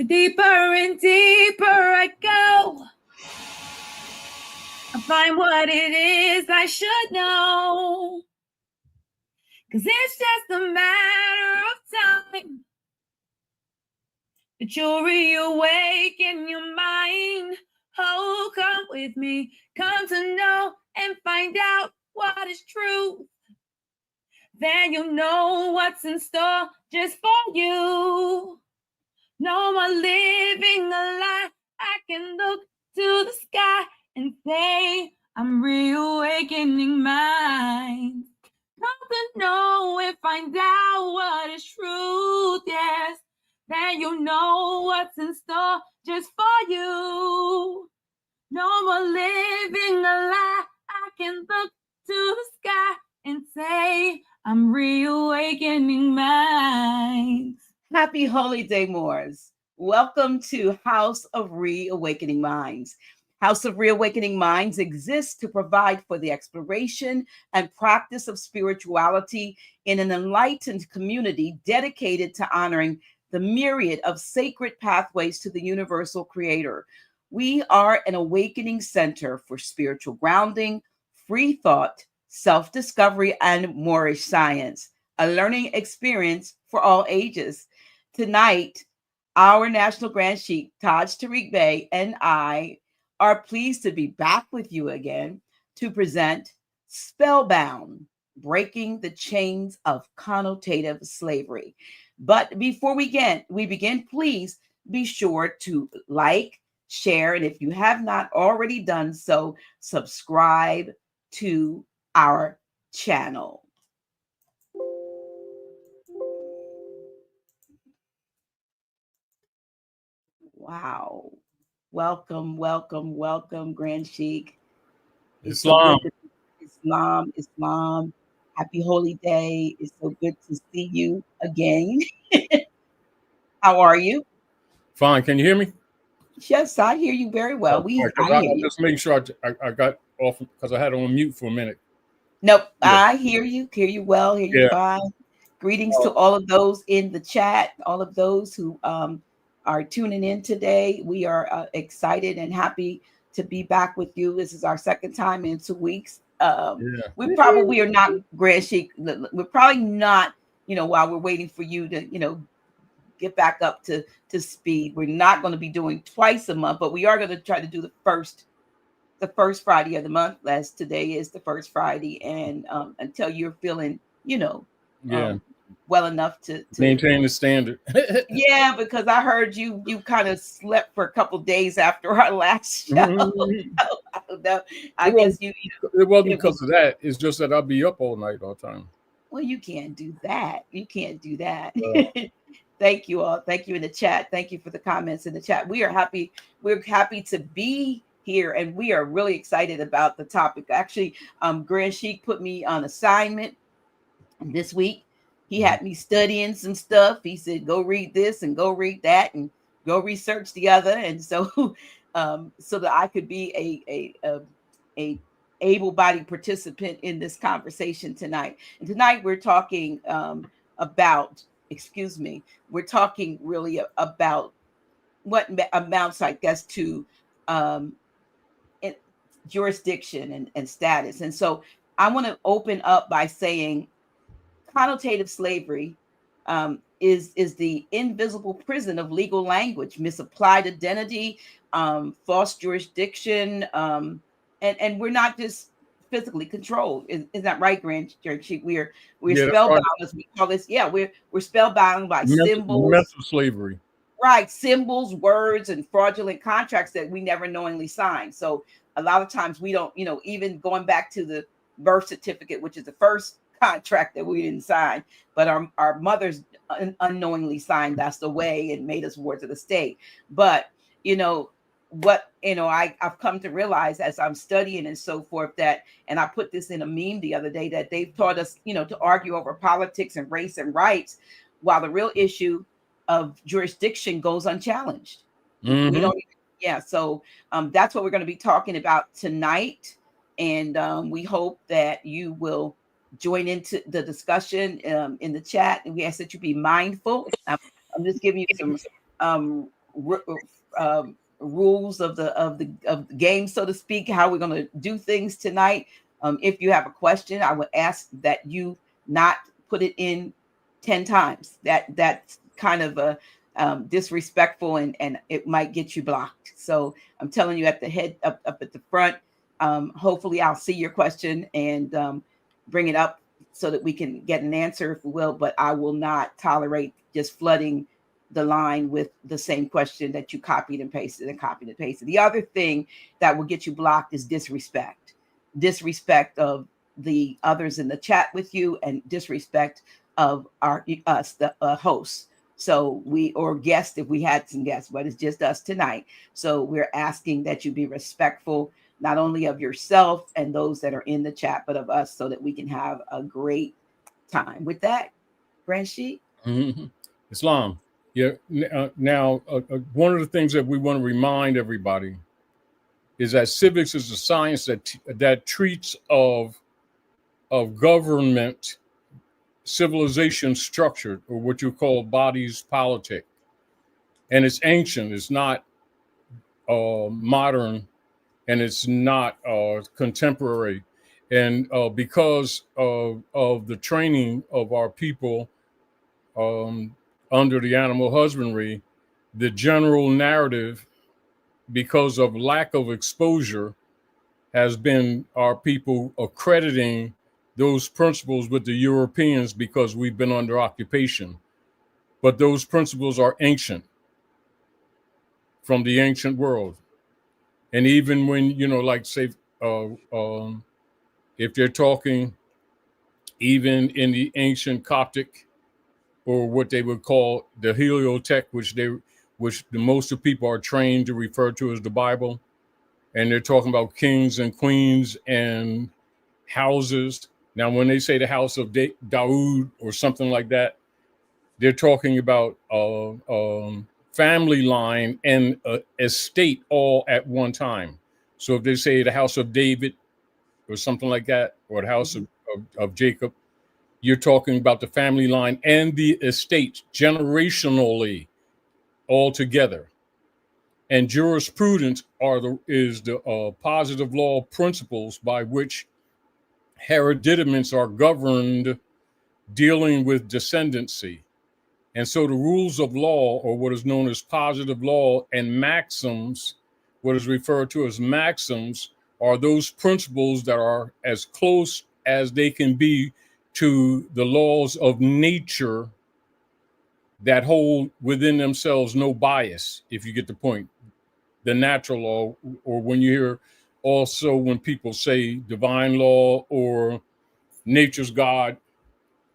The deeper and deeper I go, I find what it is I should know. 'Cause it's just a matter of time that you'll reawaken your mind. Oh, come with me, come to know and find out what is true. Then you'll know what's in store just for you. No more living a lie. I can look to the sky and say, I'm reawakening mine. Come to know and find out what is truth, yes. Then you'll know what's in store just for you. No more living a lie. I can look to the sky and say, I'm reawakening mine. Happy Holy Day, Moors. Welcome to House of Reawakening Minds. House of Reawakening Minds exists to provide for the exploration and practice of spirituality in an enlightened community dedicated to honoring the myriad of sacred pathways to the universal creator. We are an awakening center for spiritual grounding, free thought, self-discovery, and Moorish science, a learning experience for all ages. Tonight, our National Grand Sheik, Taj Tarik Bey, and I are pleased to be back with you again to present Spellbound, Breaking the Chains of Connotative Slavery. But before we begin, please be sure to like, share, and if you have not already done so, subscribe to our channel. Wow. Welcome, Grand Sheik. Islam. Islam. Happy Holy Day. It's so good to see you again. How are you? Fine. Can you hear me? Yes, I hear you very well. I'm just making sure I got off because I had it on mute for a minute. Nope, yeah. I hear you well, hear you fine. Greetings to all of those in the chat, all of those who are tuning in today. We are excited and happy to be back with you. This is our second time in 2 weeks. We probably are not, Grand Sheik, we're probably not, while we're waiting for you to, get back up to speed. We're not going to be doing twice a month, but we are going to try to do the first Friday of the month, as today is the first Friday. And until you're feeling, well enough to maintain the standard. Yeah, because I heard you kind of slept for a couple of days after our last show. I guess you it wasn't because of that. It's just that I'll be up all night all the time. Well, you can't do that. Thank you all. Thank you in the chat. Thank you for the comments in the chat. We're happy to be here, and we are really excited about the topic. Actually, Grand Sheik put me on assignment this week. He had me studying some stuff. He said, go read this and go read that and go research the other. And so so that I could be a able-bodied participant in this conversation tonight. And tonight we're talking we're talking really about what amounts, I guess, to jurisdiction and status. And so I want to open up by saying connotative slavery is the invisible prison of legal language, misapplied identity, false jurisdiction, and we're not just physically controlled. Is that right, Grand Sheik? We're spellbound, as we call this. Yeah, we're spellbound by symbols. Mental slavery. Right, symbols, words, and fraudulent contracts that we never knowingly sign. So a lot of times we don't, even going back to the birth certificate, which is the first contract that we didn't sign, but our mothers unknowingly signed us away and made us wards of the state. But I've come to realize as I'm studying and so forth that, and I put this in a meme the other day, that they've taught us, to argue over politics and race and rights, while the real issue of jurisdiction goes unchallenged. Mm-hmm. We don't even, yeah. So that's what we're going to be talking about tonight. And we hope that you will join into the discussion in the chat. And we ask that you be mindful. I'm just giving you some rules of the game, so to speak, how we're going to do things tonight. If you have a question, I would ask that you not put it in 10 times. That's kind of a disrespectful, and it might get you blocked. So I'm telling you, at the head, up at the front, hopefully I'll see your question and bring it up so that we can get an answer, if we will, but I will not tolerate just flooding the line with the same question that you copied and pasted and copied and pasted. The other thing that will get you blocked is disrespect of the others in the chat with you, and disrespect of the hosts. So or guests, if we had some guests, but it's just us tonight. So we're asking that you be respectful, not only of yourself and those that are in the chat, but of us, so that we can have a great time. With that, Grand Sheik. Mm-hmm. Islam. Yeah. Now, one of the things that we want to remind everybody is that civics is a science that treats of government, civilization structure, or what you call bodies politic, and it's ancient. It's not modern, and it's not contemporary. And because of the training of our people under the animal husbandry, the general narrative, because of lack of exposure, has been our people accrediting those principles with the Europeans because we've been under occupation. But those principles are ancient, from the ancient world. And even when, like say, if they're talking even in the ancient Coptic, or what they would call the Heliothex, which the most of people are trained to refer to as the Bible, and they're talking about kings and queens and houses. Now, when they say the house of Daoud or something like that, they're talking about family line and estate all at one time. So if they say the house of David or something like that, or the house of Jacob, you're talking about the family line and the estate generationally all together. And jurisprudence is the positive law principles by which hereditaments are governed, dealing with descendancy. And so the rules of law, or what is known as positive law, and maxims, what is referred to as maxims, are those principles that are as close as they can be to the laws of nature, that hold within themselves no bias, if you get the point. The natural law, or when you hear also when people say divine law or nature's God,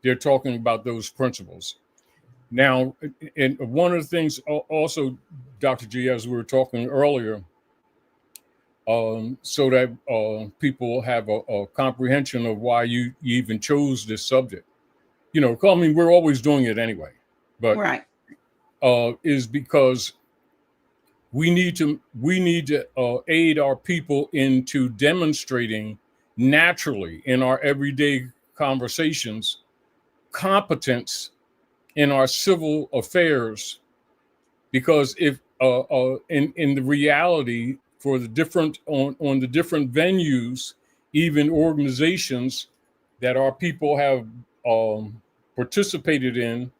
they're talking about those principles. Now, and one of the things also, Dr. G, as we were talking earlier, so that people have a comprehension of why you even chose this subject. I mean, we're always doing it anyway, but Right. Is because we need to aid our people into demonstrating naturally in our everyday conversations competence in our civil affairs, because if in the reality for the different on the different venues, even organizations that our people have participated in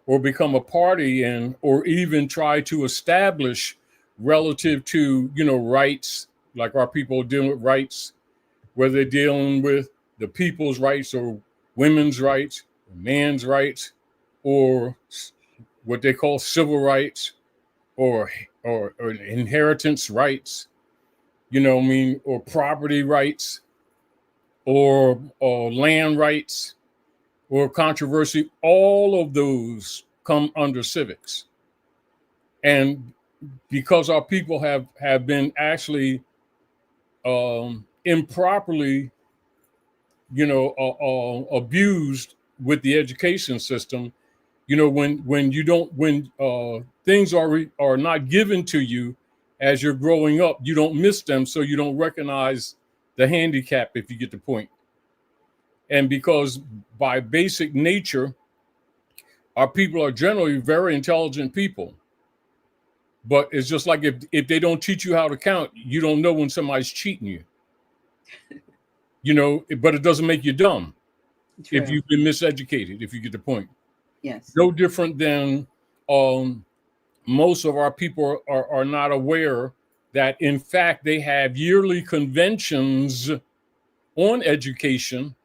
or become a party in, or even try to establish relative to rights, like our people are dealing with rights, whether they're dealing with the people's rights or women's rights, man's rights, or what they call civil rights, or inheritance rights, or property rights, or land rights, or controversy, all of those come under civics. And because our people have been actually improperly, abused with the education system, when things are not given to you as you're growing up, you don't miss them, so you don't recognize the handicap, if you get the point. And because by basic nature, our people are generally very intelligent people. But it's just like if they don't teach you how to count, you don't know when somebody's cheating you. But it doesn't make you dumb. True. If you've been miseducated, if you get the point. Yes. No different than most of our people are not aware that, in fact, they have yearly conventions on education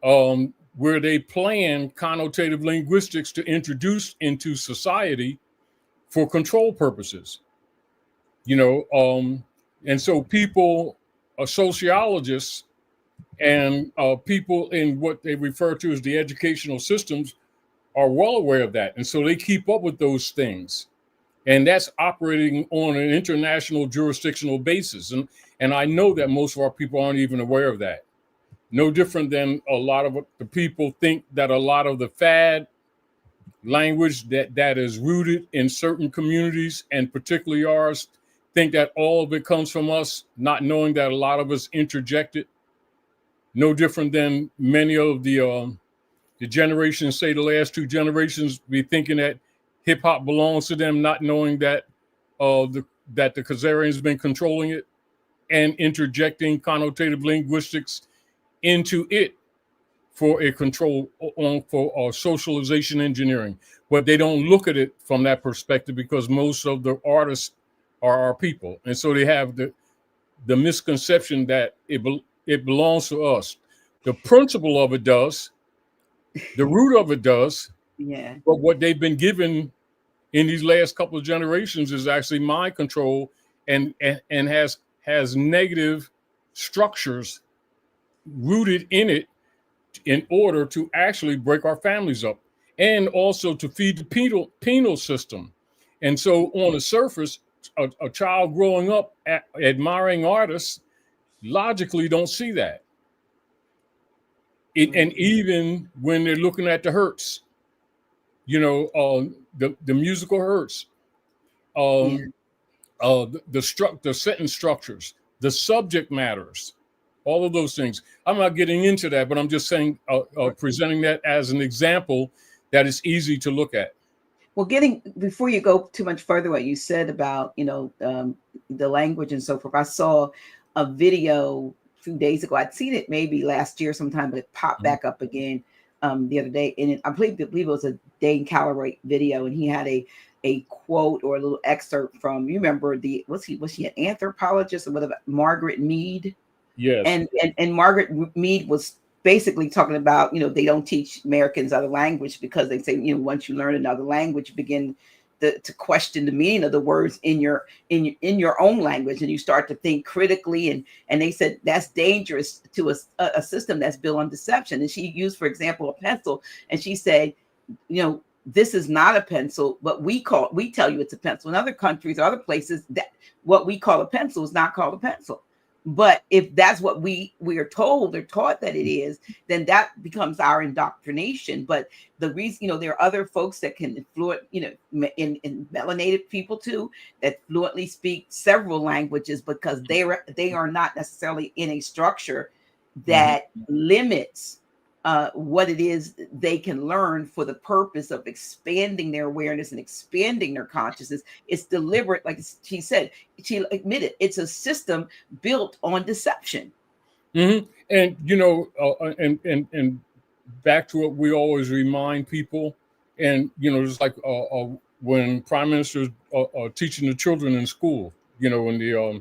where they plan connotative linguistics to introduce into society for control purposes. And so people, sociologists, and people in what they refer to as the educational systems are well aware of that. And so they keep up with those things. And that's operating on an international jurisdictional basis. And I know that most of our people aren't even aware of that. No different than a lot of the people think that a lot of the fad language that is rooted in certain communities, and particularly ours, think that all of it comes from us, not knowing that a lot of us interjected. No different than many of the generations, say the last two generations, be thinking that hip hop belongs to them, not knowing that the Khazarian's been controlling it and interjecting connotative linguistics into it for a control for socialization engineering. But they don't look at it from that perspective because most of the artists are our people, and so they have the misconception that it belongs to us. The principle of it does. The root of it does. Yeah. But what they've been given in these last couple of generations is actually mind control and has negative structures rooted in it in order to actually break our families up and also to feed the penal system. And so on the surface, a child growing up admiring artists logically don't see that. And even when they're looking at the Hertz, the musical Hertz, the sentence structures, the subject matters, all of those things. I'm not getting into that, but I'm just saying, presenting that as an example that is easy to look at. Well, before you go too much further, what you said about, the language and so forth, I saw a video a few days ago. I'd seen it maybe last year sometime, but it popped back up again the other day. And I believe it was a Dane Callery video, and he had a quote or a little excerpt from, you remember was she an anthropologist or whatever, Margaret Mead? Yes. And Margaret Mead was basically talking about, they don't teach Americans other language because they say, once you learn another language, you begin to question the meaning of the words in your own language, and you start to think critically. And they said that's dangerous to a system that's built on deception. And she used, for example, a pencil, and she said, this is not a pencil, but we tell you it's a pencil. In other countries or other places, that what we call a pencil is not called a pencil. But if that's what we are told or taught that it is, then that becomes our indoctrination. But the reason, there are other folks that can in melanated people too, that fluently speak several languages because they are not necessarily in a structure that limits what it is they can learn for the purpose of expanding their awareness and expanding their consciousness. It's deliberate, like she said, she admitted it's a system built on deception. And and back to what we always remind people, and just like when prime ministers are teaching the children in school, in the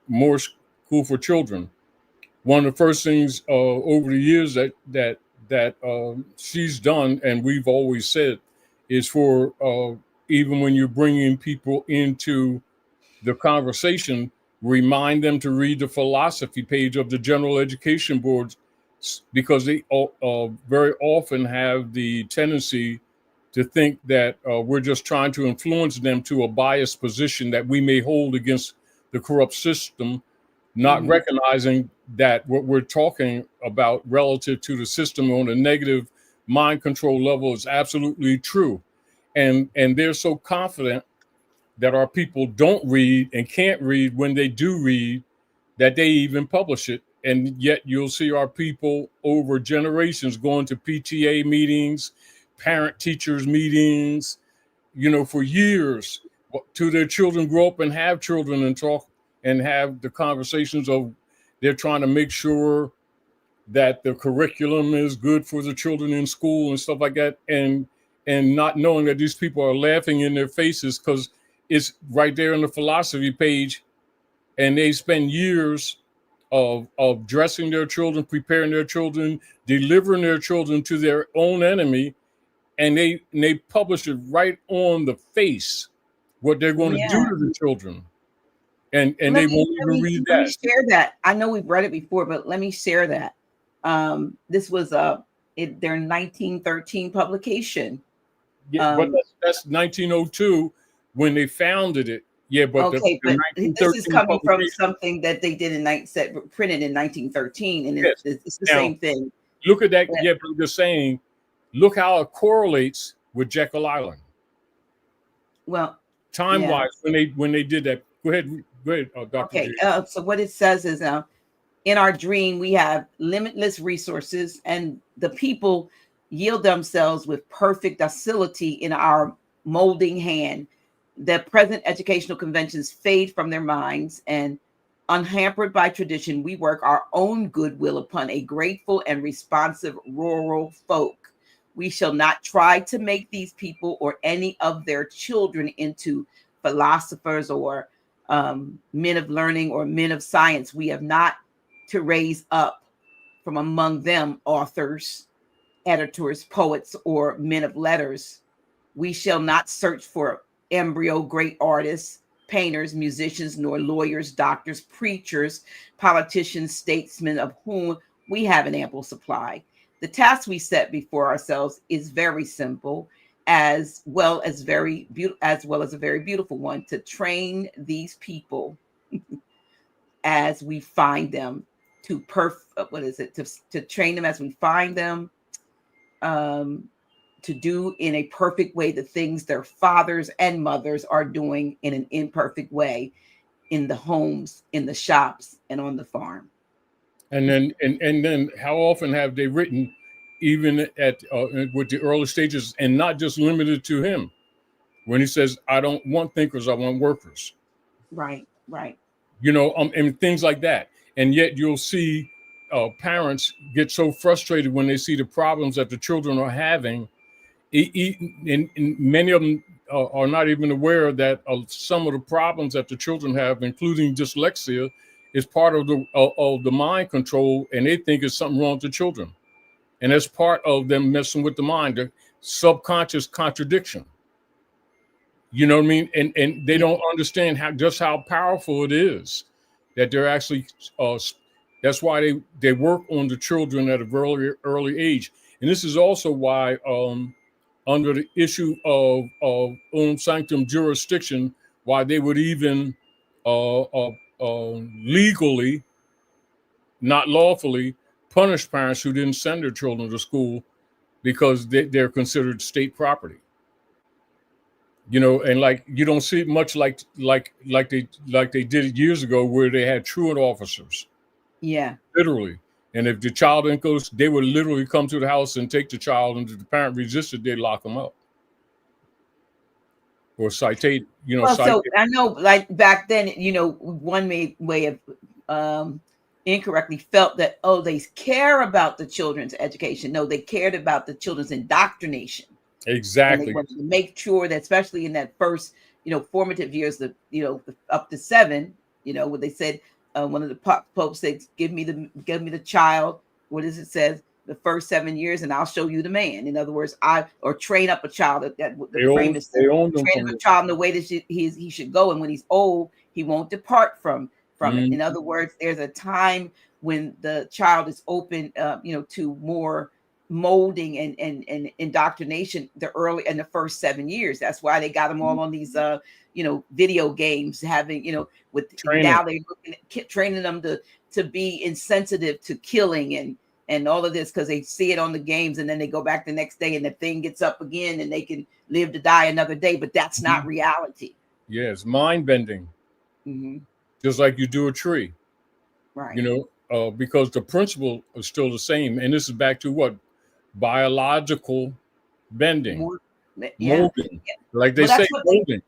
more school for children. One of the first things over the years that she's done, and we've always said, is for even when you're bringing people into the conversation, remind them to read the philosophy page of the General Education Board's because they very often have the tendency to think that we're just trying to influence them to a biased position that we may hold against the corrupt system, not recognizing that what we're talking about relative to the system on a negative mind control level is absolutely true. And they're so confident that our people don't read and can't read when they do read that they even publish it. And yet you'll see our people over generations going to PTA meetings, parent teachers meetings, for years, to their children grow up and have children and talk and have the conversations of they're trying to make sure that the curriculum is good for the children in school and stuff like that. And not knowing that these people are laughing in their faces because it's right there on the philosophy page. And they spend years of dressing their children, preparing their children, delivering their children to their own enemy. And they publish it right on the face, what they're going to do to the children. And they won't even read that. Let me share that. I know we've read it before, but let me share that. This was their 1913 publication. Yeah, but that's 1902 when they founded it. Yeah, but okay, but this is coming from something that they did printed in 1913, and it's the same thing. Look at that. Yeah, but they're saying, look how it correlates with Jekyll Island. Well, time-wise, when they did that. Go ahead, Dr. Okay, so what it says is, in our dream, we have limitless resources, and the people yield themselves with perfect docility in our molding hand. The present educational conventions fade from their minds, and unhampered by tradition, we work our own goodwill upon a grateful and responsive rural folk. We shall not try to make these people or any of their children into philosophers or men of learning or men of science. We have not to raise up from among them authors, editors, poets, or men of letters. We shall not search for embryo great artists, painters, musicians, nor lawyers, doctors, preachers, politicians, statesmen, of whom we have an ample supply. The task we set before ourselves is very simple, as well as a very beautiful one: to train these people as we find them, to train them as we find them, to do in a perfect way the things their fathers and mothers are doing in an imperfect way, in the homes, in the shops, and on the farm. And then how often have they written, even at with the early stages, and not just limited to him, when he says, I don't want thinkers, I want workers. Right. And things like that. And yet you'll see parents get so frustrated when they see the problems that the children are having. And many of them are not even aware that some of the problems that the children have, including dyslexia, is part of the mind control, and they think it's something wrong with the children. And that's part of them messing with the mind, the subconscious contradiction. You know what I mean? And they don't understand how powerful it is that they're actually, that's why they work on the children at a very early age. And this is also why under the issue of sanctum jurisdiction, why they would even legally, not lawfully, punish parents who didn't send their children to school because they're considered state property. And like you don't see it much like they did it years ago, where they had truant officers. Yeah, literally. And if the child didn't go, they would literally come to the house and take the child, and if the parent resisted, they'd lock them up or citate. So I know, like back then, one way of incorrectly felt that, they care about the children's education. No, they cared about the children's indoctrination. Exactly. And they wanted to make sure that, especially in that first, formative years, up to 7, when they said, one of the popes said, give me the child. What does it says? The first 7 years, and I'll show you the man. In other words, train up a child. Train up a child in the way that he should go, and when he's old, he won't depart from it. In other words, there's a time when the child is open, to more molding and indoctrination in the first 7 years. That's why they got them all on these video games, having with Training. now they're training them to be insensitive to killing and all of this, because they see it on the games, and then they go back the next day and the thing gets up again and they can live to die another day. But that's not reality. Yes, mind bending. Just like you do a tree. Right. Because the principle is still the same. And this is back to what? Biological bending. Molding. Like they say, molding.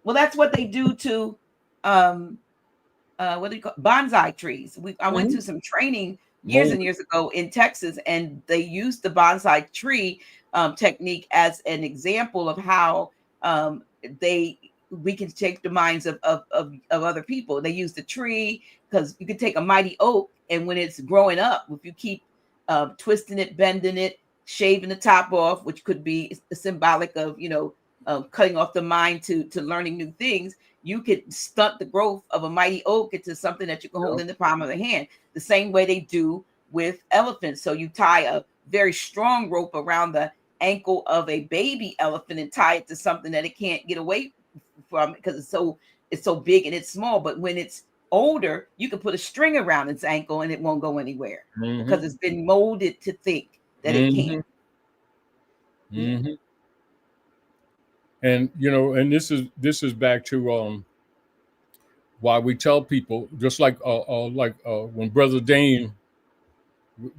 That's what they do to what do you call bonsai trees. I went to some training years and years ago in Texas, and they used the bonsai tree technique as an example of how we can take the minds of other people. They use the tree because you can take a mighty oak, and when it's growing up, if you keep twisting it, bending it, shaving the top off, which could be symbolic of cutting off the mind to learning new things, you could stunt the growth of a mighty oak into something that you can hold in the palm of the hand. The same way they do with elephants. So you tie a very strong rope around the ankle of a baby elephant and tie it to something that it can't get away from, because it's so big and it's small. But when it's older, you can put a string around its ankle and it won't go anywhere because it's been molded to think that it can't. And and this is back to why we tell people, just like when Brother Dane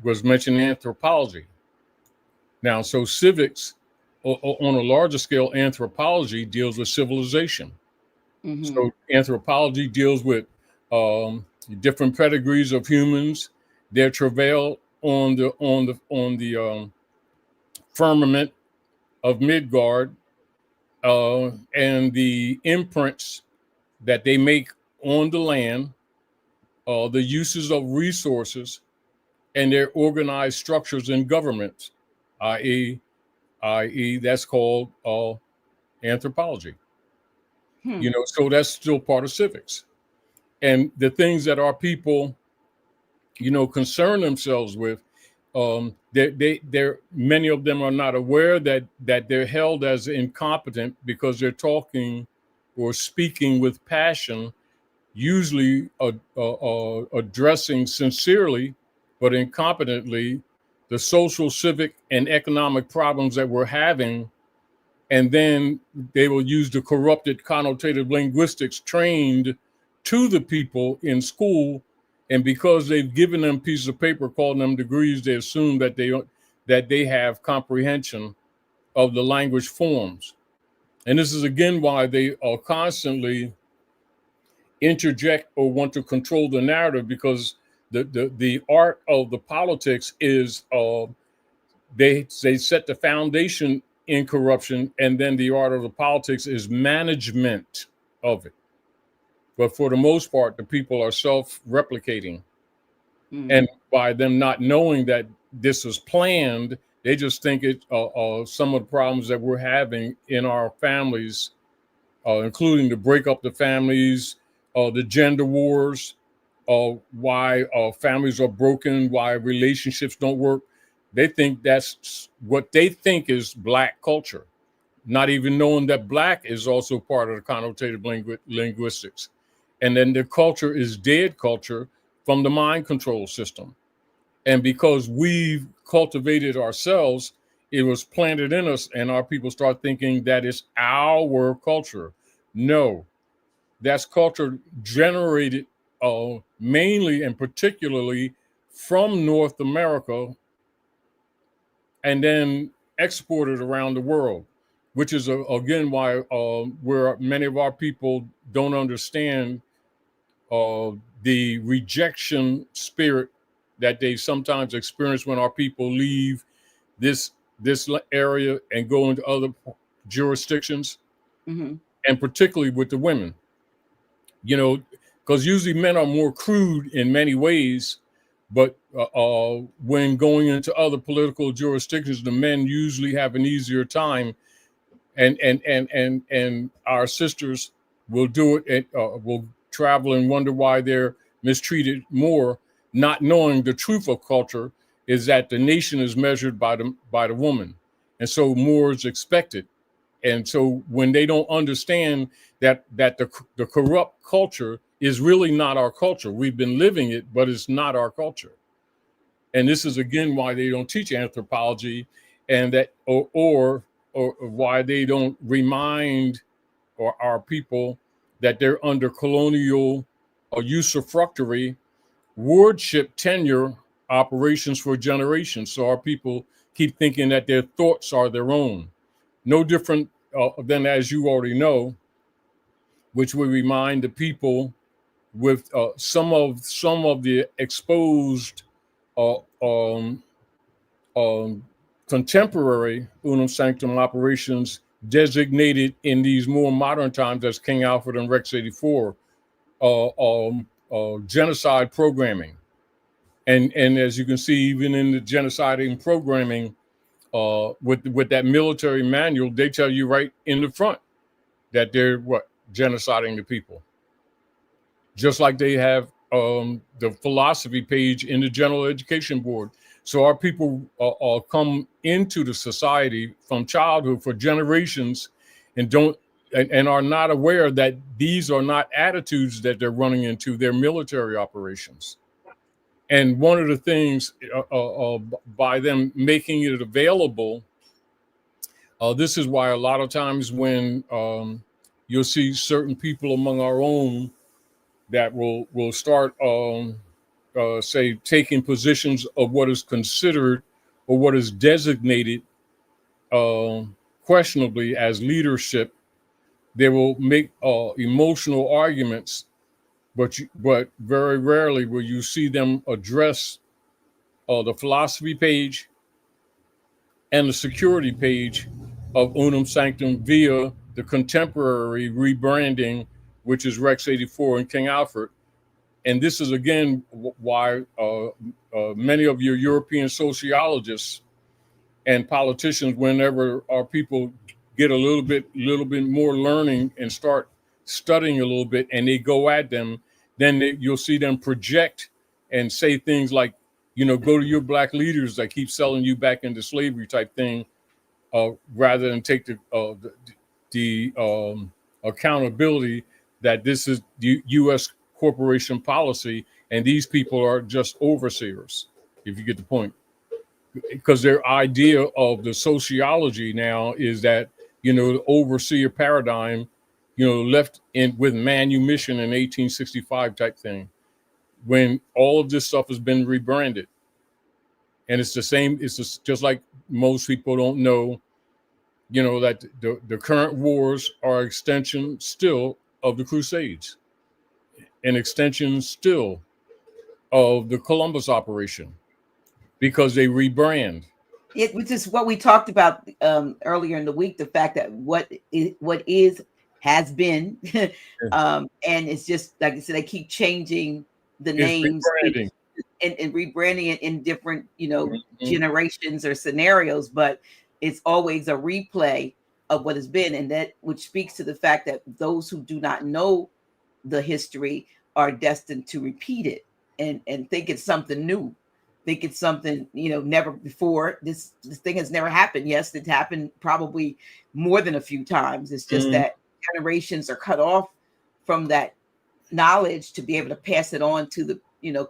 was mentioning anthropology. Now, so civics on a larger scale, anthropology deals with civilization. So anthropology deals with different pedigrees of humans, their travail on the firmament of Midgard, and the imprints that they make on the land, the uses of resources, and their organized structures in governments, i.e. that's called anthropology. So that's still part of civics. And the things that our people, concern themselves with, they're many of them are not aware that they're held as incompetent because they're talking or speaking with passion, usually addressing sincerely but incompetently the social, civic, and economic problems that we're having. And then they will use the corrupted connotative linguistics trained to the people in school. And because they've given them pieces of paper calling them degrees, they assume that they have comprehension of the language forms. And this is again why they are constantly interject or want to control the narrative, because the art of the politics is they set the foundation in corruption, and then the art of the politics is management of it. But for the most part, the people are self-replicating. And by them not knowing that this is planned, they just think it some of the problems that we're having in our families, including to break up the families, the gender wars, why families are broken, why relationships don't work. They think that's what they think is Black culture, not even knowing that Black is also part of the connotative linguistics. And then the culture is dead culture from the mind control system. And because we've cultivated ourselves, it was planted in us, and our people start thinking that it's our culture. No, that's culture generated mainly and particularly from North America, and then exported around the world, which is again why where many of our people don't understand the rejection spirit that they sometimes experience when our people leave this area and go into other jurisdictions, and particularly with the women, because usually men are more crude in many ways, but when going into other political jurisdictions, the men usually have an easier time, and our sisters will do it, will travel and wonder why they're mistreated more not knowing the truth of culture is that the nation is measured by the woman, and so more is expected. And so when they don't understand that the corrupt culture is really not our culture, we've been living it, but it's not our culture. And this is again why they don't teach anthropology, and that or why they don't remind our people that they're under colonial or usufructuary wardship tenure operations for generations. So our people keep thinking that their thoughts are their own. No different than, as you already know, which we remind the people with some of the exposed uh, um, contemporary unum sanctum operations designated in these more modern times as King Alfred and Rex 84 genocide programming. And as you can see, even in the genociding programming, with that military manual, they tell you right in the front that they're genociding the people. Just like they have the philosophy page in the General Education Board. So our people come into the society from childhood for generations and are not aware that these are not attitudes that they're running into their military operations. And one of the things by them making it available, this is why a lot of times when you'll see certain people among our own that will start, say, taking positions of what is considered or what is designated questionably as leadership, they will make emotional arguments, but very rarely will you see them address the philosophy page and the security page of Unum Sanctum via the contemporary rebranding, which is Rex 84 and King Alfred. And this is, again, why many of your European sociologists and politicians, whenever our people get a little bit more learning and start studying a little bit and they go at them, then you'll see them project and say things like, go to your black leaders that keep selling you back into slavery type thing, rather than take the accountability that this is the U.S. corporation policy and these people are just overseers, if you get the point. Because their idea of the sociology now is that, the overseer paradigm, left in with manumission in 1865 type thing, when all of this stuff has been rebranded. And it's the same, it's just like most people don't know, that the current wars are extension still of the Crusades, an extension still of the Columbus operation, because they rebrand. Which is what we talked about earlier in the week, the fact that what is has been, and it's just, like I said, they keep changing the names and rebranding it in different, generations or scenarios, but it's always a replay of what has been, and that which speaks to the fact that those who do not know the history are destined to repeat it and think it's something new. Think it's something, never before. This thing has never happened. Yes, it's happened probably more than a few times. It's just that generations are cut off from that knowledge to be able to pass it on to the,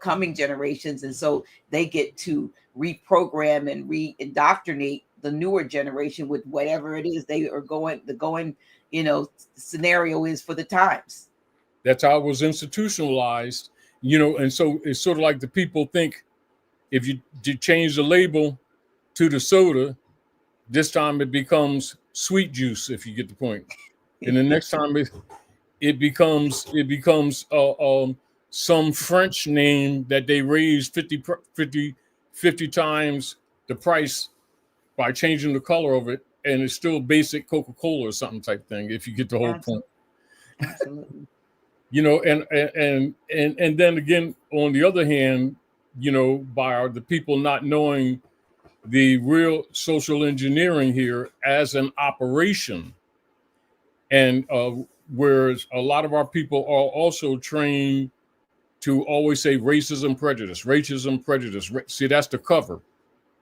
coming generations. And so they get to reprogram and re-indoctrinate the newer generation with whatever it is they are going, scenario is for the times. That's how it was institutionalized, and so it's sort of like the people think, if you change the label to the soda, this time it becomes sweet juice, if you get the point. And the next time it becomes some French name that they raised 50 times the price by changing the color of it, and it's still basic Coca-Cola or something type thing, if you get the whole point. Absolutely. And then again, on the other hand, by the people not knowing the real social engineering here as an operation. And whereas a lot of our people are also trained to always say racism, prejudice, racism, prejudice. See, that's the cover,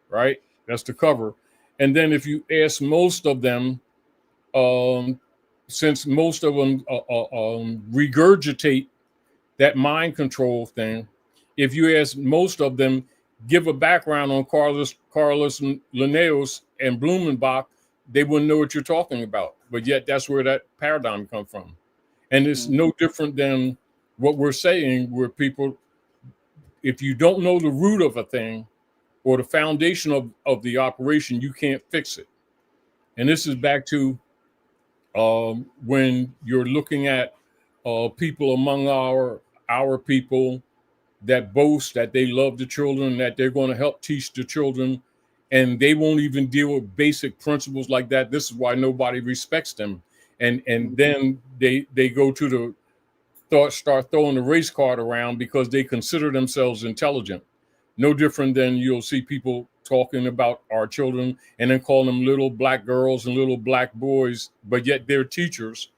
right? That's the cover. And then if you ask most of them, since most of them regurgitate that mind control thing, if you ask most of them, give a background on Carlos Linnaeus and Blumenbach, they wouldn't know what you're talking about. But yet that's where that paradigm comes from. And it's no different than what we're saying, where people, if you don't know the root of a thing or the foundation of the operation, you can't fix it. And this is back to when you're looking at people among our people that boast that they love the children, that they're going to help teach the children, and they won't even deal with basic principles like that. This is why nobody respects them. And then they go to start throwing the race card around because they consider themselves intelligent. No different than you'll see people talking about our children and then calling them little black girls and little black boys, but yet they're teachers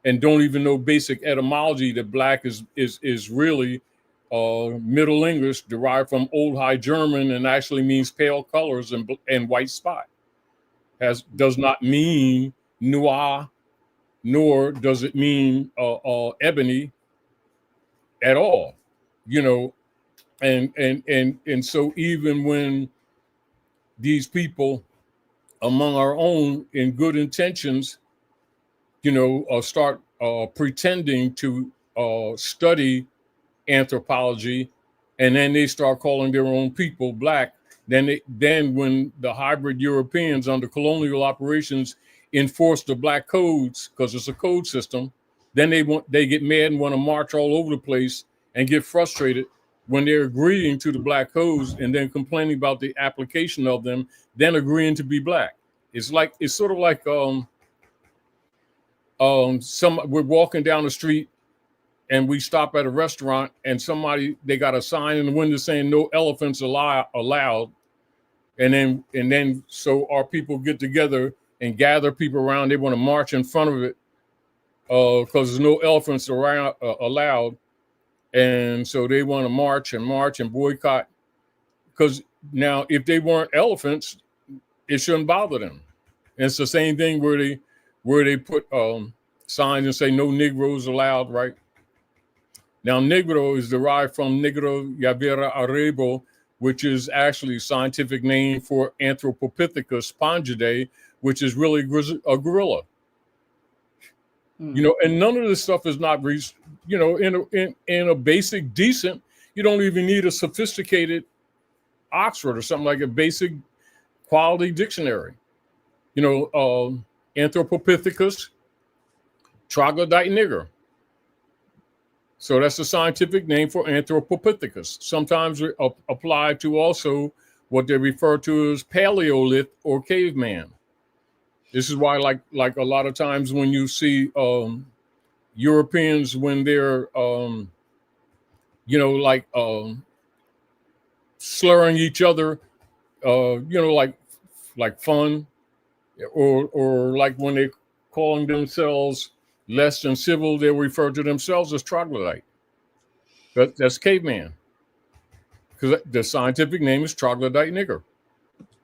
and don't even know basic etymology that black is really Middle English, derived from Old High German, and actually means pale colors and white spot. Does not mean noir, nor does it mean ebony at all, you know. And so even when these people among our own in good intentions, you know, start pretending to study anthropology, and then they start calling their own people black, then when the hybrid Europeans under colonial operations enforce the black codes, because it's a code system, then they get mad and want to march all over the place and get frustrated when they're agreeing to the black codes and then complaining about the application of them, then agreeing to be black. It's sort of like we're walking down the street and we stop at a restaurant and they got a sign in the window saying no elephants allowed. And then so our people get together and gather people around. They want to march in front of it because there's no elephants allowed. And so they want to march and boycott, because now if they weren't elephants, it shouldn't bother them. And it's the same thing where they put signs and say no Negroes allowed, right? Now, Negro is derived from Negro Yavera Arebo, which is actually a scientific name for Anthropopithecus spongidae, which is really a gorilla. You know, and none of this stuff is not, you know, in a basic, decent, you don't even need a sophisticated Oxford or something, like a basic quality dictionary. You know, Anthropopithecus, troglodyte nigger. So that's the scientific name for Anthropopithecus. Sometimes applied to also what they refer to as Paleolith or caveman. This is why, like a lot of times when you see Europeans, when they're, you know, like slurring each other, you know, like fun, or like when they're calling themselves less than civil, they refer to themselves as troglodyte. That's caveman, because the scientific name is troglodyte nigger.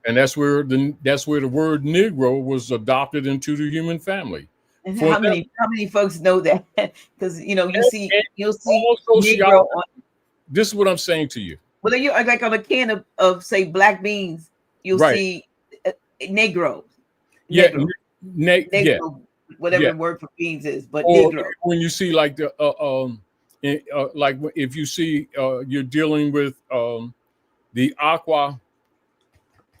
And that's where the word Negro was adopted into the human family. And how many folks know that? Because you'll see Negro on. This is what I'm saying to you. Well, you like on a can of say black beans, you'll see Negro. Yeah, Negro, whatever the word for beans is, but or Negro. When you see like the like if you see you're dealing with the aqua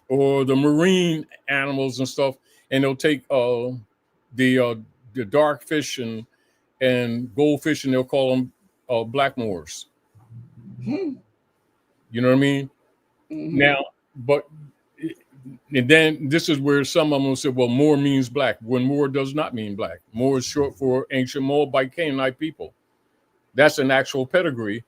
or the marine animals and stuff, and they'll take the dark fish and goldfish, and they'll call them blackmores. You know what I mean? Now, but and then this is where some of them will say, well, Moor means black, when Moor does not mean black. Moor is short for ancient Moabite Canaanite people. That's an actual pedigree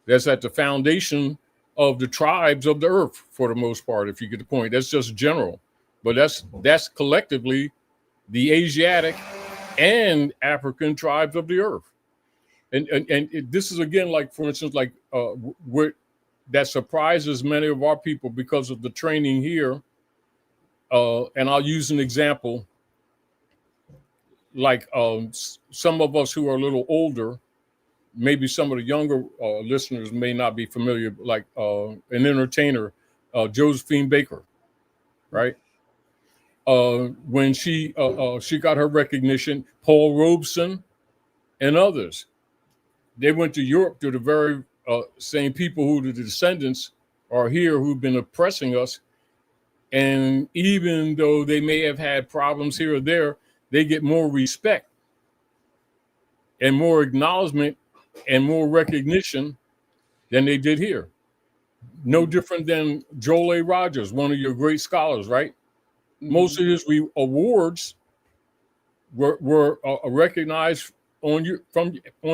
that's at the foundation of the tribes of the earth, for the most part, if you get the point. That's just general. But that's collectively the Asiatic and African tribes of the earth. This is again, like for instance, like what that surprises many of our people because of the training here. And I'll use an example. Like some of us who are a little older, maybe some of the younger listeners may not be familiar. Like an entertainer, Josephine Baker, right? When she got her recognition, Paul Robeson and others, they went to Europe to the very same people who the descendants are here who've been oppressing us. And even though they may have had problems here or there, they get more respect and more acknowledgement and more recognition than they did here. No different than Joel A. Rogers, one of your great scholars, right? Mm-hmm. Most of his awards were recognized on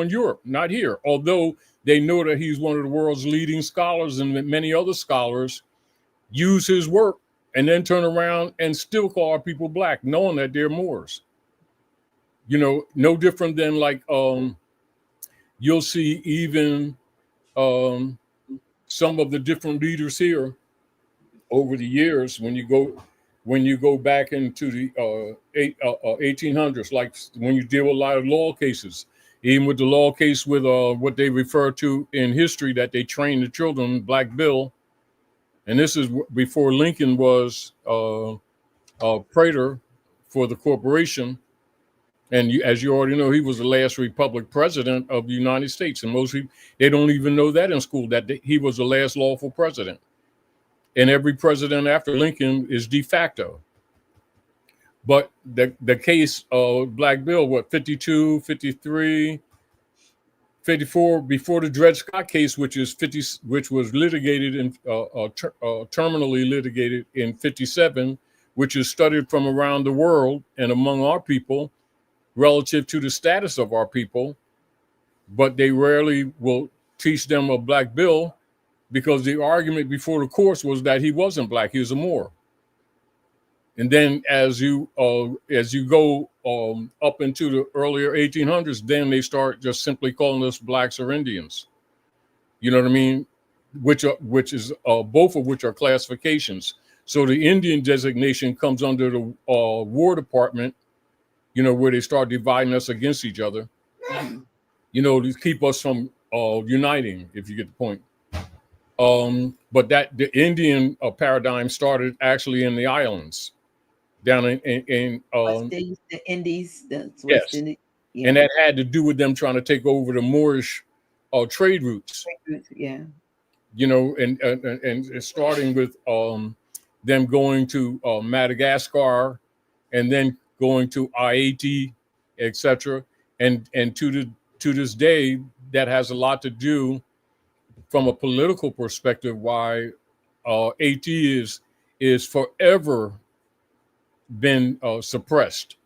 Europe, not here. Although they know that he's one of the world's leading scholars, and that many other scholars use his work and then turn around and still call our people black, knowing that they're Moors. You know, no different than like you'll see even some of the different leaders here over the years when you go back into the 1800s, like when you deal with a lot of law cases, even with the law case with what they refer to in history that they trained the children, Black Bill. And this is before Lincoln was praetor for the corporation. And as you already know, he was the last republic president of the United States. And most people, they don't even know that in school, that he was the last lawful president. And every president after Lincoln is de facto. But the case of Black Bill, 52, 53, 54, before the Dred Scott case, which was litigated in terminally litigated in 57, which is studied from around the world and among our people relative to the status of our people, but they rarely will teach them a Black Bill because the argument before the courts was that he wasn't black, he was a Moor. And then as you go up into the earlier 1800s, then they start just simply calling us blacks or Indians. You know what I mean? Which is both of which are classifications. So the Indian designation comes under the War Department, you know, where they start dividing us against each other, you know, to keep us from uniting, if you get the point. But that the Indian paradigm started actually in the islands, down in the Indies, that's yes, yeah. And that had to do with them trying to take over the Moorish trade routes. Yeah, you know, and starting with them going to Madagascar, and then going to Haiti, etc. And to this day, that has a lot to do from a political perspective why Haiti is forever been suppressed.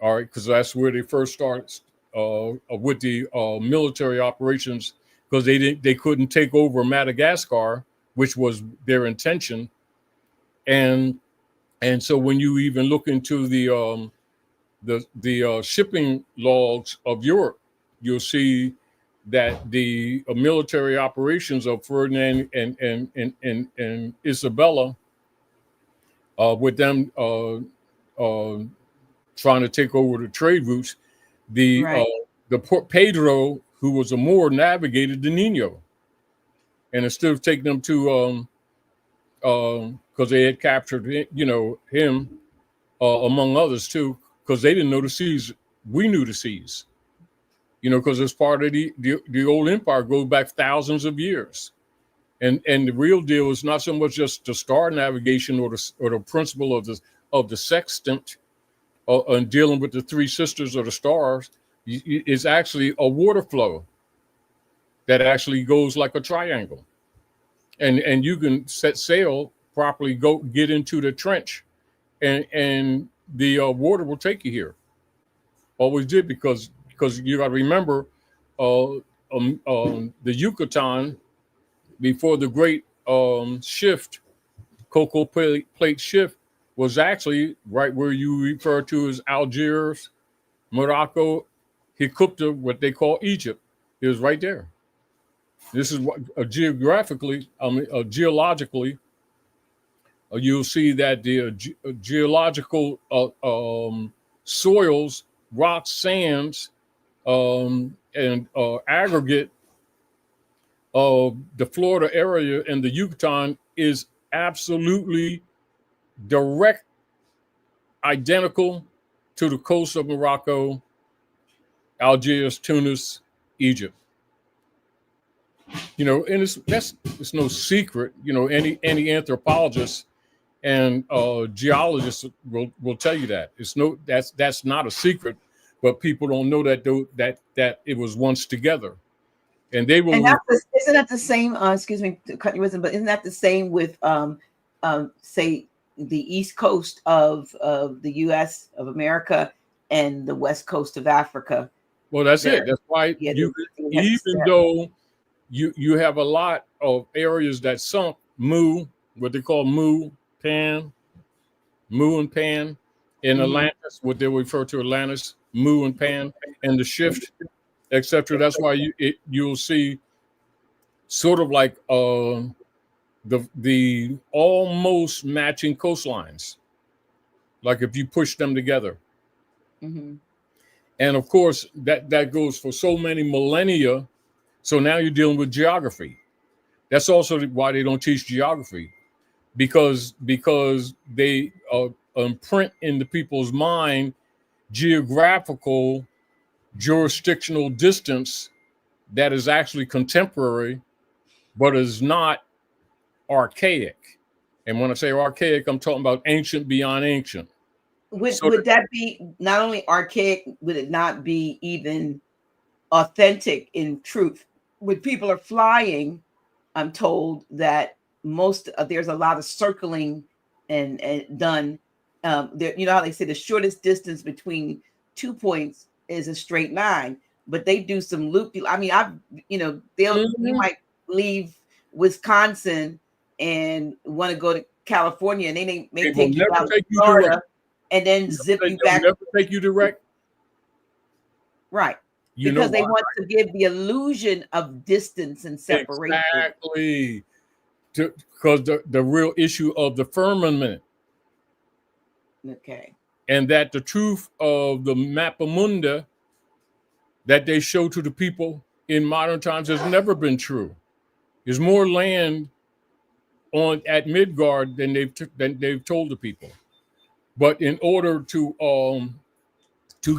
All right, because that's where they first started with the military operations, because they couldn't take over Madagascar, which was their intention. And so when you even look into the shipping logs of Europe, you'll see that the military operations of Ferdinand and Isabella, with them trying to take over the trade routes, the Pedro, who was a Moor, navigated the Nino, and instead of taking them to because they had captured, you know, him among others too, because they didn't know the seas. We knew the seas, you know, because it's part of the old empire, goes back thousands of years. And the real deal is not so much just the star navigation or the principle of the sextant and dealing with the three sisters of the stars. Is actually a water flow that actually goes like a triangle, and you can set sail properly, go get into the trench, and the water will take you here. Always did, because you got to remember the Yucatan, before the great shift, cocoa plate shift, was actually right where you refer to as Algiers, Morocco, Hikupta, what they call Egypt, is right there. This is what geographically, geologically, you'll see that the geological soils, rocks, sands, and aggregate of the Florida area and the Yucatan is absolutely direct, identical to the coast of Morocco, Algiers, Tunis, Egypt. You know, and it's no secret. You know, any anthropologist and geologist will tell you that that's not a secret, but people don't know that it was once together, and they will. And isn't that the same? Excuse me to cut you with, but isn't that the same with say the east coast of the U.S. of America and the west coast of Africa? Well, that's it. That's why even though you have a lot of areas that sunk, what they call Mu and Pan in Atlantis, what they refer to Atlantis, Mu and Pan, and the shift, etc. That's why you'll see sort of like the almost matching coastlines, like if you push them together. Mm-hmm. And of course, that goes for so many millennia. So now you're dealing with geography. That's also why they don't teach geography, because they imprint in the people's mind geographical, jurisdictional distance that is actually contemporary, but is not archaic. And when I say archaic, I'm talking about ancient beyond ancient. Would that be not only archaic, would it not be even authentic in truth? When people are flying, I'm told that there's a lot of circling and done. You know how they say the shortest distance between 2 points is a straight line, but they do some loop. I mean, you might leave Wisconsin and want to go to California, and they may take you out to Florida and then zip you back. Never take you direct. Right. Because they want to give the illusion of distance and separation. Exactly. Because the real issue of the firmament. Okay. And that the truth of the Mapamunda that they show to the people in modern times has never been true. There's more land at Midgard than they've told the people. But in order to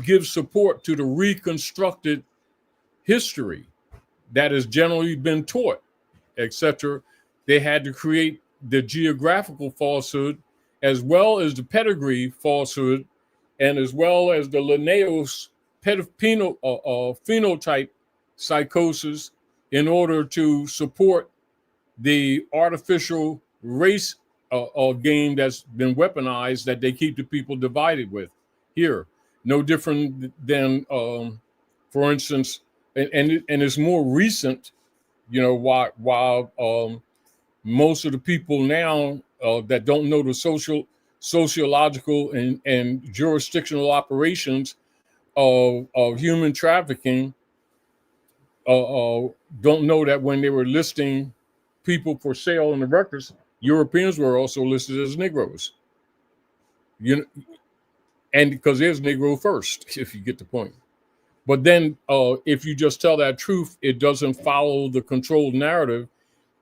give support to the reconstructed history that has generally been taught, etc., they had to create the geographical falsehood as well as the pedigree falsehood, and as well as the Linnaeus phenotype psychosis in order to support the artificial race game that's been weaponized that they keep the people divided with here. No different than, for instance, and it's more recent, you know, while most of the people now that don't know the sociological and jurisdictional operations of human trafficking don't know that when they were listing people for sale in the records, Europeans were also listed as Negroes. You know, and because there's Negro first, if you get the point. But then if you just tell that truth, it doesn't follow the controlled narrative,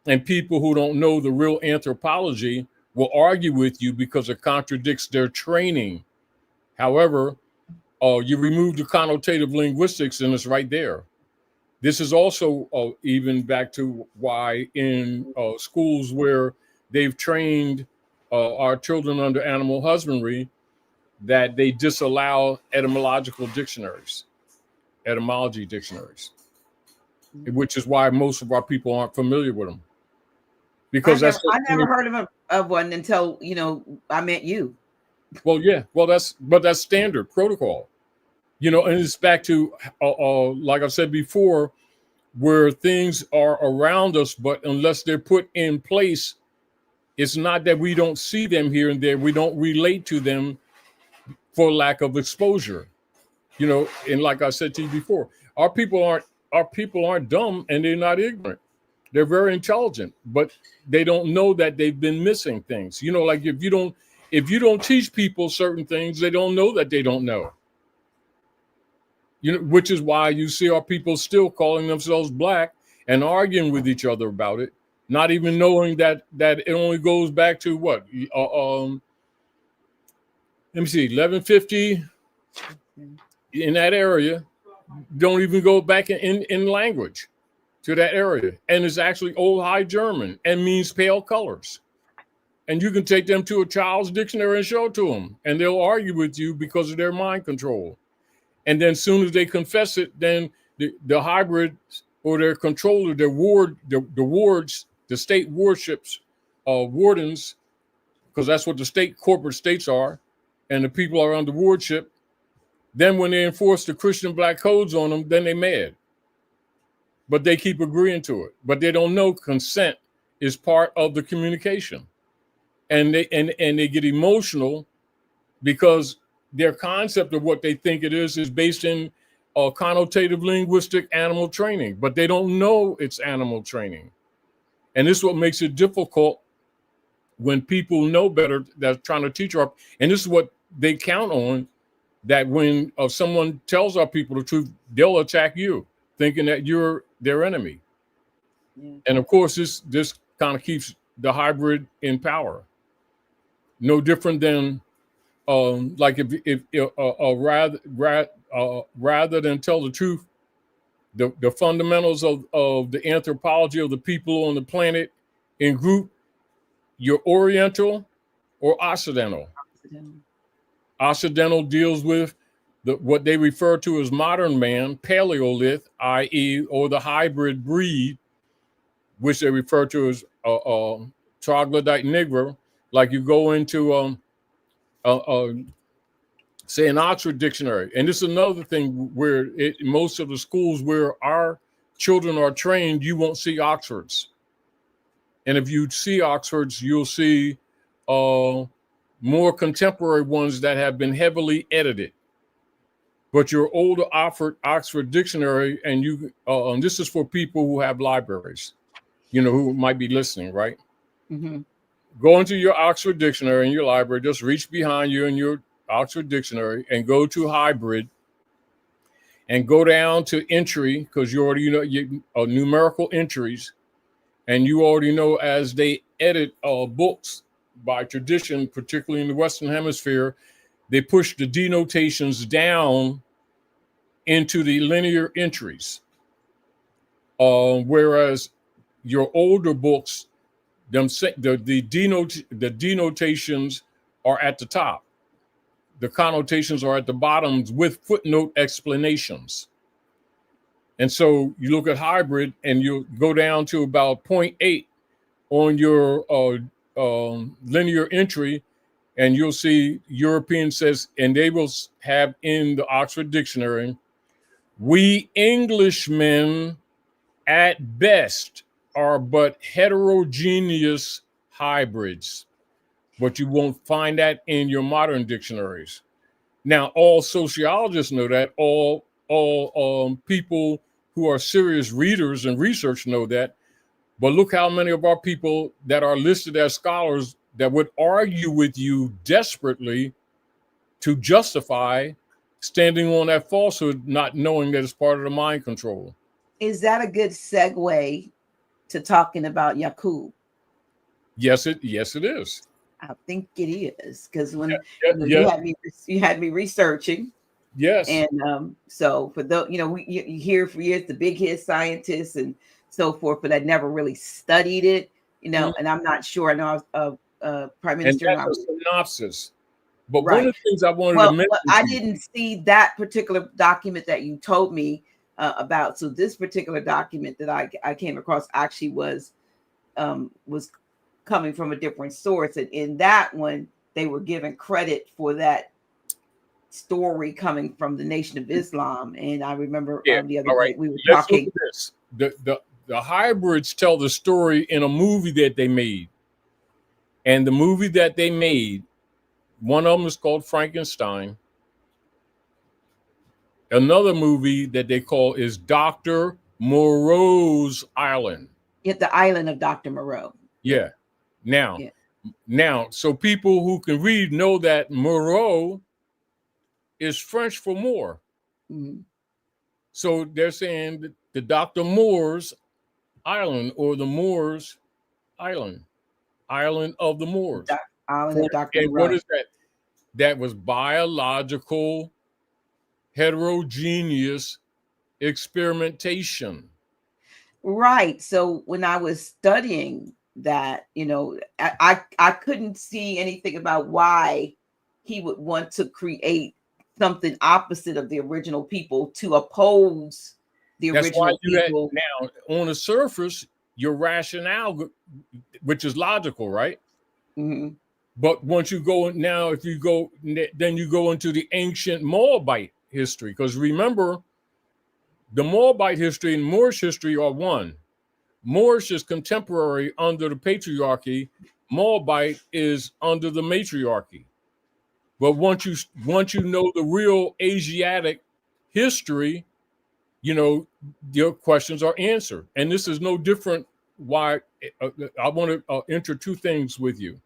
and people who don't know the real anthropology will argue with you because it contradicts their training. However, you remove the connotative linguistics and it's right there. This is also even back to why in schools where they've trained our children under animal husbandry, that they disallow etymology dictionaries, which is why most of our people aren't familiar with them. Because I never heard of one until, you know, I met you. Well, yeah, that's standard protocol, you know, and it's back to like I said before, where things are around us, but unless they're put in place, it's not that we don't see them here and there. We don't relate to them for lack of exposure. You know, and like I said to you before, our people aren't dumb, and they're not ignorant. They're very intelligent, but they don't know that they've been missing things. You know, like if you don't teach people certain things, they don't know that they don't know. You know, which is why you see our people still calling themselves black and arguing with each other about it, not even knowing that it only goes back to what? Let me see, 1150 in that area. Don't even go back in language to that area, and it's actually Old High German and means pale colors. And you can take them to a child's dictionary and show it to them, and they'll argue with you because of their mind control. And then as soon as they confess it, then the hybrid or their controller, their wards, the state warships, wardens, because that's what the corporate states are, and the people are under wardship. Then when they enforce the Christian black codes on them, then they mad. But they keep agreeing to it. But they don't know consent is part of the communication. And they get emotional because their concept of what they think it is based in connotative linguistic animal training, but they don't know it's animal training. And this is what makes it difficult when people know better that's trying to teach our, and this is what they count on, that when someone tells our people the truth, they'll attack you, thinking that you're their enemy. Yeah. And of course, this kind of keeps the hybrid in power. No different than like if rather than tell the truth, the fundamentals of the anthropology of the people on the planet in group, you're Oriental or Occidental. Occidental deals with what they refer to as modern man, Paleolith, i.e., or the hybrid breed, which they refer to as troglodyte Negro. Like you go into say an Oxford dictionary, and this is another thing where most of the schools where our children are trained, you won't see Oxfords. And if you see Oxfords, you'll see more contemporary ones that have been heavily edited. But your older Oxford dictionary, and this is for people who have libraries, you know, who might be listening, right? Mm-hmm. Go into your Oxford dictionary in your library, just reach behind you in your Oxford dictionary and go to hybrid and go down to entry, because you already know numerical entries, and you already know as they edit books by tradition, particularly in the Western Hemisphere, they push the denotations down into the linear entries. Whereas your older books, the denotations are at the top. The connotations are at the bottom with footnote explanations. And so you look at hybrid and you go down to about 0.8 on your linear entry, and you'll see European says, and they will have in the Oxford Dictionary, we Englishmen at best are but heterogeneous hybrids. But you won't find that in your modern dictionaries. Now, all sociologists know that. All people who are serious readers and research know that. But look how many of our people that are listed as scholars that would argue with you desperately to justify standing on that falsehood, not knowing that it's part of the mind control. Is that a good segue to talking about Yakub? Yes, it is. I think it is, because when you had me researching. Yes. And so for those, you hear for years the big hit scientists and so forth, but I never really studied it, mm-hmm. And I'm not sure. I know Prime Minister. And that's a synopsis. But right. One of the things I wanted to mention. I didn't see that particular document that you told me about. So this particular document that I came across actually was coming from a different source, and in that one they were given credit for that story coming from the Nation of Islam. And I remember the other day we were talking. Look at this. The hybrids tell the story in a movie that they made, and the movie that they made, one of them is called Frankenstein, Another movie that they call is Dr. Moreau's Island. At the island of Dr. Moreau. Yeah. Now, so people who can read know that Moreau is French for Moor. Mm-hmm. So they're saying that the Dr. Moore's Island, or the Moors Island, Island of the Moors. Island of Dr. And Moreau. what is that? That was biological, heterogeneous experimentation. Right. So when I was studying that, I couldn't see anything about why he would want to create something opposite of the original people to oppose the original people. Now, on the surface, your rationale, which is logical, right? Mm-hmm. But once you go now, then you go into the ancient Moabite history, because remember, the Moabite history and Moorish history are one. Moorish is contemporary under the patriarchy. Moabite is under the matriarchy. But once you know the real Asiatic history, your questions are answered. And this is no different. Why I want to enter two things with you.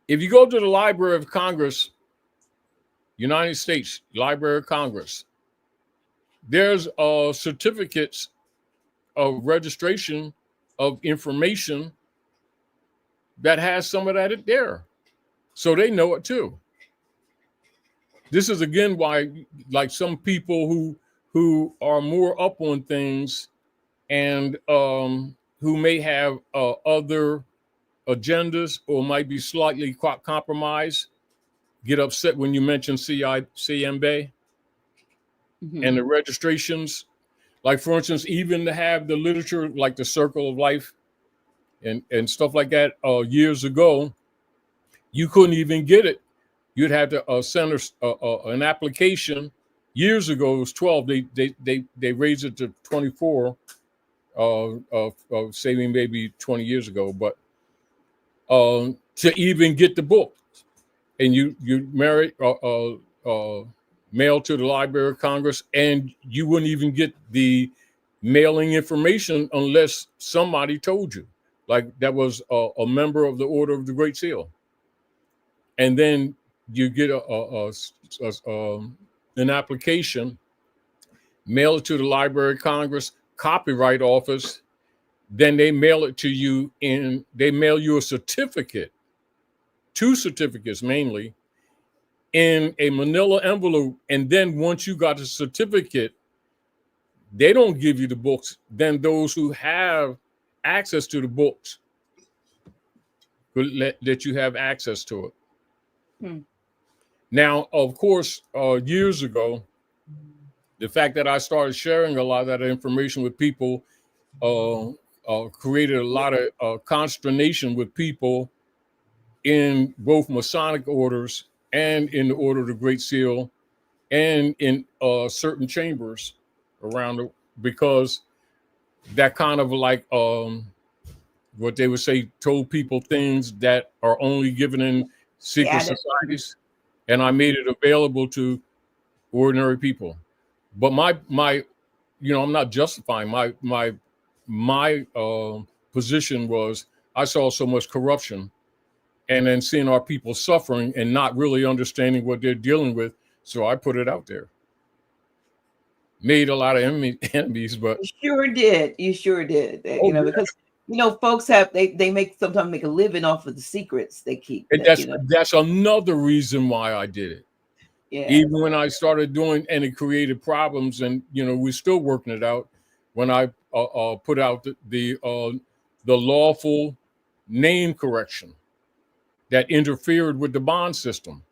If you go to the Library of Congress, United States Library of Congress, there's certificates of registration of information that has some of that there. So they know it too. This is again why, like, some people who are more up on things and who may have other agendas or might be slightly compromised get upset when you mention CM Bay and the registrations. Like, for instance, even to have the literature like the Circle of Life and stuff like that years ago, you couldn't even get it. You'd have to send an application. Years ago, it was 12. They raised it to 24, saving maybe 20 years ago. But to even get the book, and you mail to the Library of Congress, and you wouldn't even get the mailing information unless somebody told you, like that was a member of the Order of the Great Seal. And then you get an application, mail it to the Library of Congress, Copyright Office, then they mail it to you they mail you a certificate, 2 certificates mainly, in a manila envelope. And then once you got the certificate, they don't give you the books. Then those who have access to the books will let you have access to it. Now, of course, years ago, the fact that I started sharing a lot of that information with people created a lot of consternation with people in both Masonic orders and in the Order of the Great Seal and in certain chambers around because that kind of like what they would say, told people things that are only given in secret societies, and I made it available to ordinary people. But my I'm not justifying my position was I saw so much corruption, and then seeing our people suffering and not really understanding what they're dealing with, so I put it out there. Made a lot of enemies, but you sure did. Because folks they sometimes make a living off of the secrets they keep. That's another reason why I did it. Yeah. Even when I started doing, and it created problems, and we're still working it out. When I put out the lawful name correction that interfered with the bond system,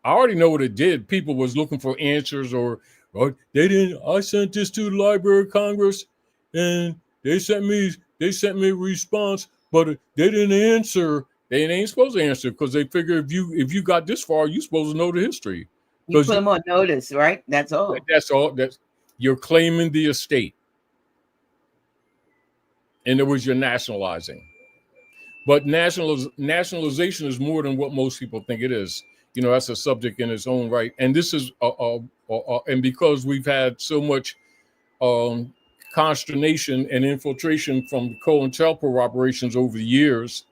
I already know what it did. People was looking for answers, or they didn't. I sent this to the Library of Congress, and they sent me a response, but they didn't answer. They ain't supposed to answer because they figure if you got this far, you're supposed to know the history. You put them on notice, right? That's all. That's all. You're claiming the estate. In other words, you're nationalizing. But nationalization is more than what most people think it is. that's a subject in its own right. And this is and because we've had so much consternation and infiltration from COINTELPRO operations over the years,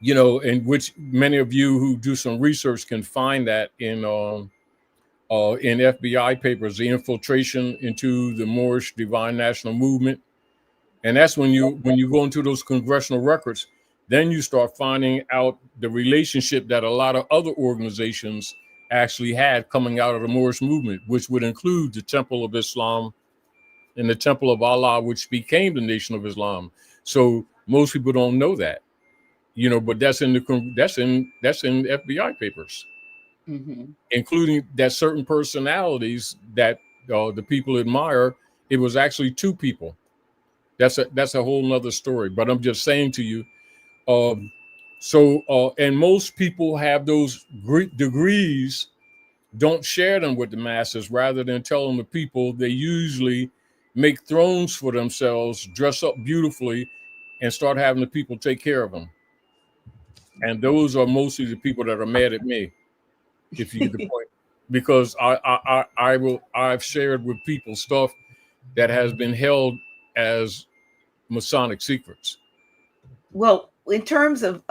in which many of you who do some research can find that in FBI papers, the infiltration into the Moorish Divine National Movement. And that's when you go into those congressional records, then you start finding out the relationship that a lot of other organizations actually had coming out of the Moorish movement, which would include the Temple of Islam and the Temple of Allah, which became the Nation of Islam. So most people don't know that, but that's in FBI papers, including that certain personalities that the people admire. It was actually two people. That's a whole nother story. But I'm just saying to you, and most people have those degrees, don't share them with the masses. Rather than telling the people, they usually make thrones for themselves, dress up beautifully, and start having the people take care of them. And those are mostly the people that are mad at me, if you get the point. Because I've shared with people stuff that has been held as Masonic secrets. Well, in terms of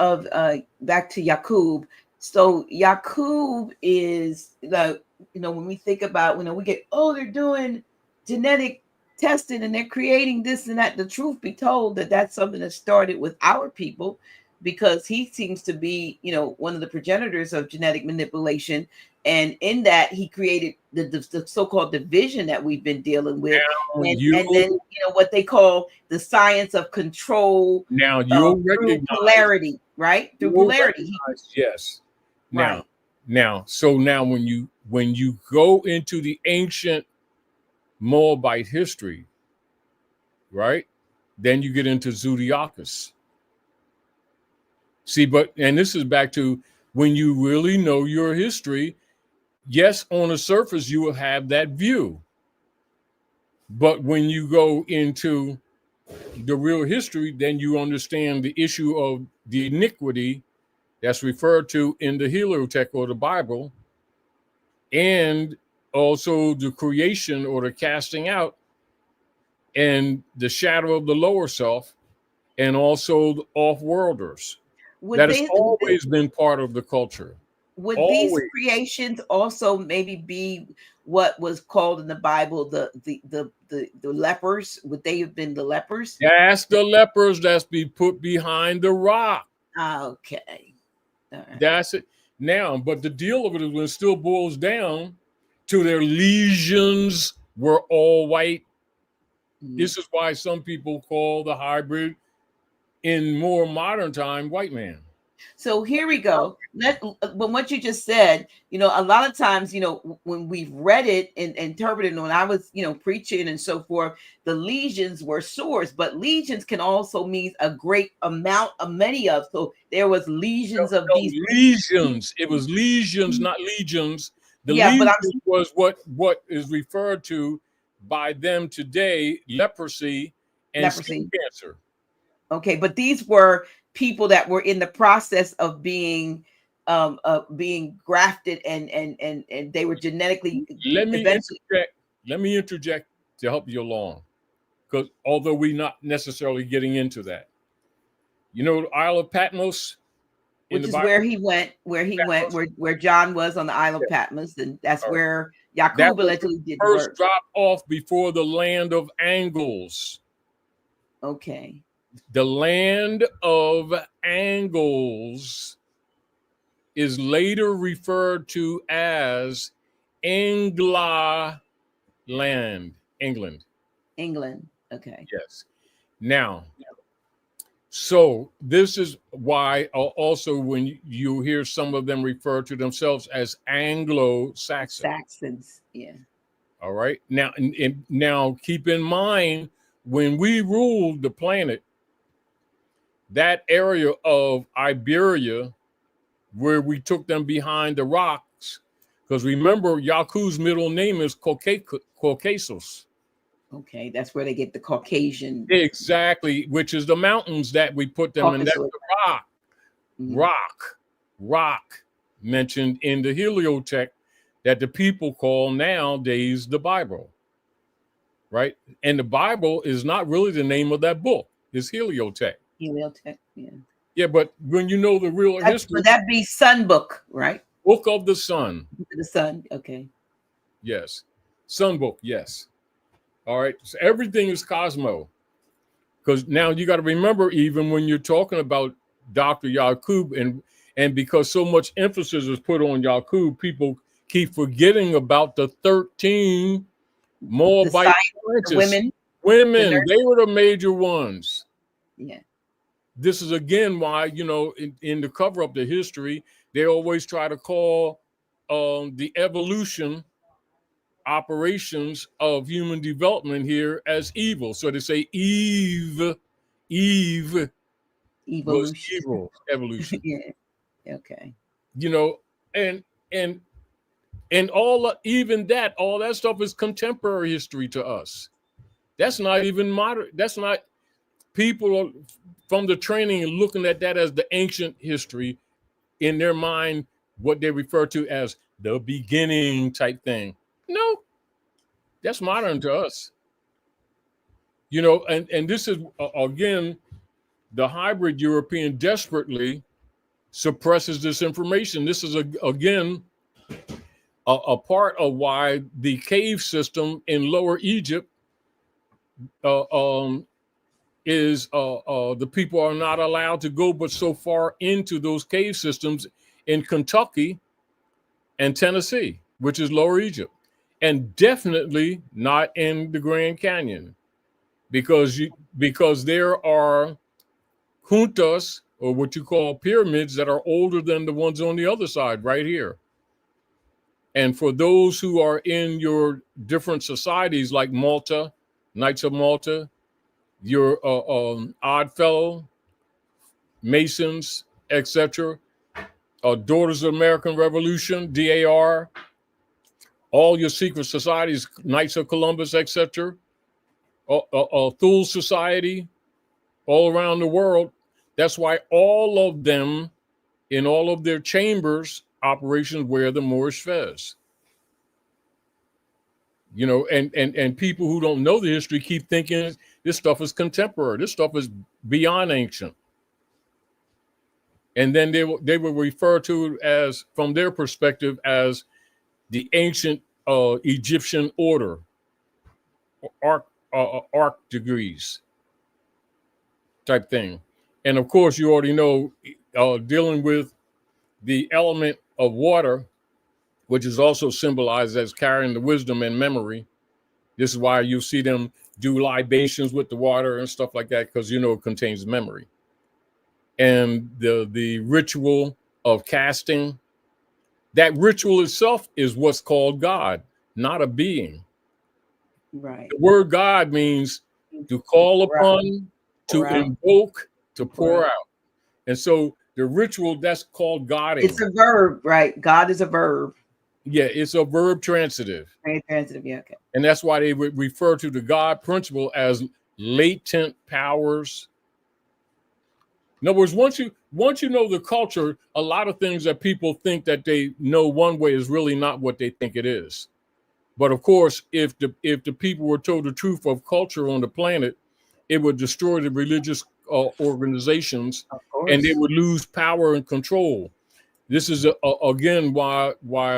back to Yakub, so Yakub is when we think about we get, they're doing genetic testing and they're creating this and that. The truth be told, that's something that started with our people, because he seems to be one of the progenitors of genetic manipulation, and in that he created the so-called division that we've been dealing with, and then what they call the science of control. Now you'll recognize through polarity, right? Through polarity. Yes. Right. Now, when you go into the ancient Moabite history, right, then you get into Zodiacus. See, and this is back to when you really know your history. Yes, on the surface, you will have that view. But when you go into the real history, then you understand the issue of the iniquity that's referred to in the Heliotext or the Bible, and also the creation or the casting out and the shadow of the lower self, and also the off-worlders. That has always been part of the culture. Would these creations also maybe be what was called in the Bible the lepers? Would they have been the lepers? That's the lepers that's be put behind the rock. Okay. All right. That's it. Now, but the deal of it is when it still boils down to their lesions were all white. This is why some people call the hybrid in more modern time white man. So here we go. But what you just said, a lot of times, when we've read it and interpreted, when I was, preaching and so forth, the legions were sores, but legions can also mean a great amount of many of. So there was legions of these legions. It was legions, not legions. The legions was what is referred to by them today, leprosy and skin cancer. Okay, but these were people that were in the process of being grafted and they were genetically. Let me interject to help you along, because although we're not necessarily getting into that, the Isle of Patmos, which is where he went, where John was on the Isle of Patmos, and that's where Yakub allegedly did first work. drop off before the land of Angles. Okay. The land of Angles is later referred to as England. England. Okay. Yes. Now, so this is why also when you hear some of them refer to themselves as Anglo-Saxon. Saxons, yeah. All right. Now keep in mind, when we ruled the planet, that area of Iberia, where we took them behind the rocks, because remember, Yakub's middle name is Caucasus. Okay, that's where they get the Caucasian. Exactly, which is the mountains that we put them in. That's the rock, mentioned in the heliotext that the people call nowadays the Bible, right? And the Bible is not really the name of that book. It's heliotext. Heliotext, yeah. Yeah, but when you know the real history, would that be Sun Book, right? Book of the Sun. Book of the Sun, okay. Yes. Sun Book, yes. All right. So everything is Cosmo. Because now you got to remember, even when you're talking about Dr. Yakub, and because so much emphasis is put on Yakub, people keep forgetting about the 13 Moabite women. Women, they were the major ones. Yeah. This is again why, you know, in the cover up the history, they always try to call the evolution operations of human development here as evil. So they say Eve was evil, evolution. Yeah. Okay. You know, and all even that, all that stuff is contemporary history to us. That's not even modern. That's not, people from the training looking at that as the ancient history in their mind, what they refer to as the beginning type thing. No, that's modern to us. You know, and this is, again, the hybrid European desperately suppresses this information. This is, again, a part of why the cave system in Lower Egypt is the people are not allowed to go but so far into those cave systems in Kentucky and Tennessee, which is Lower Egypt, and definitely not in the Grand Canyon, because there are juntas, or what you call pyramids, that are older than the ones on the other side right here. And for those who are in your different societies like Malta, Knights of Malta, your Odd Fellow, Masons, etc., Daughters of American Revolution, DAR, all your secret societies, Knights of Columbus, etc., Thule Society, all around the world. That's why all of them, in all of their chambers operations, wear the Moorish fez. You know, and people who don't know the history keep thinking this stuff is contemporary. This stuff is beyond ancient. And then they will refer to it as, from their perspective, as the ancient Egyptian order, arc degrees type thing. And of course, you already know, dealing with the element of water, which is also symbolized as carrying the wisdom and memory. This is why you see them do libations with the water and stuff like that, because, you know, it contains memory. And the ritual of casting, that ritual itself is what's called God, not a being. Right. The word God means to call upon, to invoke, to pour out. And so the ritual, that's called Godding. It's a verb, right? God is a verb. Yeah, it's a verb transitive. Transitive, yeah, okay. And that's why they would refer to the God principle as latent powers. In other words, once you know the culture, a lot of things that people think that they know one way is really not what they think it is. But of course, if the people were told the truth of culture on the planet, it would destroy the religious organizations, and they would lose power and control. This is again why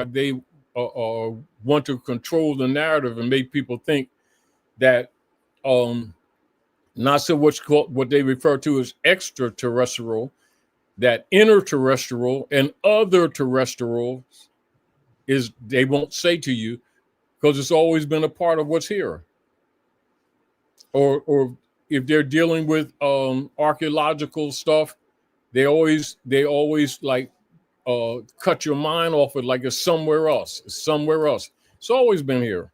they want to control the narrative and make people think that not so much what they refer to as extraterrestrial, that interterrestrial and other terrestrials is, they won't say to you, because it's always been a part of what's here. Or if they're dealing with archaeological stuff, they always like cut your mind off it like it's somewhere else. It's somewhere else. It's always been here.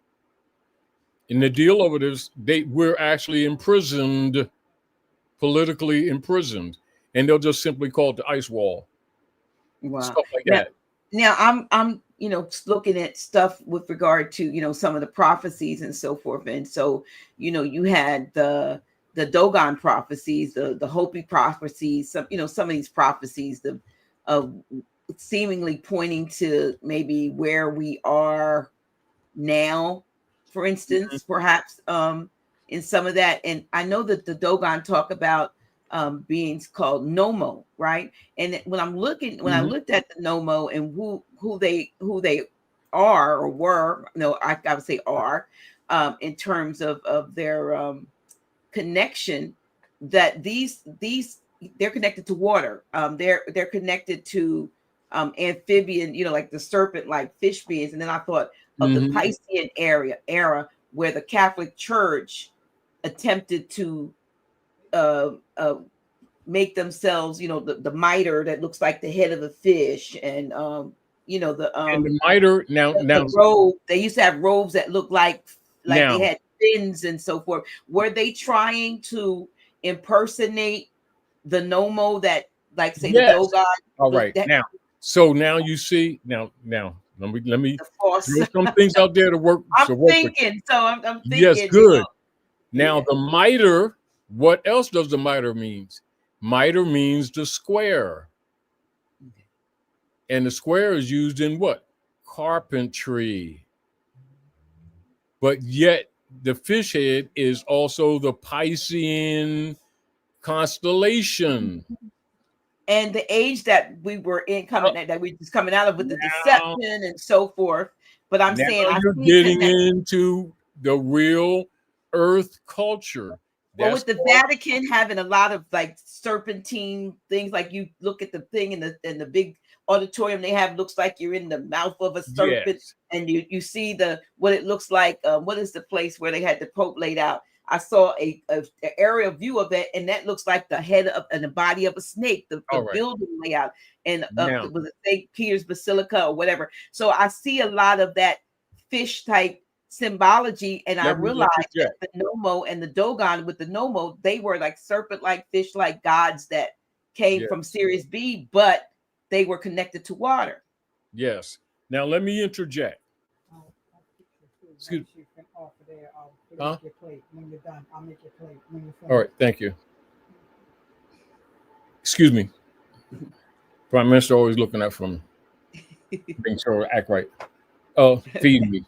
And the deal of it is we're actually imprisoned, politically imprisoned, and they'll just simply call it the ice wall. Wow. Stuff like that. Now I'm looking at stuff with regard to some of the prophecies and so forth, and so you had the Dogon prophecies, the Hopi prophecies, some of these prophecies, seemingly pointing to maybe where we are now, for instance, perhaps in some of that. And I know that the Dogon talk about beings called Nomo, right? And when I looked at the Nomo and who they are or were, no, I would say are, in terms of their connection, that these they're connected to water. They're connected to amphibian, like the serpent like fish beings. And then I thought of the Piscean era where the Catholic Church attempted to make themselves, the mitre that looks like the head of a fish, and and the mitre now the robe. They used to have robes that looked like now, they had fins and so forth. Were they trying to impersonate the Nomo that, like, say, yes. the Dogon? All right, now, so now you see, now let me throw some things out there to work. I'm thinking. Yes, good. Now the mitre. What else does the mitre means? Mitre means the square, and the square is used in what? Carpentry. But yet the fish head is also the Piscean constellation. And the age that we were in, that we just coming out of, with the deception and so forth. But I'm saying you're getting into the real Earth culture. Well, with the Vatican having a lot of like serpentine things, like you look at the thing in the big auditorium they have, looks like you're in the mouth of a serpent, and you see what it looks like. What is the place where they had the Pope laid out? I saw a aerial view of it, and that looks like the head and the body of a snake. The building layout, and was it St. Peter's Basilica or whatever. So I see a lot of that fish type symbology, and I realized that the Nomo and the Dogon, with the Nomo, they were like serpent-like, fish-like gods that came from Sirius B, but they were connected to water. Yes. Now let me interject. Excuse me. Huh? When you're done, I'll make your plate. When you're finished. All right, thank you. Excuse me. Prime Minister always looking out for me. Being sure to act right. Feed me.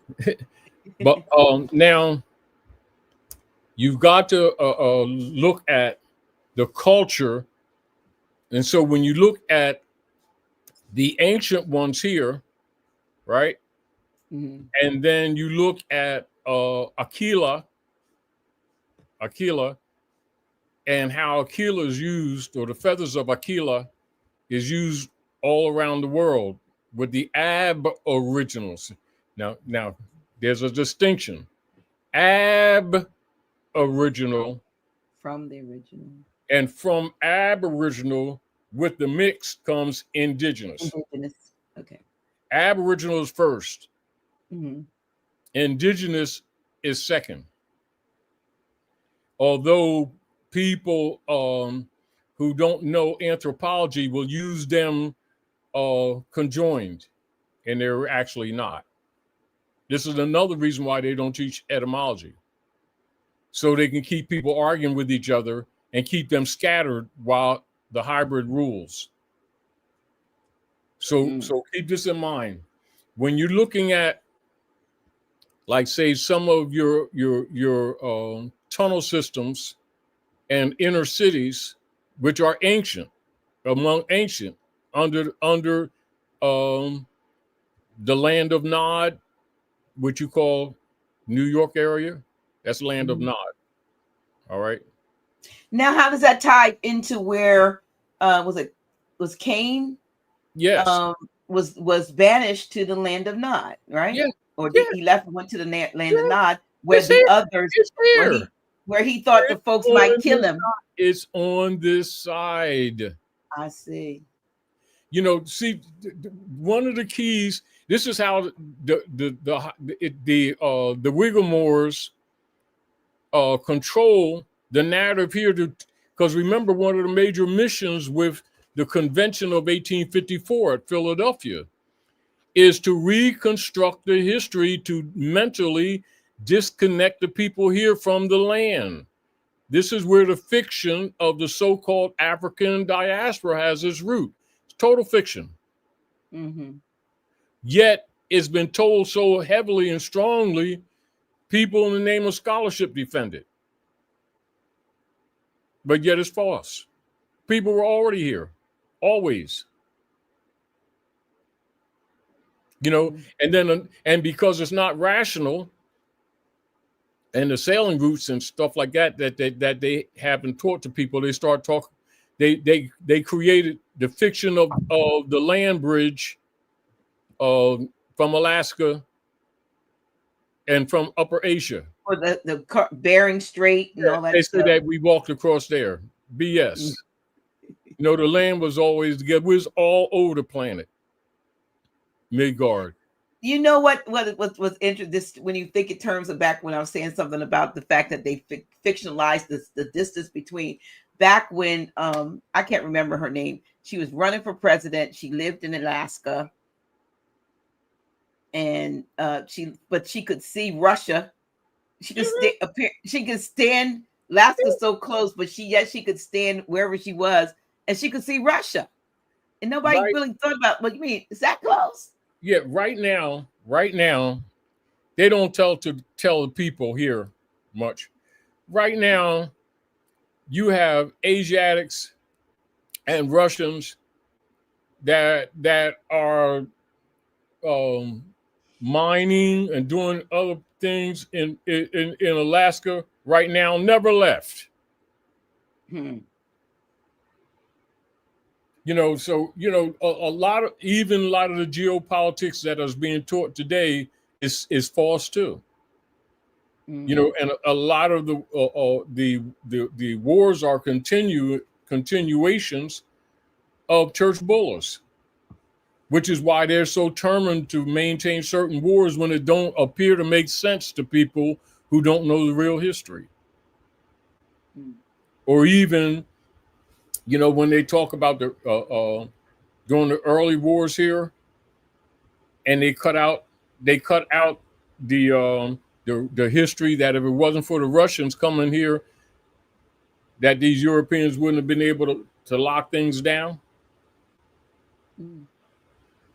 But now you've got to look at the culture. And so when you look at the ancient ones here, right? Mm-hmm. And then you look at Aquila, and how Aquila is used, or the feathers of Aquila is used all around the world with the aboriginals. Now there's a distinction. Aboriginal from the original, and from aboriginal with the mix comes indigenous. Okay. Aboriginal is first. Mm-hmm. Indigenous is second. Although people who don't know anthropology will use them conjoined, and they're actually not. This is another reason why they don't teach etymology, so they can keep people arguing with each other and keep them scattered while the hybrid rules. So keep this in mind when you're looking at, like, say, some of your tunnel systems and inner cities, which are ancient, under the land of Nod, which you call New York area. That's land of Nod. All right. Now, how does that tie into where was Cain? Yes. Was banished to the land of Nod, right? Yeah. Or he went to the land of Nod, where the others, where he thought the folks might kill him. It's on this side. I see. See, one of the keys. This is how the Wigamores control the narrative here. Because remember, one of the major missions with the Convention of 1854 at Philadelphia is to reconstruct the history, to mentally disconnect the people here from the land. This is where the fiction of the so-called African diaspora has its root. It's total fiction. Mm-hmm. Yet it's been told so heavily and strongly, people in the name of scholarship defend it. But yet it's false. People were already here, always. You know, and because it's not rational, and the sailing routes and stuff like that they haven't taught to people, they start talking. They created the fiction of the land bridge from Alaska and from Upper Asia. Or the Bering Strait and all that They stuff. say that we walked across there. BS. You know, the land was always together. We was all over the planet. Midgard. You know what was interesting when you think in terms of back when I was saying something about the fact that they fictionalized the distance between back when I can't remember her name. She was running for president. She lived in Alaska, and she could see Russia. She could she could stand. Alaska's so close, but she could stand wherever she was, and she could see Russia. And nobody really thought about. What you mean? Is that close? Yeah, right now, they don't tell the people here much. Right now, you have Asiatics and Russians that are mining and doing other things in Alaska right now, never left. You know, so you know a lot of the geopolitics that is being taught today is false too. You know, and a lot of the wars are continuations of church bullies, which is why they're so determined to maintain certain wars when it don't appear to make sense to people who don't know the real history, or even. You know, when they talk about the during the early wars here, and they cut out the history that if it wasn't for the Russians coming here, that these Europeans wouldn't have been able to lock things down.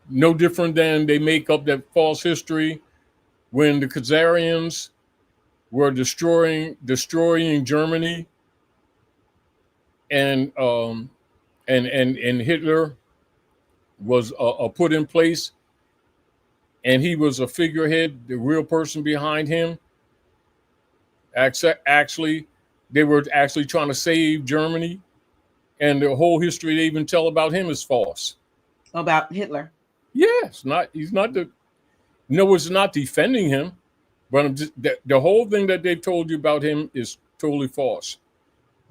No different than they make up that false history when the Khazarians were destroying Germany. And Hitler was put in place, and he was a figurehead, the real person behind him. Actually, they were actually trying to save Germany, and the whole history they even tell about him is false. About Hitler? Yes, he's not it's not defending him, but the whole thing that they've told you about him is totally false.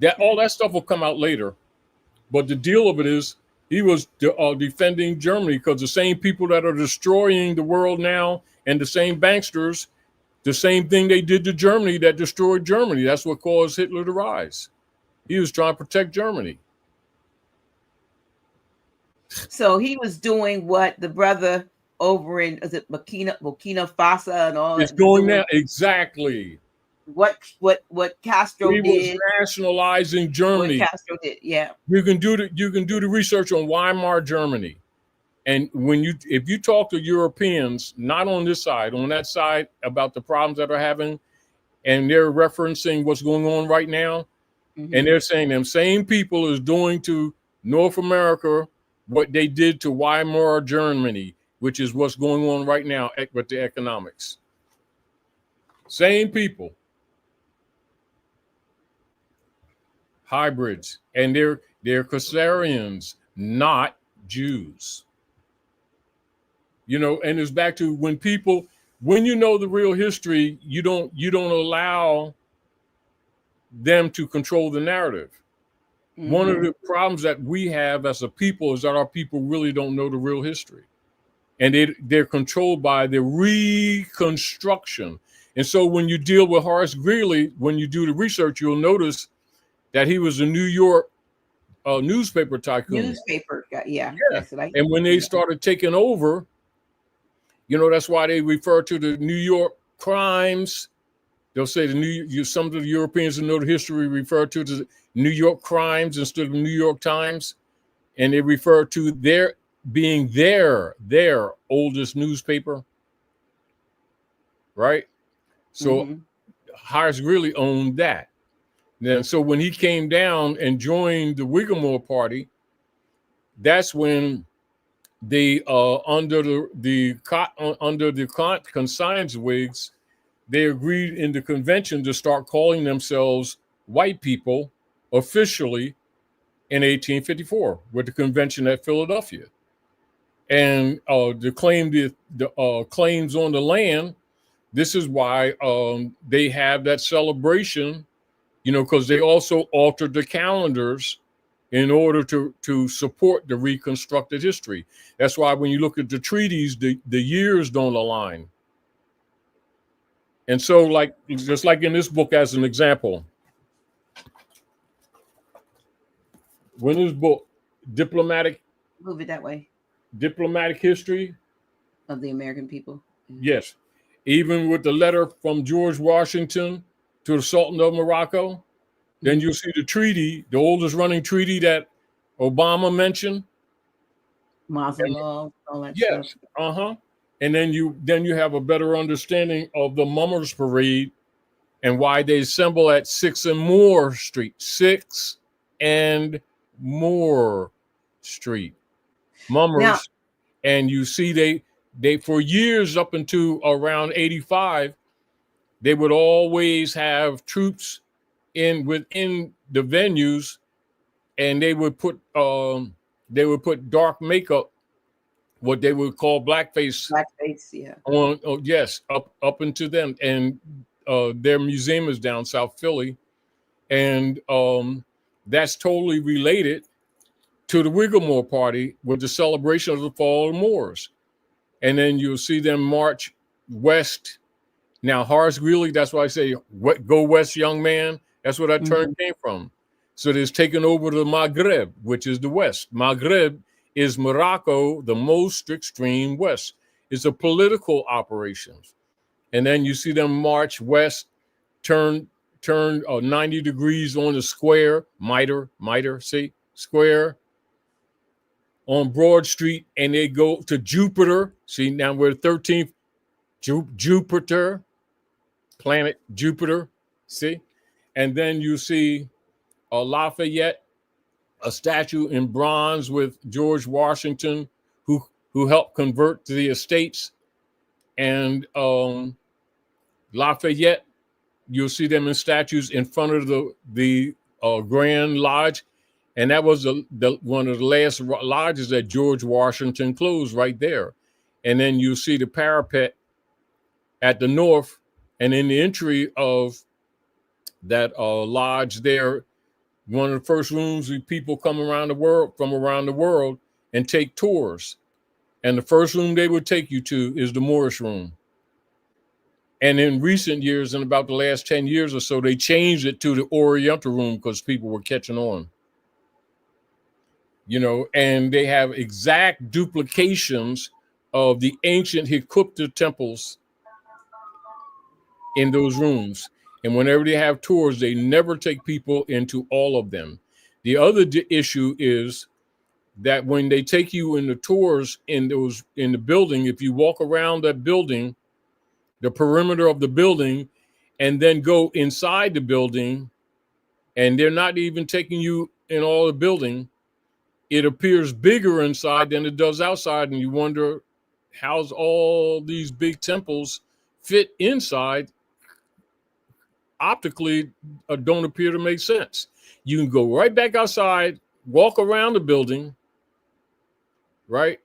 That all that stuff will come out later, but the deal of it is he was defending Germany, because the same people that are destroying the world now and the same banksters, the same thing they did to Germany that destroyed Germany. That's what caused Hitler to rise. He was trying to protect Germany. So he was doing what the brother over in Burkina Faso and all. It's doing that exactly. What Castro did. He was nationalizing Germany. What Castro did, yeah. You can do the research on Weimar Germany, and if you talk to Europeans, not on this side, on that side, about the problems that are having, and they're referencing what's going on right now, and they're saying them same people is doing to North America what they did to Weimar Germany, which is what's going on right now with the economics. Same people. Hybrids, and they're Khazarians, not Jews. You know, and it's back to when you know the real history, you don't allow them to control the narrative. One of the problems that we have as a people is that our people really don't know the real history, and they're controlled by the Reconstruction. And so when you deal with Horace Greeley, when you do the research, you'll notice that he was a New York newspaper tycoon. Yeah. And when they started taking over, you know, that's why they refer to the New York crimes. They'll say some of the Europeans who know the history refer to the New York crimes instead of the New York Times, and they refer to being their oldest newspaper, right? So Horace Greeley owned that. Then, so when he came down and joined the Whiggamore Party, that's when they under the conscience Whigs, they agreed in the convention to start calling themselves white people officially in 1854 with the convention at Philadelphia. And the claims on the land, this is why they have that celebration, you know, because they also altered the calendars in order to support the reconstructed history. That's why when you look at the treaties, the years don't align. And so, like, just like in this book, as an example, when this book, Move it that way. Diplomatic History Of the American people. Yes. Even with the letter from George Washington to the Sultan of Morocco, then you'll see the treaty, the oldest running treaty that Obama mentioned. Mazel, all that Yes. stuff. And then you have a better understanding of the Mummers Parade and why they assemble at 6 and More Street. 6 and More Street. Mummers. Now, and you see they for years up until around 85, they would always have troops within the venues, and they would put dark makeup, what they would call blackface. Blackface, yeah. On yes, up into them, and their museum is down South Philly, and that's totally related to the Whiggamore Party with the celebration of the fall of the Moors. And then you'll see them march west. Now, Horace Greeley, that's why I say, go west, young man. That's where that term came from. So it's taken over the Maghreb, which is the west. Maghreb is Morocco, the most extreme west. It's a political operation. And then you see them march west, turn 90 degrees on the square, mitre, see, square, on Broad Street, and they go to Jupiter. See, now we're 13th, Jupiter, planet Jupiter, see? And then you see Lafayette, a statue in bronze with George Washington, who helped convert to the estates. And Lafayette, you'll see them in statues in front of the Grand Lodge. And that was one of the last lodges that George Washington closed right there. And then you see the parapet at the north, and in the entry of that lodge there, one of the first rooms where people come from around the world and take tours. And the first room they would take you to is the Moorish room. And in recent years, in about the last 10 years or so, they changed it to the Oriental room because people were catching on. You know, and they have exact duplications of the ancient Yakub temples in those rooms. And whenever they have tours, they never take people into all of them. The other issue is that when they take you in the tours in the building, if you walk around that building, the perimeter of the building, and then go inside the building, and they're not even taking you in all the building, it appears bigger inside than it does outside. And you wonder, how's all these big temples fit inside? Optically, don't appear to make sense. You can go right back outside, walk around the building, right?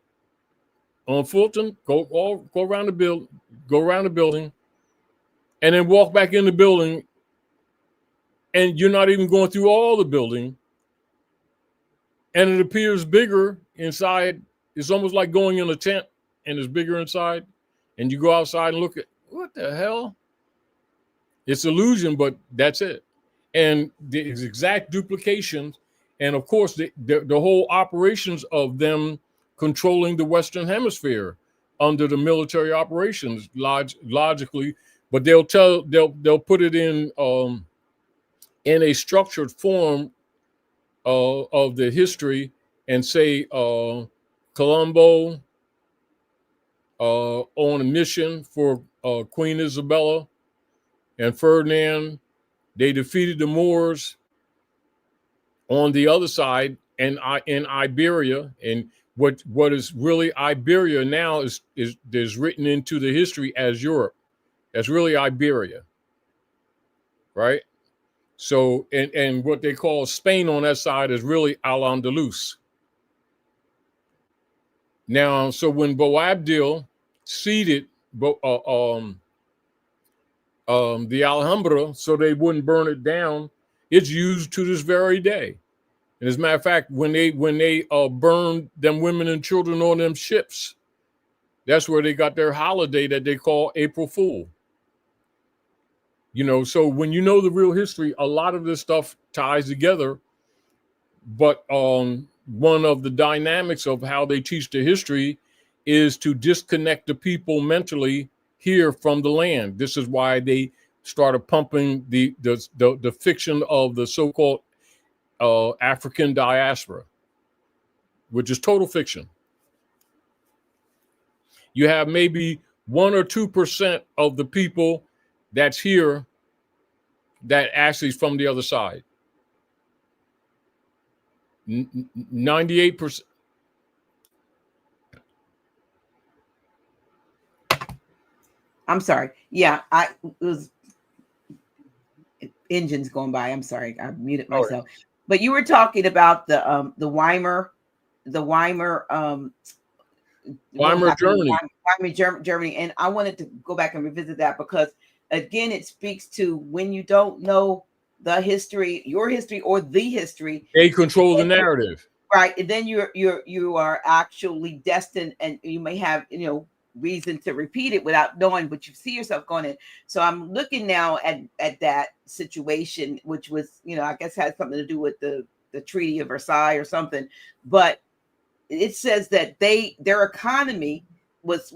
On Fulton, go around the building, and then walk back in the building, and you're not even going through all the building. And it appears bigger inside. It's almost like going in a tent, and it's bigger inside. And you go outside and look at, what the hell? It's illusion, but that's it. And the exact duplications, and of course, the whole operations of them controlling the Western Hemisphere under the military operations, logically, but they'll put it in a structured form of the history and say Colombo on a mission for Queen Isabella and Ferdinand. They defeated the Moors on the other side and in Iberia. And what is really Iberia now is written into the history as Europe. That's really Iberia, right? So, and what they call Spain on that side is really Al-Andalus. Now, so when Boabdil ceded the Alhambra so they wouldn't burn it down, it's used to this very day. And as a matter of fact, when they burned them women and children on them ships, that's where they got their holiday that they call April Fool. You know, so when you know the real history, a lot of this stuff ties together. But one of the dynamics of how they teach the history is to disconnect the people mentally here from the land. This is why they started pumping the fiction of the so-called African diaspora, which is total fiction. You have maybe 1 or 2% of the people that's here that actually is from the other side. 98%. I'm sorry. Yeah, it was engines going by. I'm sorry, I muted myself. Right. But you were talking about the Weimar Germany, and I wanted to go back and revisit that because again, it speaks to when you don't know the history, your history, or the history. They control the narrative, right? And then you are actually destined, and you may have reason to repeat it without knowing what you see yourself going in. So I'm looking now at that situation, which was I guess had something to do with the Treaty of Versailles or something, but it says that their economy was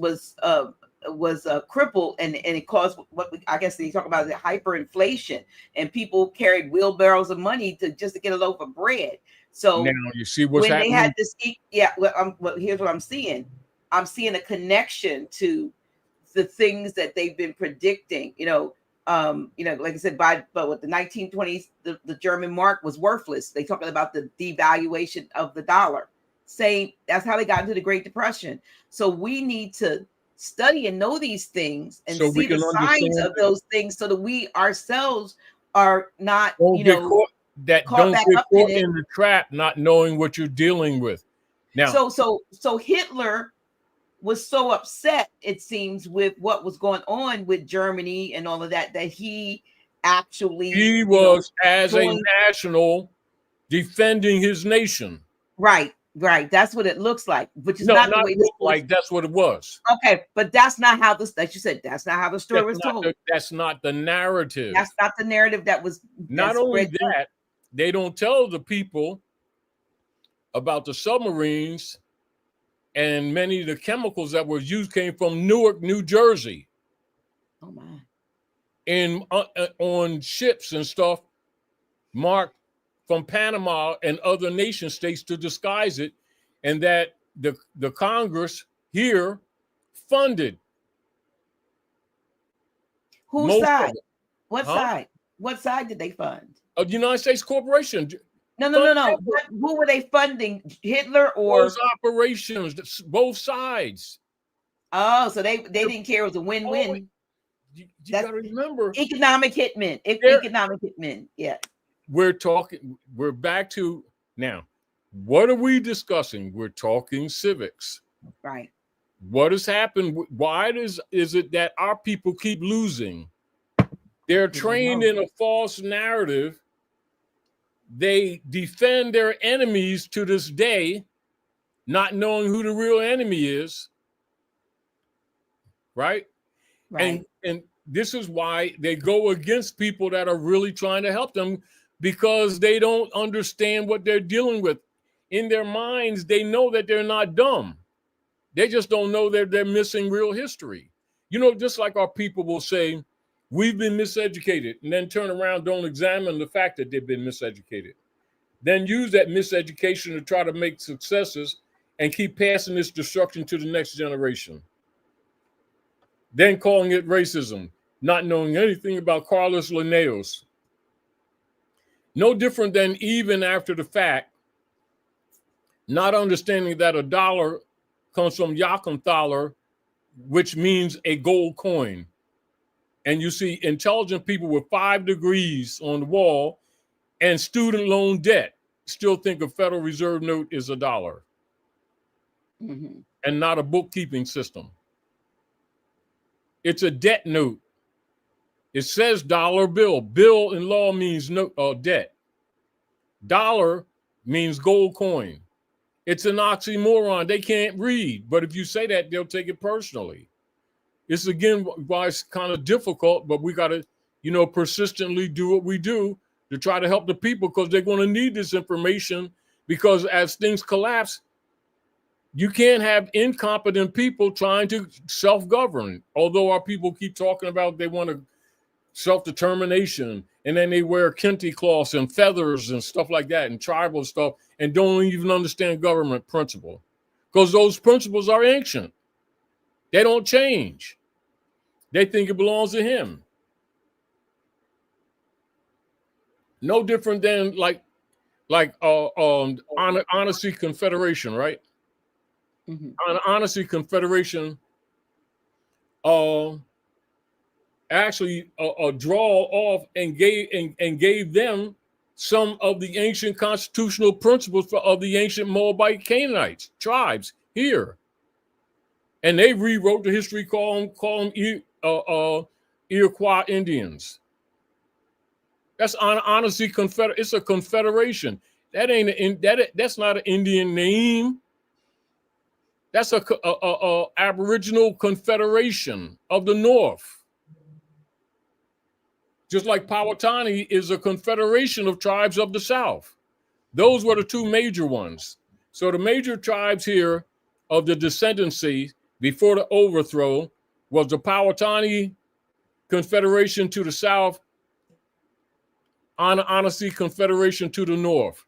crippled, and it caused what I guess they talk about the hyperinflation, and people carried wheelbarrows of money to get a loaf of bread. So now you see what's happening. They had this, here's what I'm seeing. I'm seeing a connection to the things that they've been predicting. Like I said, but with the 1920s, the German mark was worthless. They talking about the devaluation of the dollar. Saying that's how they got into the Great Depression. So we need to study and know these things and see the signs of those things, so that we ourselves are not, don't get caught in the trap, not knowing what you're dealing with. Now, so Hitler was so upset, it seems, with what was going on with Germany and all of that he actually was as a national defending his nation. Right. That's what it looks like, which is not the way this like. That's what it was. Okay, but that's not how this. Like you said, that's not how the story was told. That's not the narrative. That's not the narrative that was. Not only that, they don't tell the people about the submarines, and many of the chemicals that were used came from Newark, New Jersey. Oh my! And on ships and stuff marked from Panama and other nation states to disguise it, and that the Congress here funded. Whose side? What side? What side did they fund? The United States corporation. No. Who were they funding? Hitler or those operations? Both sides. Oh, so they didn't care. It was a win-win. You got to remember, economic hitmen. Economic hitmen. Yeah. We're back to now. What are we discussing? We're talking civics. Right. What has happened? Why is it that our people keep losing? They're trained in a false narrative. They defend their enemies to this day, not knowing who the real enemy is. Right? And this is why they go against people that are really trying to help them, because they don't understand what they're dealing with. In their minds, they know that they're not dumb. They just don't know that they're missing real history. Just like our people will say, we've been miseducated, and then turn around, don't examine the fact that they've been miseducated. Then use that miseducation to try to make successes and keep passing this destruction to the next generation. Then calling it racism, not knowing anything about Carlos Linnaeus. No different than even after the fact, not understanding that a dollar comes from Yakub thaler, which means a gold coin. And you see intelligent people with 5 degrees on the wall and student loan debt still think a Federal Reserve note is $1 and not a bookkeeping system. It's a debt note. It says dollar bill. Bill in law means debt. Dollar means gold coin. It's an oxymoron. They can't read. But if you say that, they'll take it personally. It's again why it's kind of difficult, but we got to, persistently do what we do to try to help the people, because they're going to need this information, because as things collapse, you can't have incompetent people trying to self-govern. Although our people keep talking about they want to self-determination, and then they wear kente cloths and feathers and stuff like that and tribal stuff, and don't even understand government principle, because those principles are ancient. They don't change. They think it belongs to him. No different than like Honesty Confederation, right? Honesty Confederation actually draw off and gave them some of the ancient constitutional principles of the ancient Moabite Canaanites tribes here, and they rewrote the history, call them Iroquois Indians. That's Honesty Confederation. It's a confederation. That ain't that's not an Indian name. That's a Aboriginal Confederation of the North. Just like Powhatan is a confederation of tribes of the South. Those were the 2 major ones. So the major tribes here of the descendancy before the overthrow was the Powhatan Confederation to the south, Honesty Confederation to the north.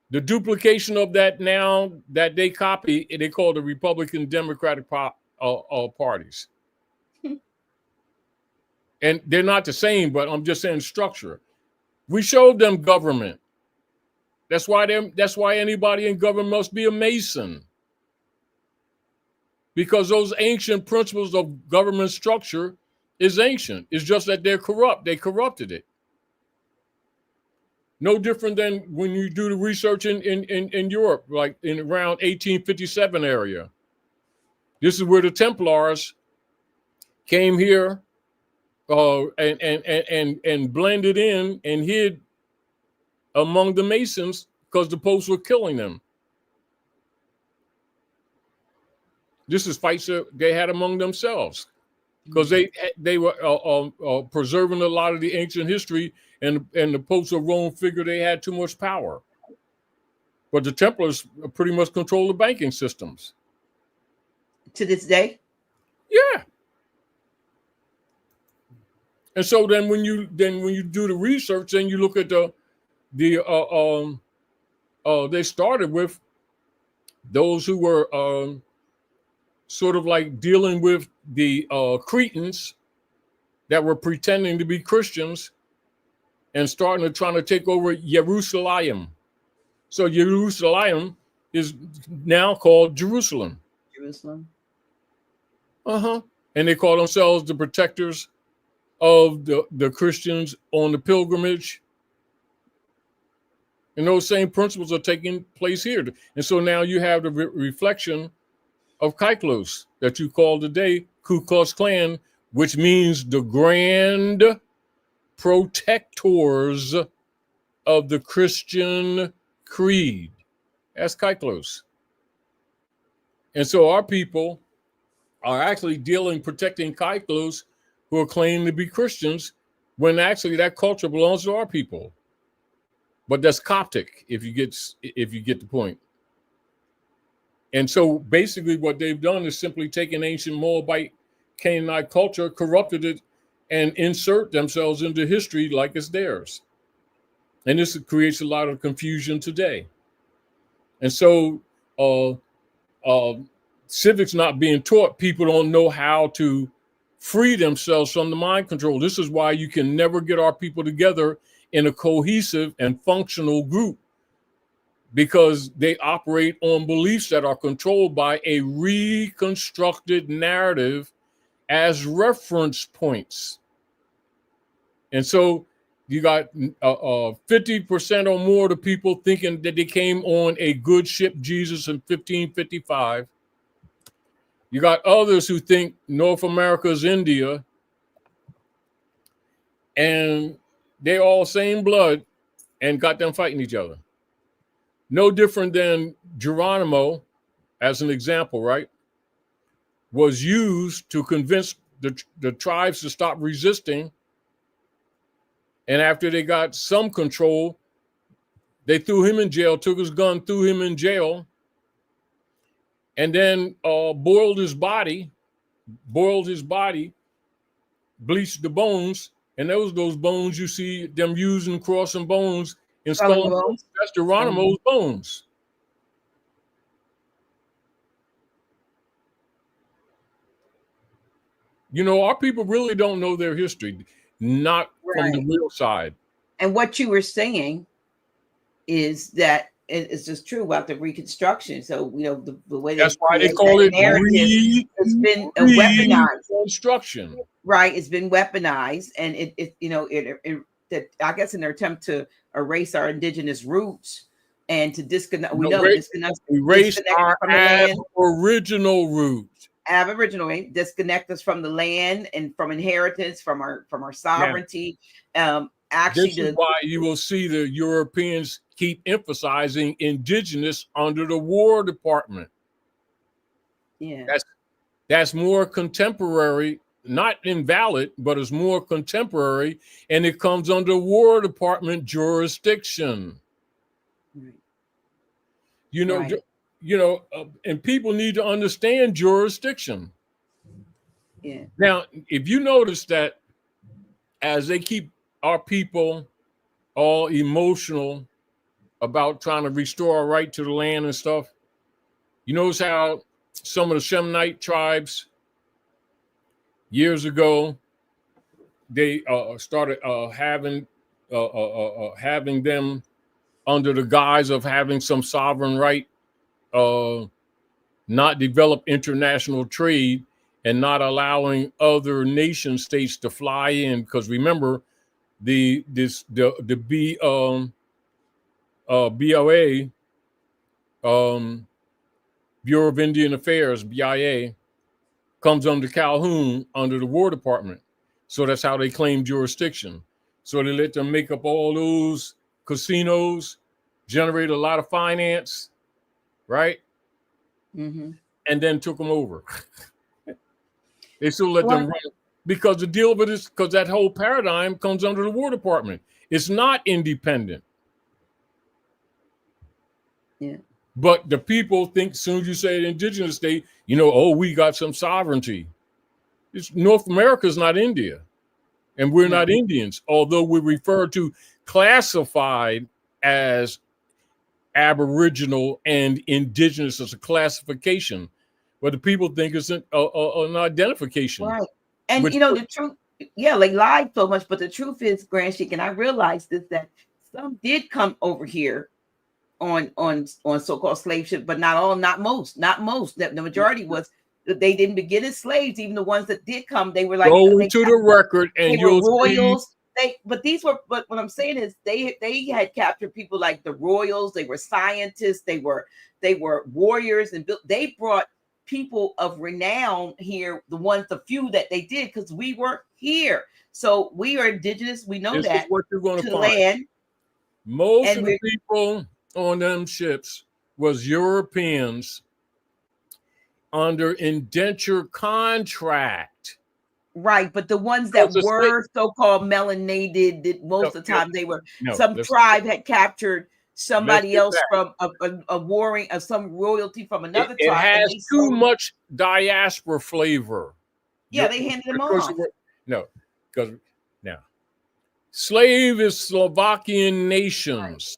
The duplication of that now that they copy, they call the Republican Democratic parties. And they're not the same, but I'm just saying structure. We showed them government. That's why anybody in government must be a Mason. Because those ancient principles of government structure is ancient. It's just that they're corrupt. They corrupted it. No different than when you do the research in Europe, like in around 1857 area. This is where the Templars came here and blended in and hid among the Masons because the Popes were killing them. This is fights that they had among themselves, because they were preserving a lot of the ancient history, and the Popes of Rome figured they had too much power. But the Templars pretty much control the banking systems. To this day? Yeah. And so then when you do the research, then you look at they started with those who were sort of like dealing with the Cretans that were pretending to be Christians and trying to take over Jerusalem. So Jerusalem is now called Jerusalem. Jerusalem. And they call themselves the protectors of the Christians on the pilgrimage. And those same principles are taking place here. And so now you have the reflection of Kaiklos that you call today Ku Klux Klan, which means the grand protectors of the Christian creed. That's Kaiklos. And so our people are actually protecting Kaiklos who are claiming to be Christians, when actually that culture belongs to our people. But that's Coptic, if you get the point. And so basically what they've done is simply taken ancient Moabite Canaanite culture, corrupted it, and insert themselves into history like it's theirs. And this creates a lot of confusion today. And so civics not being taught, people don't know how to free themselves from the mind control. This is why you can never get our people together in a cohesive and functional group, because they operate on beliefs that are controlled by a reconstructed narrative as reference points. And so you got 50% or more of the people thinking that they came on a good ship, Jesus, in 1555. You got others who think North America is India, and they all same blood and got them fighting each other. No different than Geronimo, as an example, right? Was used to convince the tribes to stop resisting. And after they got some control, they threw him in jail, took his gun, threw him in jail, and then boiled his body, bleached the bones, and those bones you see them using crossing bones in skull. That's Geronimo's bones. You know, our people really don't know their history, not from the real side. And what you were saying is that it's just true about the Reconstruction. So, you know, the way that's why they call it narrative, it's been weaponized. Reconstruction. Right. It's been weaponized. And it you know, I guess in their attempt to erase our indigenous roots and to disconnect, erase our aboriginal roots. Aboriginal, right? Disconnect us from the land and from inheritance, from our sovereignty. Actually, this is why you will see the Europeans keep emphasizing indigenous under the War Department. Yeah, that's more contemporary, not invalid, but it's more contemporary, and it comes under War Department jurisdiction. Right. You know, and people need to understand jurisdiction. Yeah. Now, if you notice that as they keep our people all emotional about trying to restore our right to the land and stuff, you notice how some of the Sheminite tribes years ago, they started having them under the guise of having some sovereign right, not develop international trade and not allowing other nation states to fly in. Because remember, the BOA, Bureau of Indian Affairs, BIA, comes under Calhoun under the War Department. So that's how they claim jurisdiction. So they let them make up all those casinos, generate a lot of finance, right? Mm-hmm. And then took them over. They still let them run because the deal with it, because that whole paradigm comes under the War Department. It's not independent. Yeah. But the people think as soon as you say an indigenous state, you know, oh, we got some sovereignty. North America is not India, and we're not Indians, although we're referred to classified as Aboriginal and indigenous as a classification, but the people think it's an identification. Right. And you know, the truth, they lied so much, but the truth is, Grand Sheik, and I realized this, that some did come over here on so-called slave ship, but not most. That the majority was they didn't begin as slaves. Even the ones that did come, they were like go into the record and you'll royals. But what I'm saying is they had captured people like the royals. They were scientists. They were warriors, and they brought people of renown here. The few that they did, because we were here. So we are indigenous. We know that. Is what you're going to find. Land. Most of the people on them ships was Europeans under indenture contract. Right, but the ones that were so-called melanated, most of the time they were some tribe had captured somebody else from a warring of some royalty from another tribe. It has too much diaspora flavor. Yeah, they handed them off. No, because now slave is Slovakian nations.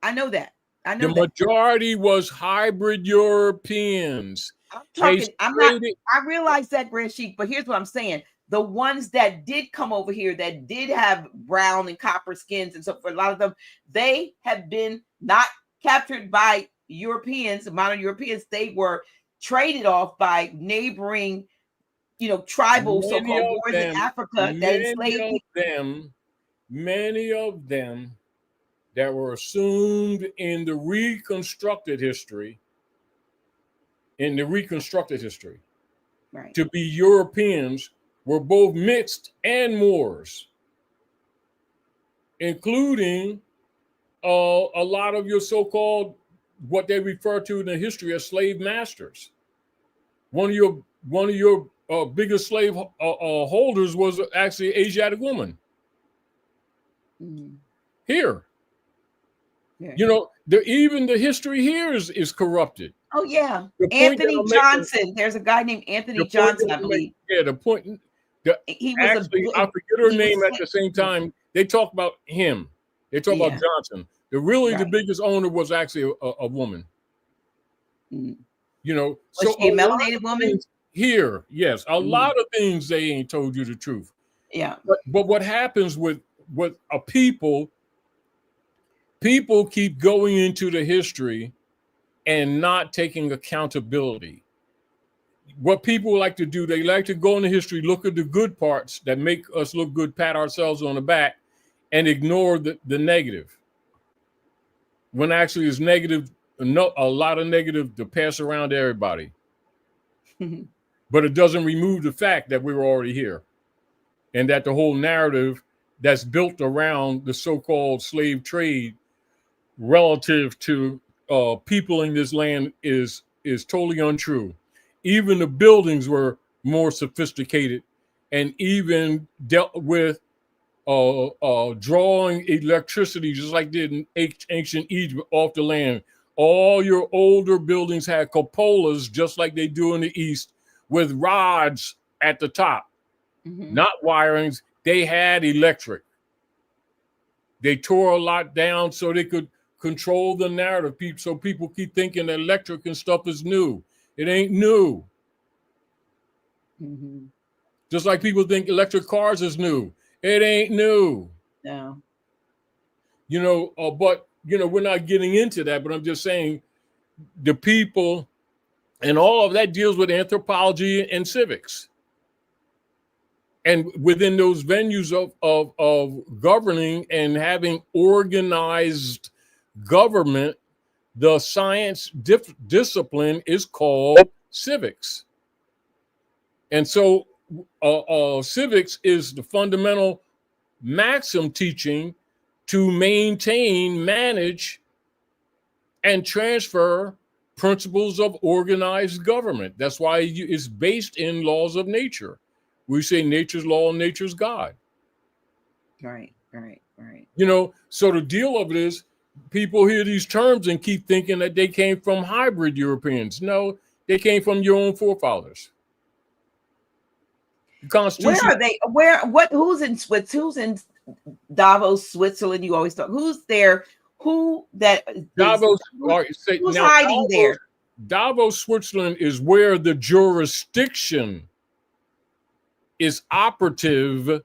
Right. I know that. I know The that. majority was hybrid Europeans. I'm They talking, I'm not, traded. I realize that, Grand Sheik, but here's what I'm saying. The ones that did come over here that did have brown and copper skins and so for a lot of them, they have been not captured by Europeans, modern Europeans. They were traded off by neighboring, tribal Many so-called of wars in them, Africa that enslaved people. many of them that were assumed in the reconstructed history, Right. to be Europeans were both mixed and Moors, including a lot of your so-called what they refer to in the history as slave masters. One of your biggest slave holders was actually an Asiatic woman. Mhm. Here. Yeah. Even the history here is corrupted. Oh yeah, The point that Anthony I'm making- Johnson. There's a guy named Anthony Johnson, I believe. The point. He was Actually, I forget her he was name at the same time. They talk about him. They talk about Yeah. Johnson. The Right. biggest owner was actually a woman. Mhm. Was Was she a melanated woman? Here, yes, a Mhm. lot of things they ain't told you the truth. Yeah. But what happens with a people keep going into the history and not taking accountability. What people like to do, they like to go into history, look at the good parts that make us look good, pat ourselves on the back, and ignore the negative. When actually it's negative, a lot of negative to pass around to everybody. But it doesn't remove the fact that we were already here. And that the whole narrative that's built around the so-called slave trade relative to people in this land is totally untrue. Even the buildings were more sophisticated and even dealt with drawing electricity just like did in ancient Egypt off the land. All your older buildings had cupolas just like they do in the East with rods at the top, not wirings. They had electric. They tore a lot down so they could control the narrative. So people keep thinking that electric and stuff is new. It ain't new. Just like people think electric cars is new. It ain't new. No. But we're not getting into that, but I'm just saying the people and all of that deals with anthropology and civics. And within those venues of governing and having organized government, the science discipline is called civics. And so civics is the fundamental maxim teaching to maintain, manage, and transfer principles of organized government. That's why it's based in laws of nature. We say nature's law and nature's God. Right. So the deal of it is people hear these terms and keep thinking that they came from hybrid Europeans. No, they came from your own forefathers. The Constitution. Where are they? Who's in Who's in Davos, Switzerland? You always talk. Who's there? Who's hiding there? Davos, Switzerland is where the jurisdiction is operative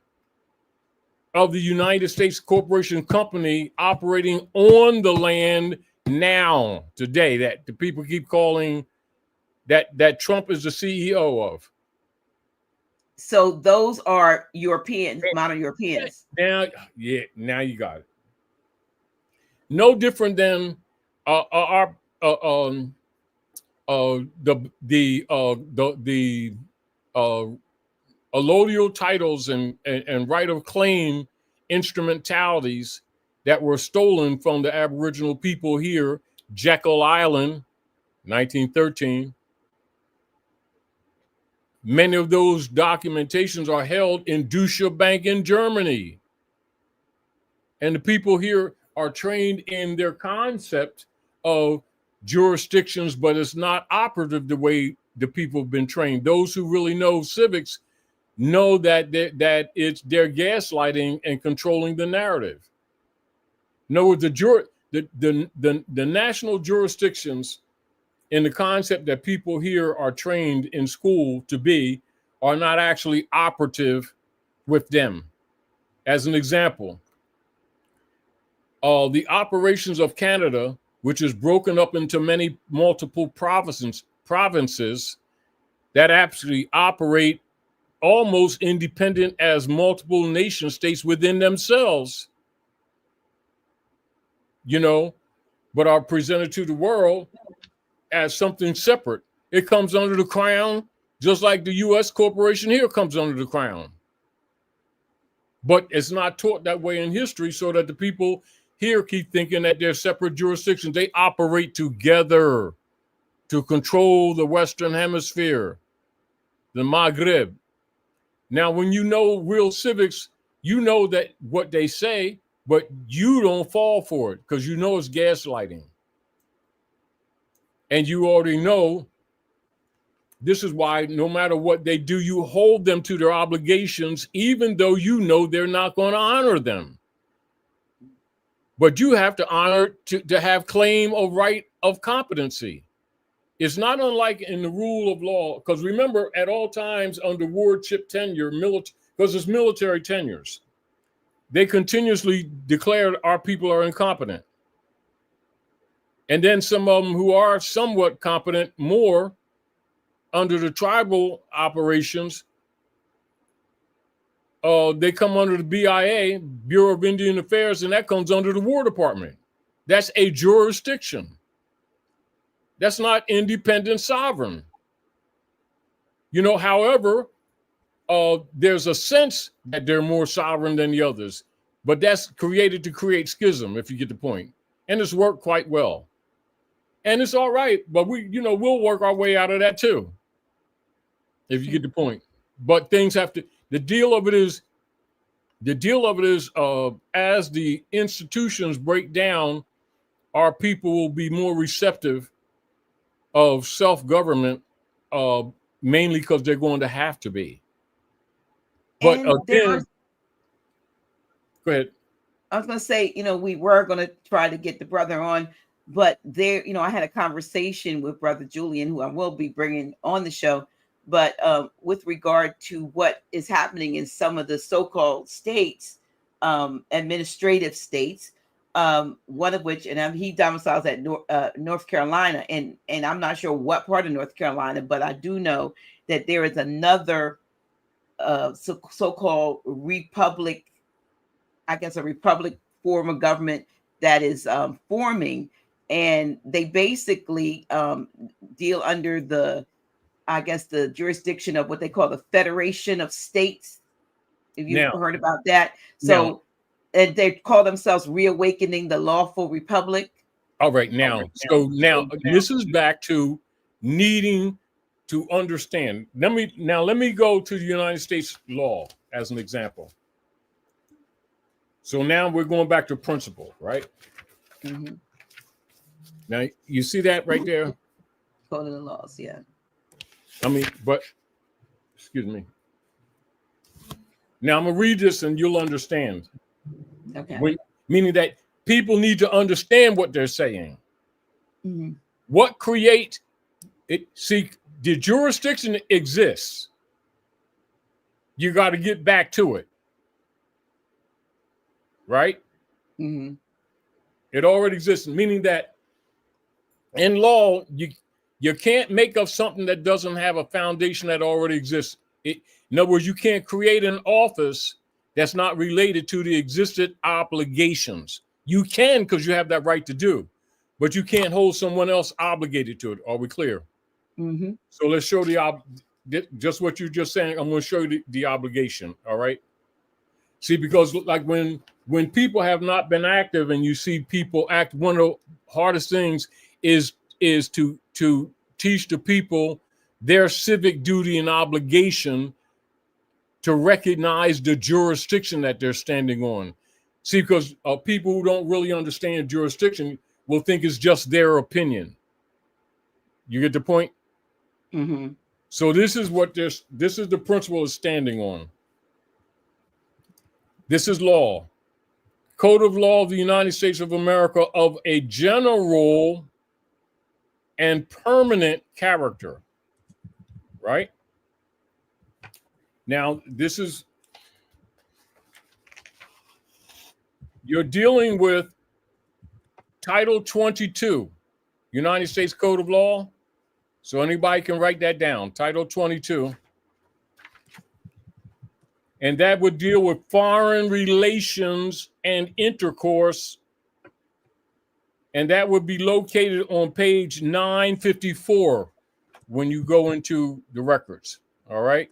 of the United States Corporation Company operating on the land now, today, that the people keep calling that Trump is the CEO of. So those are Europeans, modern Europeans. Now you got it. No different than the allodial titles and right of claim instrumentalities that were stolen from the Aboriginal people here, Jekyll Island, 1913. Many of those documentations are held in Deutsche Bank in Germany. And the people here are trained in their concept of jurisdictions, but it's not operative the way the people have been trained. Those who really know civics know that they're gaslighting and controlling the narrative. No, the the national jurisdictions in the concept that people here are trained in school to be are not actually operative with them. As an example, the operations of Canada, which is broken up into many multiple provinces that actually operate almost independent as multiple nation states within themselves, but are presented to the world as something separate. It comes under the crown, just like the U.S. corporation here comes under the crown. But it's not taught that way in history, so that the people here keep thinking that they're separate jurisdictions. They operate together to control the Western Hemisphere, the Maghreb. Now, when you know real civics, you know that what they say, but you don't fall for it because you know it's gaslighting. And you already know this is why no matter what they do, you hold them to their obligations, even though you know they're not going to honor them. But you have to honor to have claim of right of competency. It's not unlike in the rule of law, because remember, at all times under wardship tenure, because it's military tenures, they continuously declared our people are incompetent. And then some of them who are somewhat competent more under the tribal operations, they come under the BIA, Bureau of Indian Affairs, and that comes under the War Department. That's a jurisdiction. That's not independent sovereign. However, there's a sense that they're more sovereign than the others, but that's created to create schism, if you get the point. And it's worked quite well. And it's all right, but we'll work our way out of that too, if you get the point. But things have to, the deal of it is, as the institutions break down, our people will be more receptive of self-government, mainly because they're going to have to be. But again, go ahead. I was going to say, we were going to try to get the brother on, but there, I had a conversation with Brother Julian, who I will be bringing on the show, but with regard to what is happening in some of the so-called states, administrative states, one of which, and he domiciles at North Carolina, and I'm not sure what part of North Carolina, but I do know that there is another so-called republic, I guess a republic form of government that is forming, and they basically deal under the jurisdiction of what they call the Federation of States. If you've heard about that. So and they call themselves reawakening the lawful republic. All right, now this is back to needing to understand. Let me go to the United States law as an example. So now we're going back to principle, right? Mm-hmm. Now you see that right there? Code of the laws, yeah. But excuse me. Now I'm gonna read this and you'll understand. Okay. Meaning that people need to understand what they're saying. Mm-hmm. What create it? See, the jurisdiction exists. You got to get back to it, right? Mm-hmm. It already exists, meaning that in law you can't make up something that doesn't have a foundation that already exists. In other words, you can't create an office that's not related to the existed obligations. You can, because you have that right to do, but you can't hold someone else obligated to it. Are we clear? Mm-hmm. So let's show just what you're just saying. I'm going to show you the obligation. All right. See, because like when people have not been active and you see people act, one of the hardest things is to teach the people their civic duty and obligation to recognize the jurisdiction that they're standing on. See, because people who don't really understand jurisdiction will think it's just their opinion. You get the point? Mm-hmm. So this is the principle is standing on. This is law. Code of Law of the United States of America of a general and permanent character, right? Now, this is, you're dealing with Title 22, United States Code of Law. So anybody can write that down, Title 22. And that would deal with foreign relations and intercourse. And that would be located on page 954 when you go into the records, all right?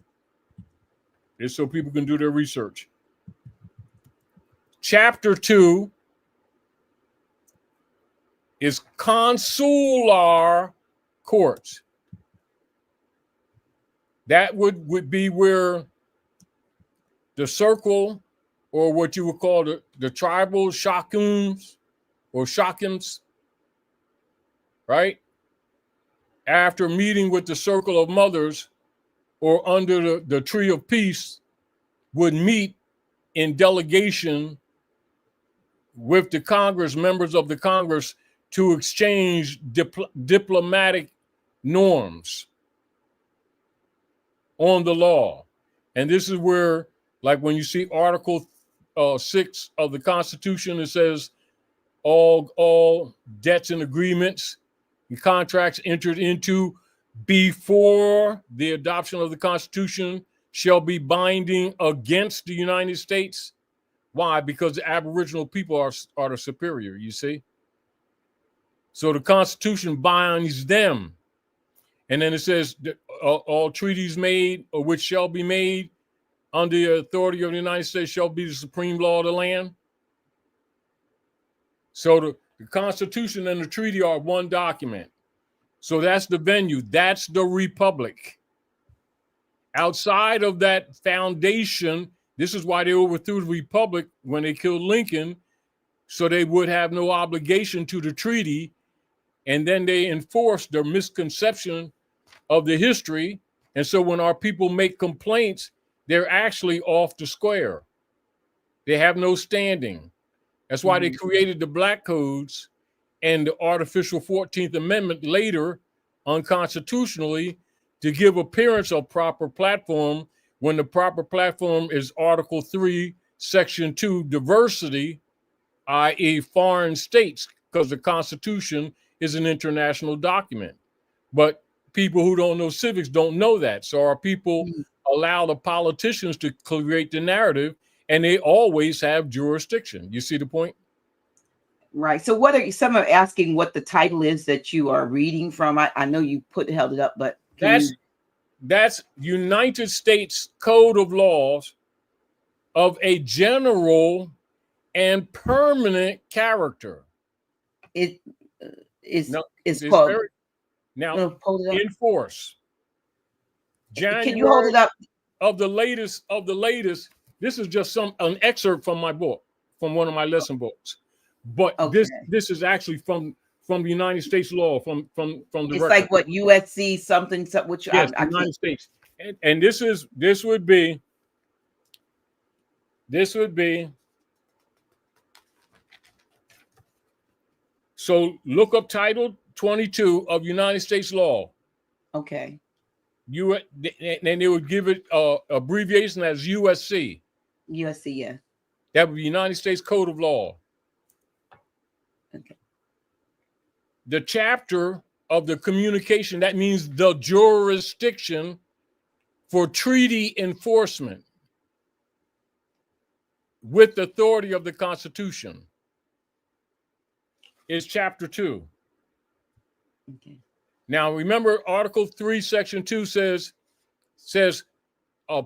Just so people can do their research. Chapter 2 is consular courts. That would be where the circle, or what you would call the tribal shakums or shakims, right? After meeting with the circle of mothers or under the tree of peace, would meet in delegation with the Congress, members of the Congress, to exchange diplomatic norms on the law. And this is where, like when you see Article 6 of the Constitution, it says all debts and agreements and contracts entered into before the adoption of the Constitution shall be binding against the United States. Why? Because the Aboriginal people are the superior, you see? So the Constitution binds them. And then it says that all treaties made or which shall be made under the authority of the United States shall be the supreme law of the land. So the Constitution and the treaty are one document. So that's the venue. That's the republic. Outside of that foundation, this is why they overthrew the republic when they killed Lincoln, so they would have no obligation to the treaty. And then they enforced their misconception of the history. And so when our people make complaints, they're actually off the square. They have no standing. That's why they created the black codes and the artificial 14th Amendment later unconstitutionally to give appearance of proper platform, when the proper platform is Article 3, Section 2, diversity, i.e. foreign states, because the Constitution is an international document. But people who don't know civics don't know that. So our people allow the politicians to create the narrative, and they always have jurisdiction. You see the point? Right. So what are some are asking what the title is that you are reading from? I know you held it up, but that's United States Code of Laws of a general and permanent character. It's called now in force. January, can you hold it up? Of the latest. This is just an excerpt from my book, from one of my lesson books. But this is actually from the United States law, from the it's record. like what USC something which yes, United States. And this would be so look up Title 22 of United States law. Okay. And they would give it abbreviation as USC. USC, yeah. That would be United States Code of Law. Okay. The chapter of the communication, that means the jurisdiction for treaty enforcement with the authority of the Constitution, is Chapter 2. Okay. Now, remember, Article 3, Section 2 says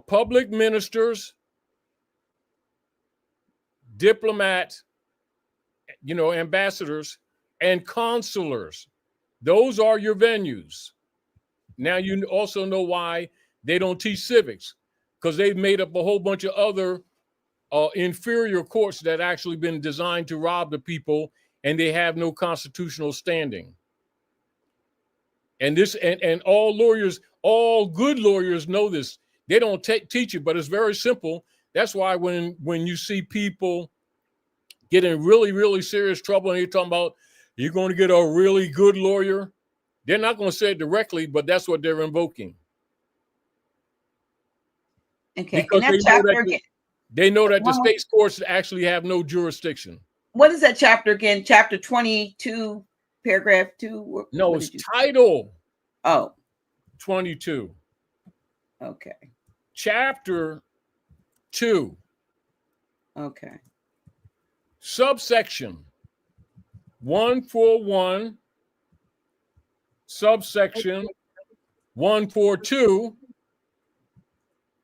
public ministers, diplomats, ambassadors, and consulars. Those are your venues. Now you also know why they don't teach civics, because they've made up a whole bunch of other inferior courts that actually been designed to rob the people, and they have no constitutional standing. And this and all lawyers, all good lawyers know this. They don't teach it, but it's very simple. That's why when you see people get in really, really serious trouble and you're talking about you're going to get a really good lawyer, they're not going to say it directly, but that's what they're invoking. Okay. Because And that chapter again. They know that the state's courts actually have no jurisdiction. What is that chapter again? Chapter 22, paragraph 2? No, it's title. Oh. 22. Okay. Chapter 2. Okay. Subsection 141, subsection 142,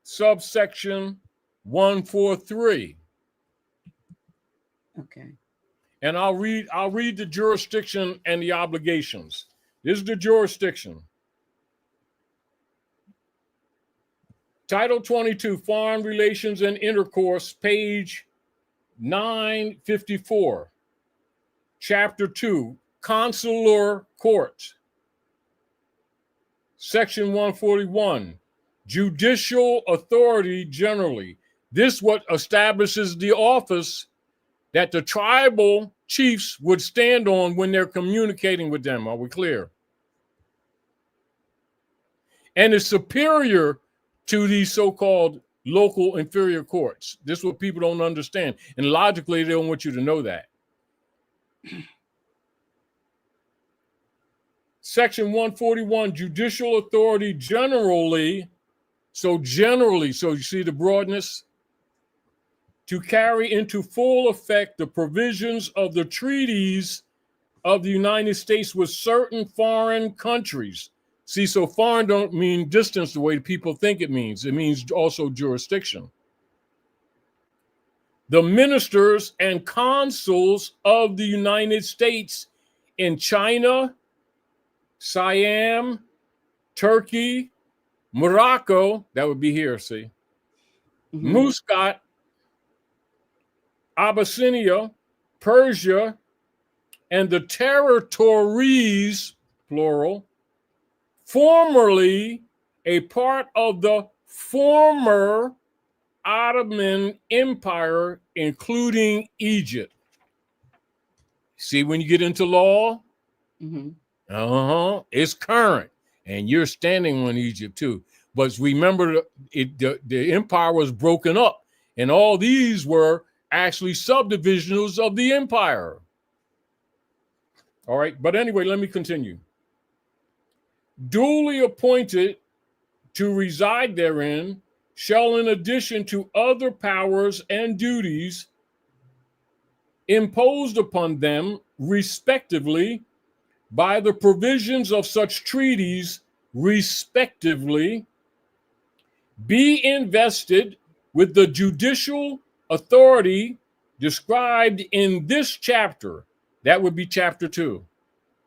subsection 143. Okay. And I'll read the jurisdiction and the obligations. This is the jurisdiction. Title 22, Foreign Relations and Intercourse, page 954. Chapter 2, Consular Court. Section 141, Judicial Authority generally. This what establishes the office that the tribal chiefs would stand on when they're communicating with them. Are we clear? And is superior to these so-called local inferior courts. This is what people don't understand. And logically, they don't want you to know that. Section 141, Judicial Authority generally. So generally, so you see the broadness? To carry into full effect the provisions of the treaties of the United States with certain foreign countries. See, so foreign don't mean distance the way people think it means. It means also jurisdiction. The ministers and consuls of the United States in China, Siam, Turkey, Morocco, that would be here, see, Muscat, Abyssinia, Persia, and the territories, plural, formerly a part of the former Ottoman Empire, including Egypt. See, when you get into law, it's current, and you're standing on Egypt too. But remember, the empire was broken up, and all these were actually subdivisions of the empire. All right, but anyway, let me continue. Duly appointed to reside therein shall, in addition to other powers and duties imposed upon them respectively by the provisions of such treaties respectively, be invested with the judicial authority described in this chapter. That would be chapter 2,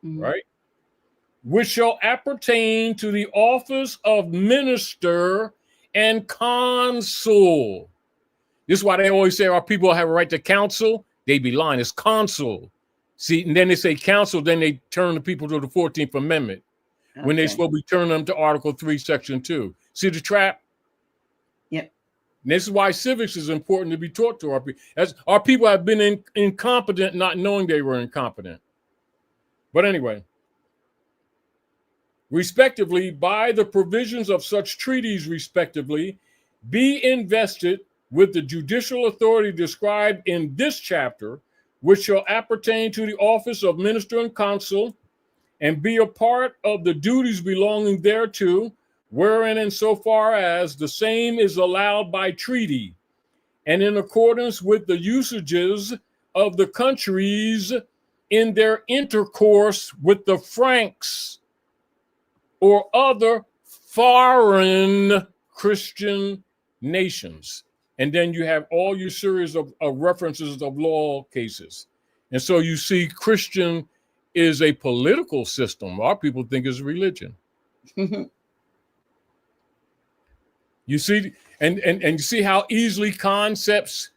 right? Which shall appertain to the office of minister and consul. This is why they always say our people have a right to counsel. They be lying. It's consul. See, and then they say counsel, then they turn the people to the 14th Amendment when they're supposed to be turning them to Article 3, Section 2. See the trap? Yep. And this is why civics is important to be taught to our people. As our people have been incompetent, not knowing they were incompetent. But anyway, respectively, by the provisions of such treaties, respectively, be invested with the judicial authority described in this chapter, which shall appertain to the office of minister and consul, and be a part of the duties belonging thereto, wherein and so far as the same is allowed by treaty, and in accordance with the usages of the countries in their intercourse with the Franks or other foreign Christian nations. And then you have all your series of references of law cases. And so you see Christian is a political system. Our people think it's religion. You see, and you see how easily concepts,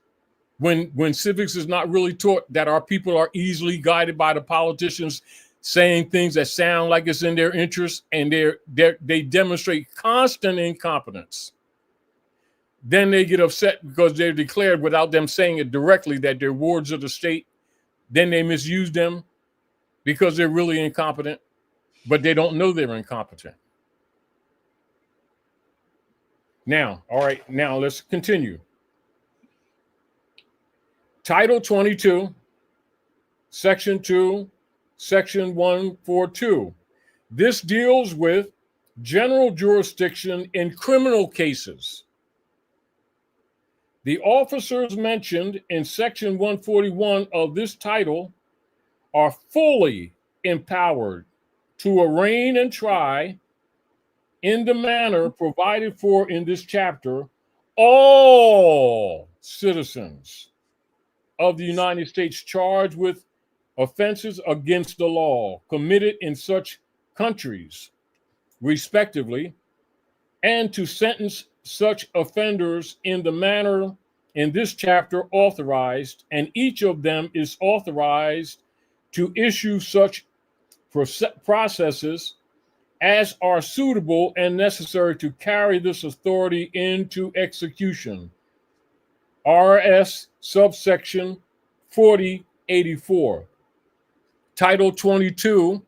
when civics is not really taught, that our people are easily guided by the politicians saying things that sound like it's in their interest, and they demonstrate constant incompetence. then they get upset because they're declared without them saying it directly that they're wards of the state. Then they misuse them because they're really incompetent, but they don't know they're incompetent. Now, all right, now let's continue. Title 22, Section 2, Section 142. This deals with general jurisdiction in criminal cases. The officers mentioned in Section 141 of this title are fully empowered to arraign and try in the manner provided for in this chapter all citizens of the United States charged with offenses against the law committed in such countries, respectively, and to sentence such offenders in the manner in this chapter authorized, and each of them is authorized to issue such processes as are suitable and necessary to carry this authority into execution. RS subsection 4084. Title 22,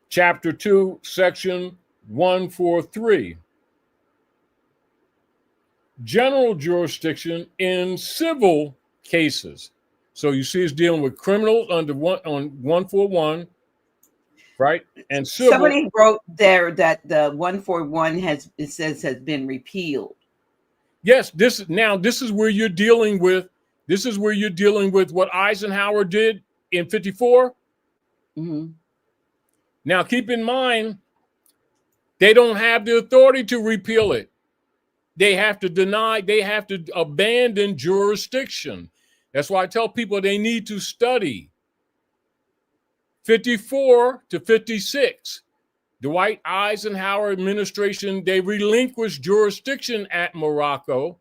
Chapter 2, Section 143. General jurisdiction in civil cases. So you see it's dealing with criminals under 141, right? And civil. Somebody wrote there that the 141 has been repealed. Yes, this is where you're dealing with what Eisenhower did in 54. Mm-hmm. Now keep in mind, they don't have the authority to repeal it. They have to abandon jurisdiction. That's why I tell people they need to study 54 to 56. Dwight Eisenhower administration, they relinquished jurisdiction at Morocco,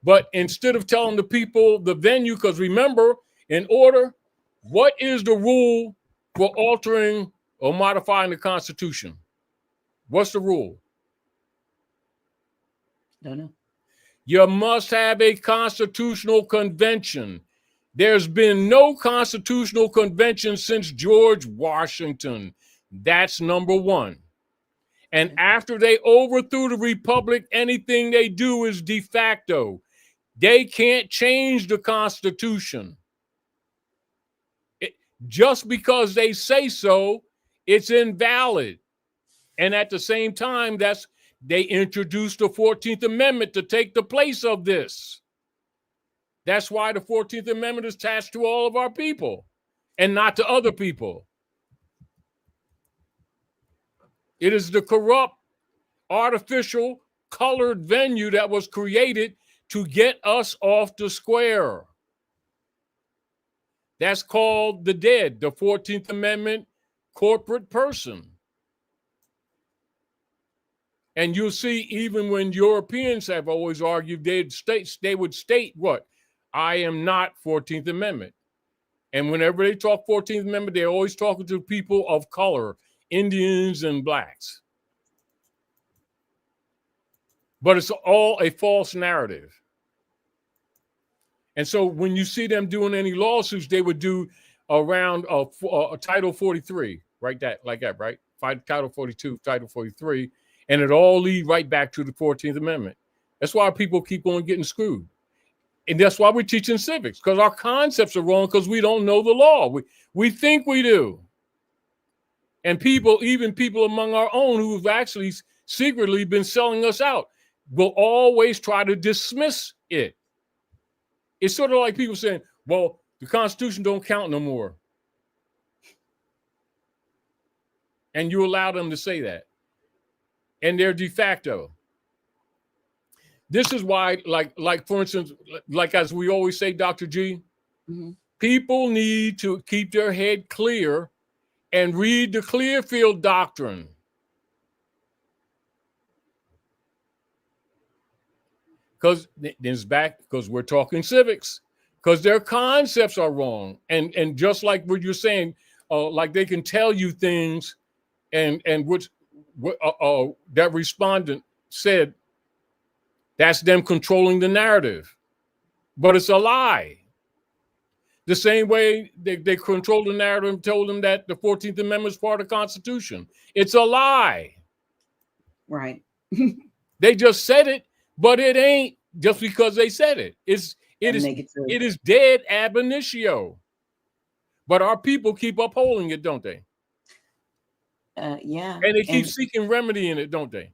but instead of telling the people the venue, because remember, what is the rule for altering or modifying the Constitution? What's the rule? Don't know. You must have a constitutional convention. There's been no constitutional convention since George Washington. That's number one. And after they overthrew the republic, anything they do is de facto. They can't change the Constitution. Just because they say so, it's invalid. And at the same time, they introduced the 14th Amendment to take the place of this. That's why the 14th Amendment is attached to all of our people and not to other people. It is the corrupt, artificial, colored venue that was created to get us off the square. That's called the dead, the 14th Amendment corporate person. And you'll see, even when Europeans have always argued, they would state what? I am not 14th Amendment. And whenever they talk 14th Amendment, they're always talking to people of color, Indians and blacks. But it's all a false narrative. And so when you see them doing any lawsuits, they would do around Title 43, right? Right? Title 42, Title 43. And it all lead right back to the 14th Amendment. That's why people keep on getting screwed. And that's why we're teaching civics, because our concepts are wrong because we don't know the law. We think we do. And even people among our own who've actually secretly been selling us out will always try to dismiss it. It's sort of like people saying, well, the Constitution don't count no more. And you allow them to say that. And they're de facto. This is why, like for instance, like as we always say, Dr. G, people need to keep their head clear and read the Clearfield Doctrine. Because we're talking civics, because their concepts are wrong. And just like what you're saying, like they can tell you things and that respondent said That's them controlling the narrative. But it's a lie. The same way they controlled the narrative and told them that the 14th Amendment is part of the Constitution. It's a lie. Right. They just said it, but it ain't just because they said it. It is dead ab initio. But our people keep upholding it, don't they? Yeah. And they keep seeking remedy in it, don't they?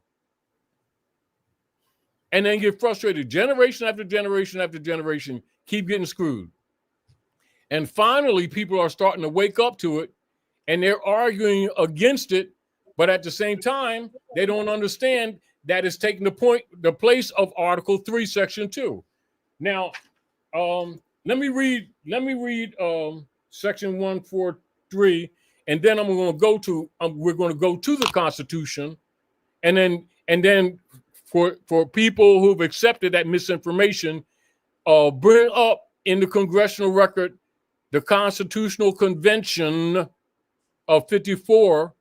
And then get frustrated. Generation after generation after generation, keep getting screwed. And finally, people are starting to wake up to it, and they're arguing against it. But at the same time, they don't understand that it's taking the place of Article 3, Section 2. Now, let me read Section 143, and then we're going to go to the Constitution, and then for people who've accepted that misinformation, bring up in the congressional record the Constitutional Convention of 54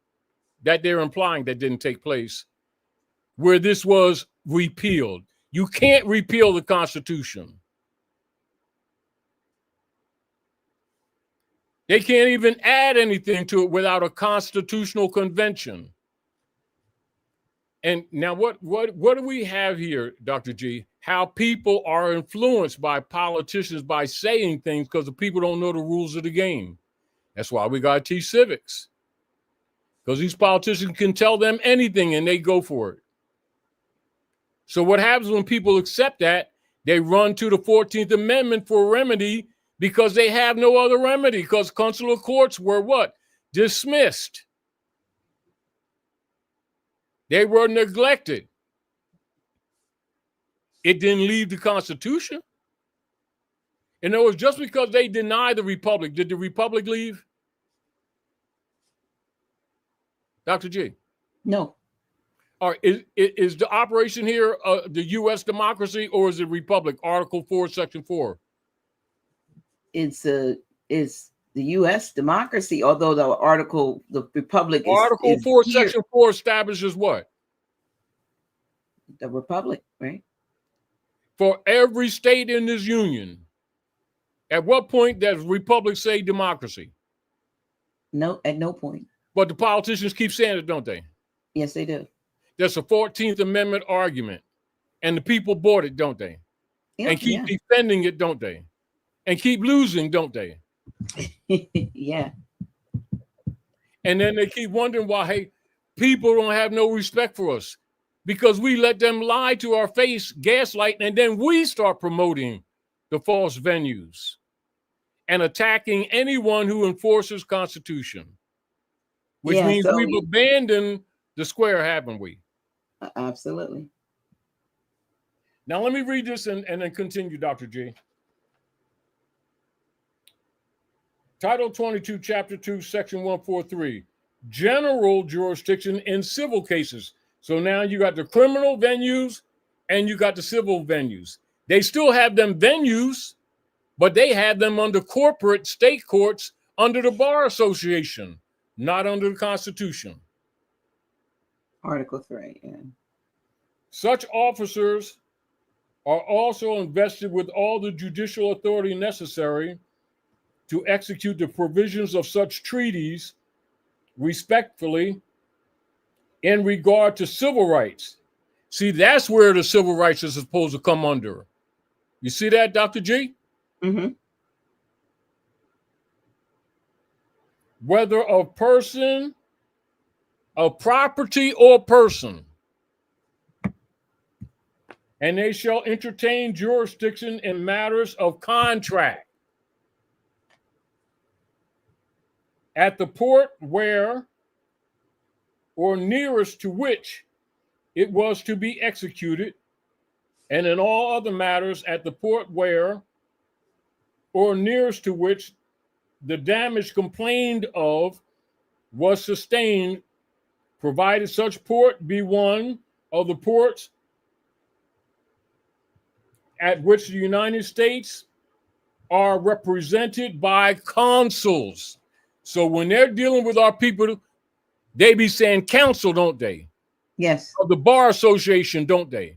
that they're implying that didn't take place, where this was repealed. You can't repeal the Constitution. They can't even add anything to it without a constitutional convention. And now what do we have here, Dr. G? How people are influenced by politicians by saying things because the people don't know the rules of the game. That's why we got to teach civics. Because these politicians can tell them anything and they go for it. So what happens when people accept that? They run to the 14th Amendment for remedy because they have no other remedy, because consular courts were what? Dismissed. They were neglected. It didn't leave the Constitution. In other words, just because they denied the Republic, did the Republic leave? Dr. G? No. All right, is the operation here the U.S. democracy, or is it Republic? Article 4, Section 4. It's the U.S. democracy, although the Republic is Article 4, here. Section 4 establishes what? The Republic, right? For every state in this union. At what point does Republic say democracy? No, at no point. But the politicians keep saying it, don't they? Yes, they do. That's a 14th Amendment argument. And the people bought it, don't they? Yeah, and keep defending it, don't they? And keep losing, don't they? Yeah. And then they keep wondering why, hey, people don't have no respect for us because we let them lie to our face, gaslight, and then we start promoting the false venues and attacking anyone who enforces Constitution, which means we've abandoned the square, haven't we? Absolutely. Now, let me read this and then continue, Dr. G. Title 22, Chapter 2, Section 143, general jurisdiction in civil cases. So now you got the criminal venues and you got the civil venues. They still have them venues, but they have them under corporate state courts under the Bar Association, not under the Constitution. Article 3, yeah. Such officers are also invested with all the judicial authority necessary to execute the provisions of such treaties respectfully in regard to civil rights. See, that's where the civil rights is supposed to come under. You see that, Dr. G? Mm-hmm. Whether of person, of property, or person. And they shall entertain jurisdiction in matters of contract at the port where or nearest to which it was to be executed, and in all other matters at the port where or nearest to which the damage complained of was sustained, provided such port be one of the ports at which the United States are represented by consuls. So when they're dealing with our people, they be saying council, don't they? Yes. Of the Bar Association, don't they?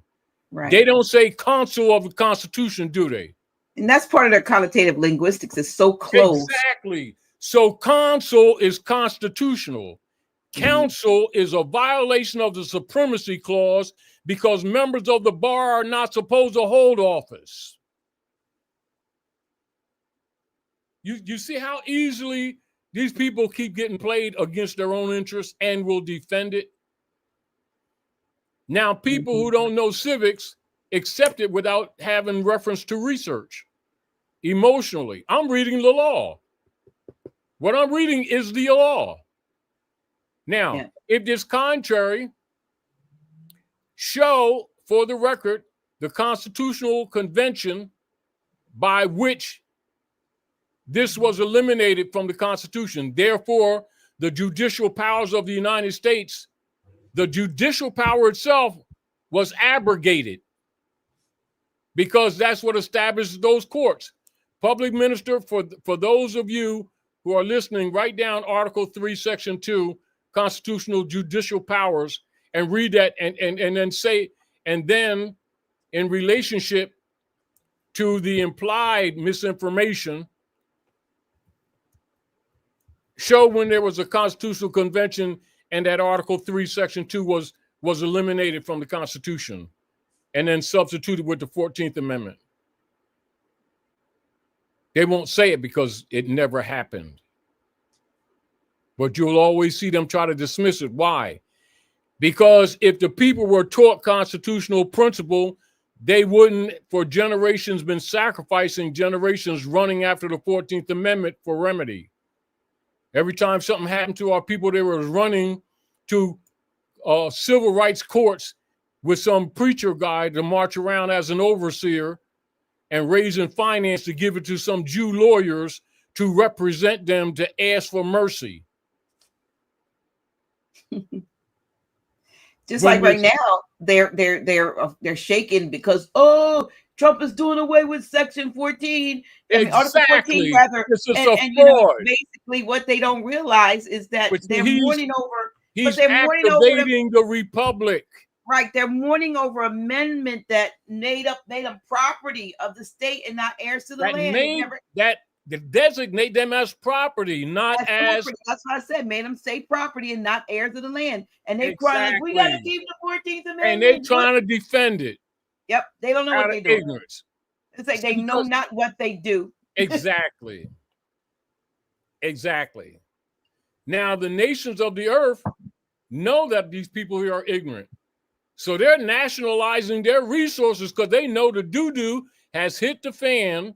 Right. They don't say consul of the Constitution, do they? And that's part of their connotative linguistics. It's so close. Exactly. So consul is constitutional. Council is a violation of the supremacy clause because members of the bar are not supposed to hold office. You see how easily these people keep getting played against their own interests and will defend it? Now, people who don't know civics accept it without having reference to research. Emotionally, I'm reading the law. What I'm reading is the law. Now, if this contrary, show for the record the constitutional convention by which this was eliminated from the Constitution. Therefore, the judicial powers of the United States, the judicial power itself was abrogated because that's what establishes those courts. Public minister, for those of you who are listening, write down Article 3, Section 2, constitutional judicial powers, and read that and then say, and then in relationship to the implied misinformation, show when there was a constitutional convention and that Article 3, Section 2 was eliminated from the Constitution and then substituted with the 14th Amendment. They won't say it because it never happened. But you'll always see them try to dismiss it. Why? Because if the people were taught constitutional principle, they wouldn't, for generations, been sacrificing generations running after the 14th Amendment for remedy. Every time something happened to our people, they were running to civil rights courts with some preacher guy to march around as an overseer and raising finance to give it to some Jew lawyers to represent them to ask for mercy. Just like right now, they're shaking because Trump is doing away with Section 14, Article 14 rather, and you know, basically what they don't realize is that they're mourning over. He's activating the republic. Right, they're mourning over amendment that made them property of the state and not heirs to the land. That designate them as property, not as property. That's what I said. Made them state property and not heirs of the land. And they cry like, we got to keep the 14th Amendment. And they're trying to defend it. Yep, they don't know what they do. Ignorance. It's like they know not what they do. Exactly. Exactly. Now the nations of the earth know that these people here are ignorant. So they're nationalizing their resources because they know the doo-doo has hit the fan.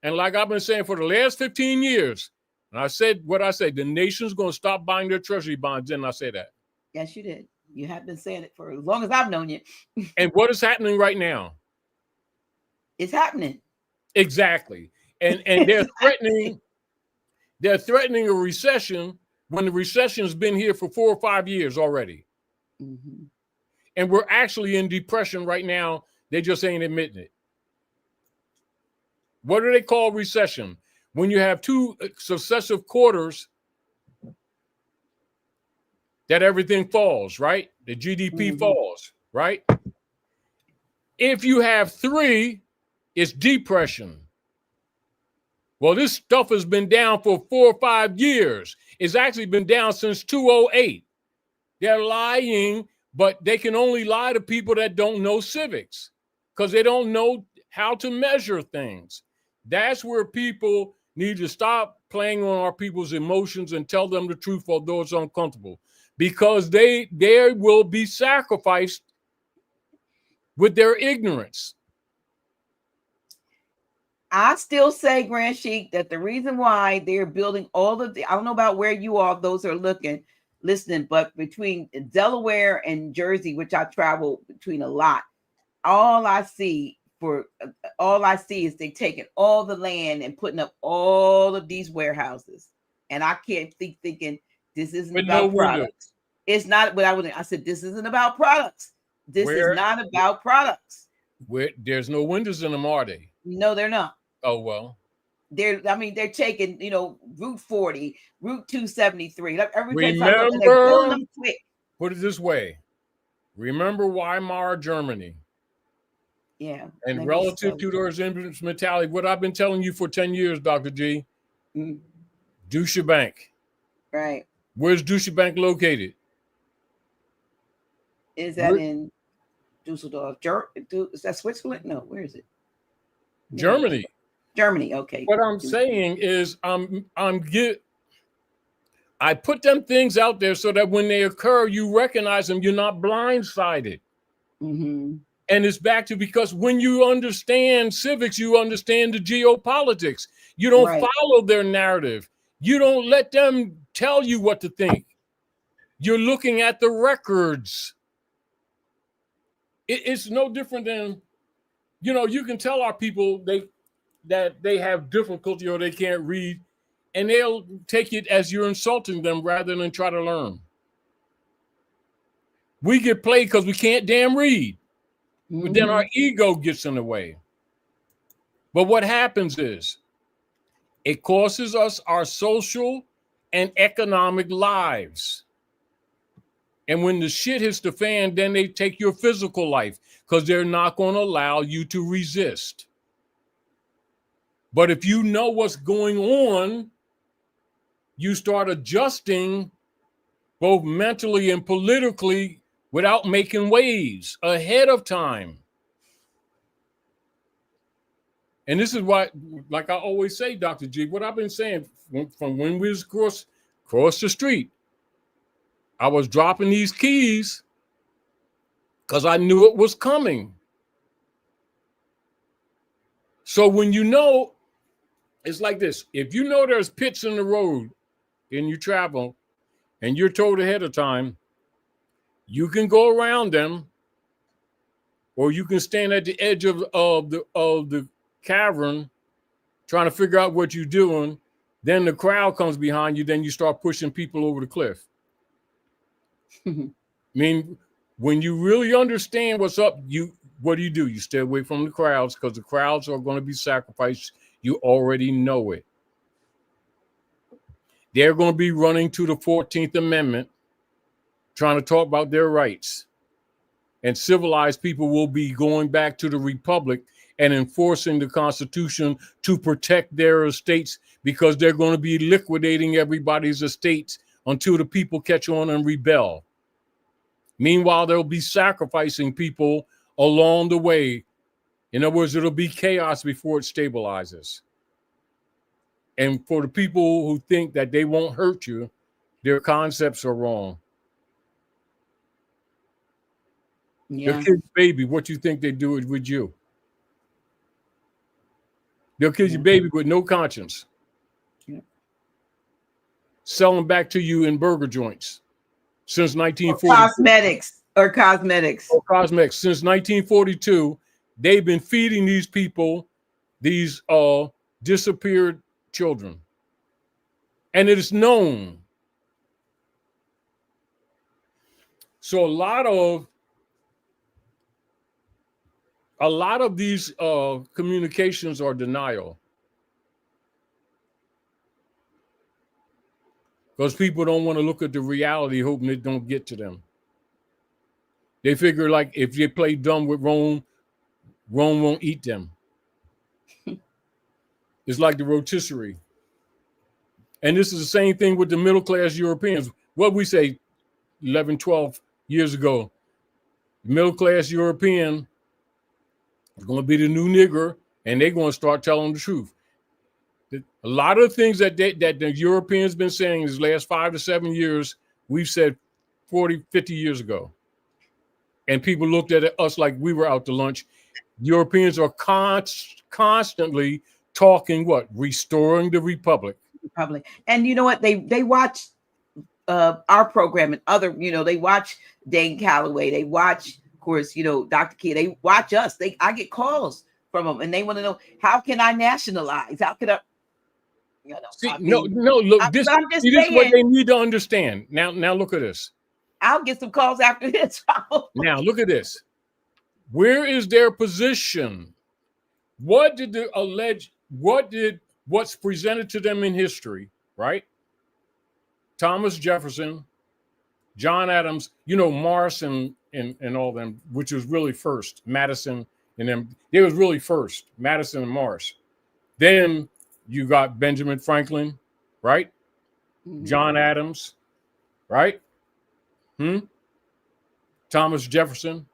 And like I've been saying for the last 15 years, and I said what I said, the nation's going to stop buying their treasury bonds. Didn't I say that? Yes, you did. You have been saying it for as long as I've known you. And what is happening right now? It's happening. Exactly. And they're threatening a recession when the recession's been here for 4 or 5 years already. Mm-hmm. And we're actually in depression right now. They just ain't admitting it. What do they call recession? When you have 2 successive quarters that everything falls, right? The GDP falls, right? If you have 3, it's depression. Well, this stuff has been down for 4 or 5 years. It's actually been down since 2008. They're lying, but they can only lie to people that don't know civics because they don't know how to measure things. That's where people need to stop playing on our people's emotions and tell them the truth, although it's uncomfortable, because they will be sacrificed with their ignorance. I still say, Grand Sheik, that the reason why they're building all of the, I don't know about where you are, those are listening, but between Delaware and Jersey, which I travel between a lot, all I see is they taking all the land and putting up all of these warehouses. And I can't thinking this isn't about products. It's not what I said, this isn't about products. This is not about products. There's no windows in them, are they? No, they're not. Oh, well. They're taking, Route 40, Route 273. Remember, put it this way. Remember Weimar Germany. Yeah. And relative to those immigrants' mentality, what I've been telling you for 10 years, Dr. G, Deutsche Bank. Right. Where's Deutsche Bank located? Is that in Dusseldorf? Is that Switzerland? No, where is it? Germany. Germany. Okay. What I'm saying is I put them things out there so that when they occur, you recognize them. You're not blindsided. Mm-hmm. And it's back to, because when you understand civics, you understand the geopolitics. You don't follow their narrative. You don't let them tell you what to think. You're looking at the records. It's no different than, you can tell our people that they have difficulty or they can't read, and they'll take it as you're insulting them rather than try to learn. We get played because we can't damn read. But then our ego gets in the way. But what happens is it costs us our social and economic lives. And when the shit hits the fan, then they take your physical life because they're not going to allow you to resist. But if you know what's going on, you start adjusting both mentally and politically without making waves ahead of time. And this is why, like I always say, Dr. G, what I've been saying from when we was across the street, I was dropping these keys because I knew it was coming. So when it's like this. If you know there's pits in the road and you travel and you're told ahead of time, you can go around them, or you can stand at the edge of the cavern trying to figure out what you're doing. Then the crowd comes behind you. Then you start pushing people over the cliff. I mean, when you really understand what's up, what do? You stay away from the crowds because the crowds are going to be sacrificed. You already know it. They're going to be running to the 14th Amendment, trying to talk about their rights. And civilized people will be going back to the Republic and enforcing the Constitution to protect their estates, because they're going to be liquidating everybody's estates until the people catch on and rebel. Meanwhile, they'll be sacrificing people along the way. In other words, it'll be chaos before it stabilizes. And for the people who think that they won't hurt you, their concepts are wrong. Yeah. Your kid's baby, what you think they do it with you? They'll kill your baby with no conscience. Yeah. Sell them back to you in burger joints since 1940. Cosmetics. Since 1942, they've been feeding these people these disappeared children. And it is known. So a lot of these communications are denial. Because people don't want to look at the reality, hoping it don't get to them. They figure like if they play dumb with Rome, Rome won't eat them. It's like the rotisserie. And this is the same thing with the middle class Europeans. What we say 11, 12 years ago, middle class European is going to be the new nigger, and they're going to start telling the truth. A lot of things that the Europeans been saying these last 5 to 7 years, we've said 40, 50 years ago. And people looked at us like we were out to lunch. Europeans are constantly talking what? Restoring the Republic. And you know what? They watch our program and other, they watch Dane Calloway. They watch, of course, Dr. Key. They watch us. I get calls from them, and they want to know, how can I nationalize? How can I? Look, this is what they need to understand. Now look at this. I'll get some calls after this. Now look at this. Where is their position? What's presented to them in history, right? Thomas Jefferson, John Adams, Morris and all them, which was really first, Madison and then they was really first, Madison and Morris. Then you got Benjamin Franklin, right? John Adams, right? Thomas Jefferson.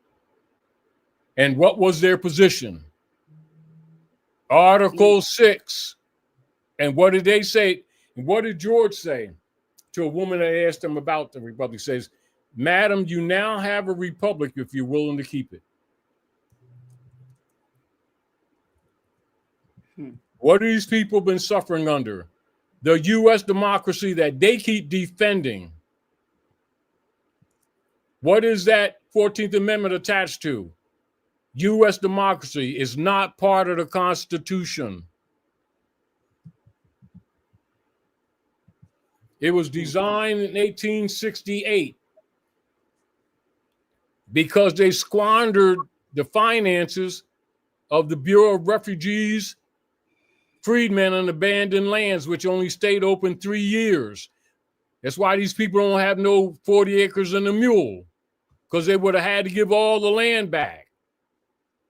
And what was their position? Article 6. And what did they say? What did George say to a woman that asked him about the republic? He says, "Madam, you now have a republic if you're willing to keep it." What have these people been suffering under? The U.S. democracy that they keep defending. What is that 14th Amendment attached to? U.S. democracy is not part of the Constitution. It was designed in 1868 because they squandered the finances of the Bureau of Refugees, Freedmen, and Abandoned Lands, which only stayed open 3 years. That's why these people don't have no 40 acres and a mule, because they would have had to give all the land back.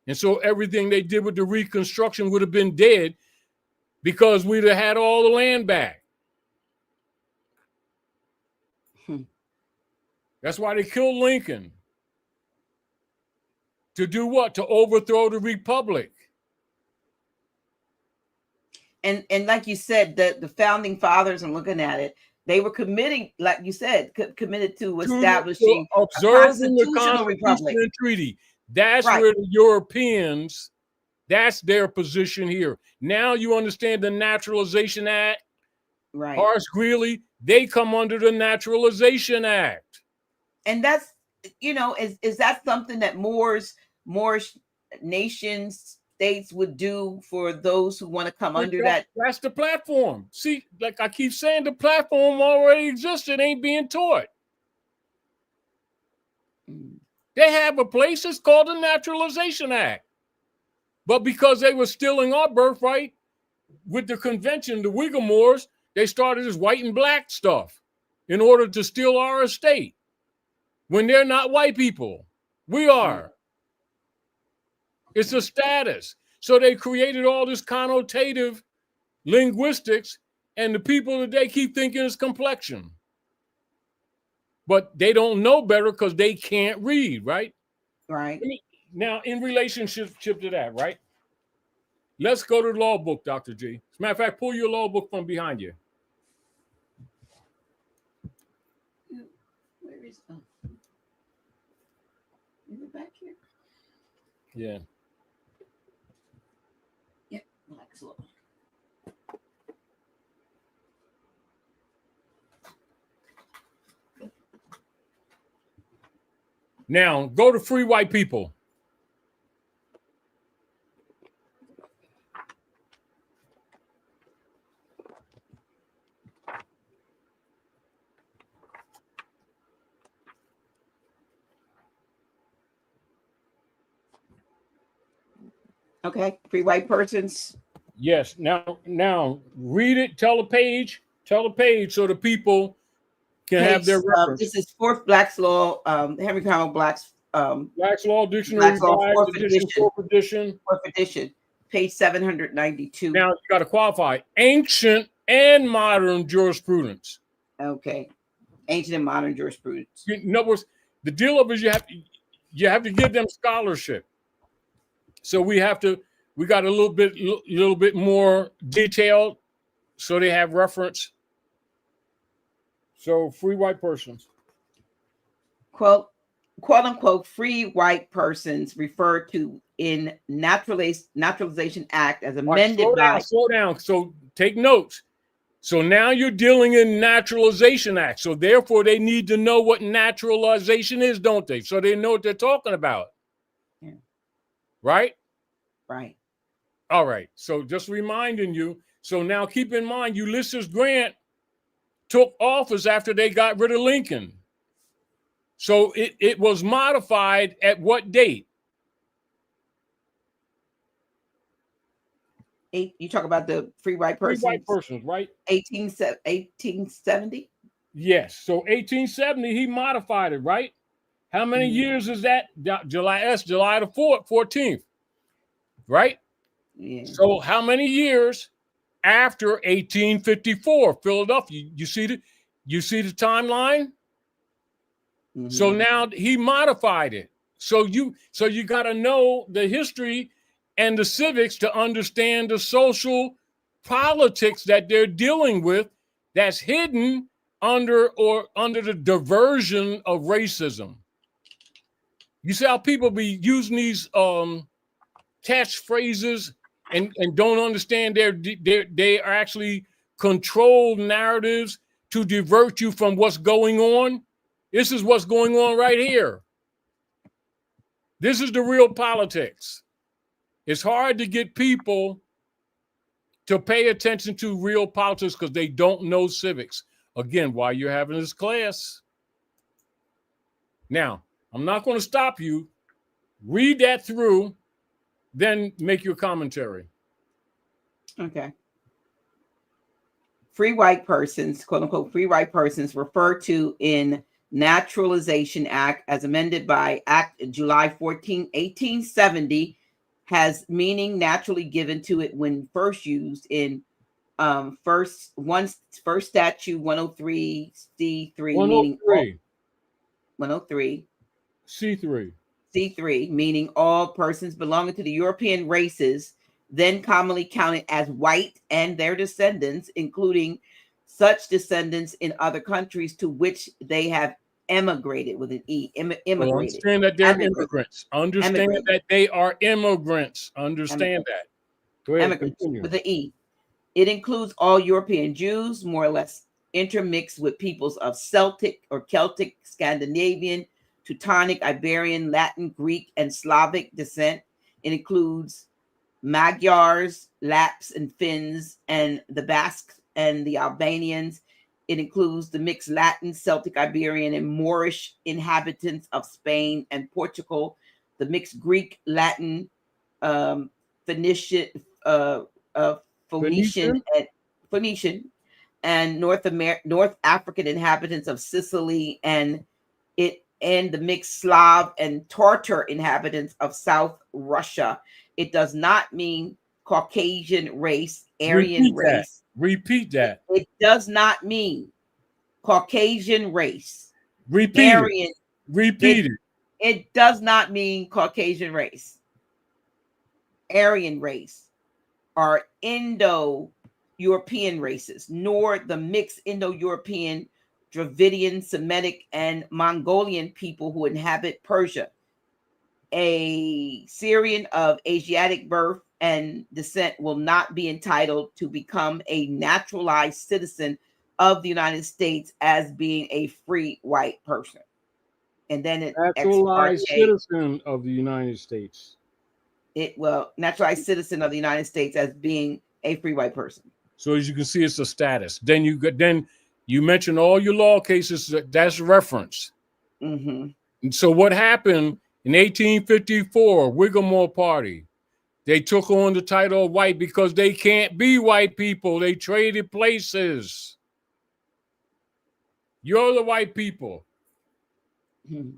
And so everything they did with the Reconstruction would have been dead because we'd have had all the land back. That's why they killed Lincoln. To do what? To overthrow the republic. And like you said, the founding fathers, I'm looking at it, they were committing, like you said, committed to establishing a constitutional republic and treaty. That's right. where the Europeans, that's their position here. Now you understand the Naturalization Act. Right. Horace Greeley, they come under the Naturalization Act. And that's, is that something that more nations, states would do for those who want to come under that? That's the platform. See, like I keep saying, the platform already exists. It ain't being taught. They have a place, it's called the Naturalization Act. But because they were stealing our birthright with the convention, the Whigamores, they started this white and black stuff in order to steal our estate. When they're not white people, we are. It's a status. So they created all this connotative linguistics, and the people today keep thinking it's complexion. But they don't know better because they can't read, right? Right. Now, in relationship to that, right? Let's go to the law book, Dr. G. As a matter of fact, pull your law book from behind you. Where is it? Is it back here? Yeah. Yeah, Black's Law. Now, go to free white people. Okay, free white persons. Yes. Now read it. Tell the page so the people can have their reference. This is fourth Black's Law, Henry Carmel Black's Black's Law Dictionary, fourth edition, page 792. Now you got to qualify ancient and modern jurisprudence. Okay, ancient and modern jurisprudence. In other words, the deal of it is you have to give them scholarship. So we got a little bit more detailed, so they have reference. So free white persons. Quote unquote, free white persons referred to in Naturalization Act as amended Slow down. So take notes. So now you're dealing in Naturalization Act. So therefore they need to know what naturalization is, don't they? So they know what they're talking about. Yeah. Right? Right. All right. So just reminding you. So now keep in mind, Ulysses Grant took office after they got rid of Lincoln. So it was modified at what date? You talk about the free white persons. Free white persons, right? 1870? Yes. So 1870, he modified it, right? How many years is that? July the 14th. right? Yeah. So how many years after 1854, Philadelphia? You see the timeline? Mm-hmm. So now he modified it. So you got to know the history and the civics to understand the social politics that they're dealing with that's hidden under the diversion of racism. You see how people be using these catchphrases and don't understand they are actually controlled narratives to divert you from what's going on. This is what's going on right here. This is the real politics. It's hard to get people to pay attention to real politics because they don't know civics. Again, why you're having this class. Now, I'm not going to stop you. Read that through, then make your commentary. Okay. Free white persons, quote unquote, free white persons referred to in Naturalization Act as amended by Act July 14, 1870 has meaning naturally given to it when first used in first statute 103 C3 meaning 103 C3 meaning all persons belonging to the European races then commonly counted as white and their descendants, including such descendants in other countries to which they have emigrated with an E. Immigrated. Well, understand that they're immigrants. Understand that they are immigrants. Understand that. Go ahead. Continue. With an E. It includes all European Jews, more or less intermixed with peoples of Celtic or Celtic, Scandinavian, Teutonic, Iberian, Latin, Greek, and Slavic descent. It includes Magyars, Lapps, and Finns, and the Basques and the Albanians. It includes the mixed Latin, Celtic, Iberian, and Moorish inhabitants of Spain and Portugal, the mixed Greek, Latin, Phoenician, and North African inhabitants of Sicily, and the mixed Slav and Tartar inhabitants of South Russia. It does not mean Caucasian race, Aryan race. Repeat that. It does not mean Caucasian race. Repeat Aryan. Repeat it. It does not mean Caucasian race. Aryan race are Indo-European races, nor the mixed Indo-European, Dravidian, Semitic, and Mongolian people who inhabit Persia. A Syrian of Asiatic birth and descent will not be entitled to become a naturalized citizen of the United States as being a free white person. And then it naturalized citizen of the United States. Naturalized citizen of the United States as being a free white person. So as you can see, it's a status. Then you mention all your law cases. That's reference. Mm-hmm. And so what happened in 1854? Whiggamore Party. They took on the title of white because they can't be white people. They traded places. You're the white people. Mm-hmm.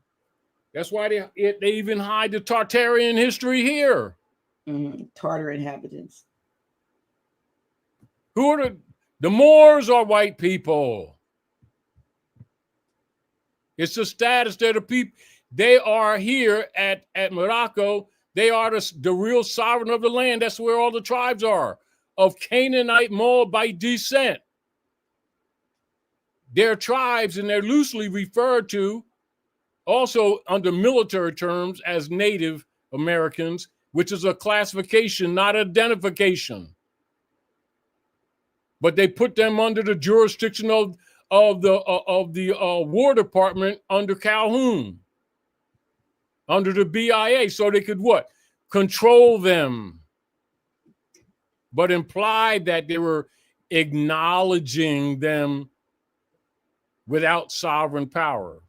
That's why they even hide the Tartarian history here. Mm-hmm. Tartar inhabitants. Who are the Moors are white people. It's the status that the people, they are here at Morocco. They are the real sovereign of the land. That's where all the tribes are of Canaanite, Moabite descent. They're tribes, and they're loosely referred to also under military terms as Native Americans, which is a classification, not identification. But they put them under the jurisdiction of the War Department under Calhoun, under the BIA, so they could what? Control them. But implied that they were acknowledging them without sovereign power.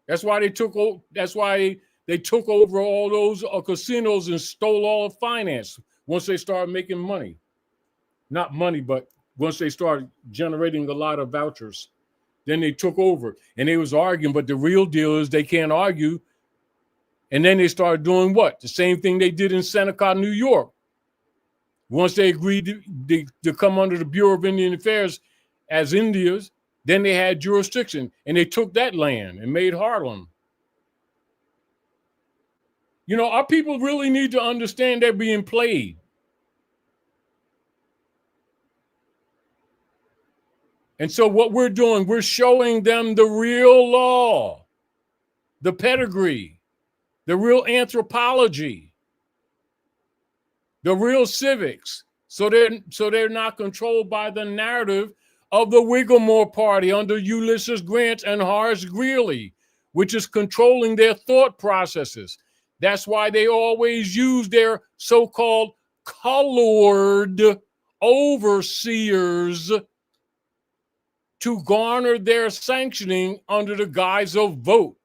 That's why they took over all those casinos and stole all the finance once they started making money. Not money, but once they started generating a lot of vouchers, then they took over. And they was arguing, but the real deal is they can't argue And then they started doing what? The same thing they did in Seneca, New York. Once they agreed to come under the Bureau of Indian Affairs as Indians, then they had jurisdiction, and they took that land and made Harlem. You know, our people really need to understand they're being played. And so what we're doing, we're showing them the real law, the pedigree, the real anthropology, the real civics, so they're not controlled by the narrative of the Whiggamore Party under Ulysses Grant and Horace Greeley, which is controlling their thought processes. That's why they always use their so-called colored overseers to garner their sanctioning under the guise of vote.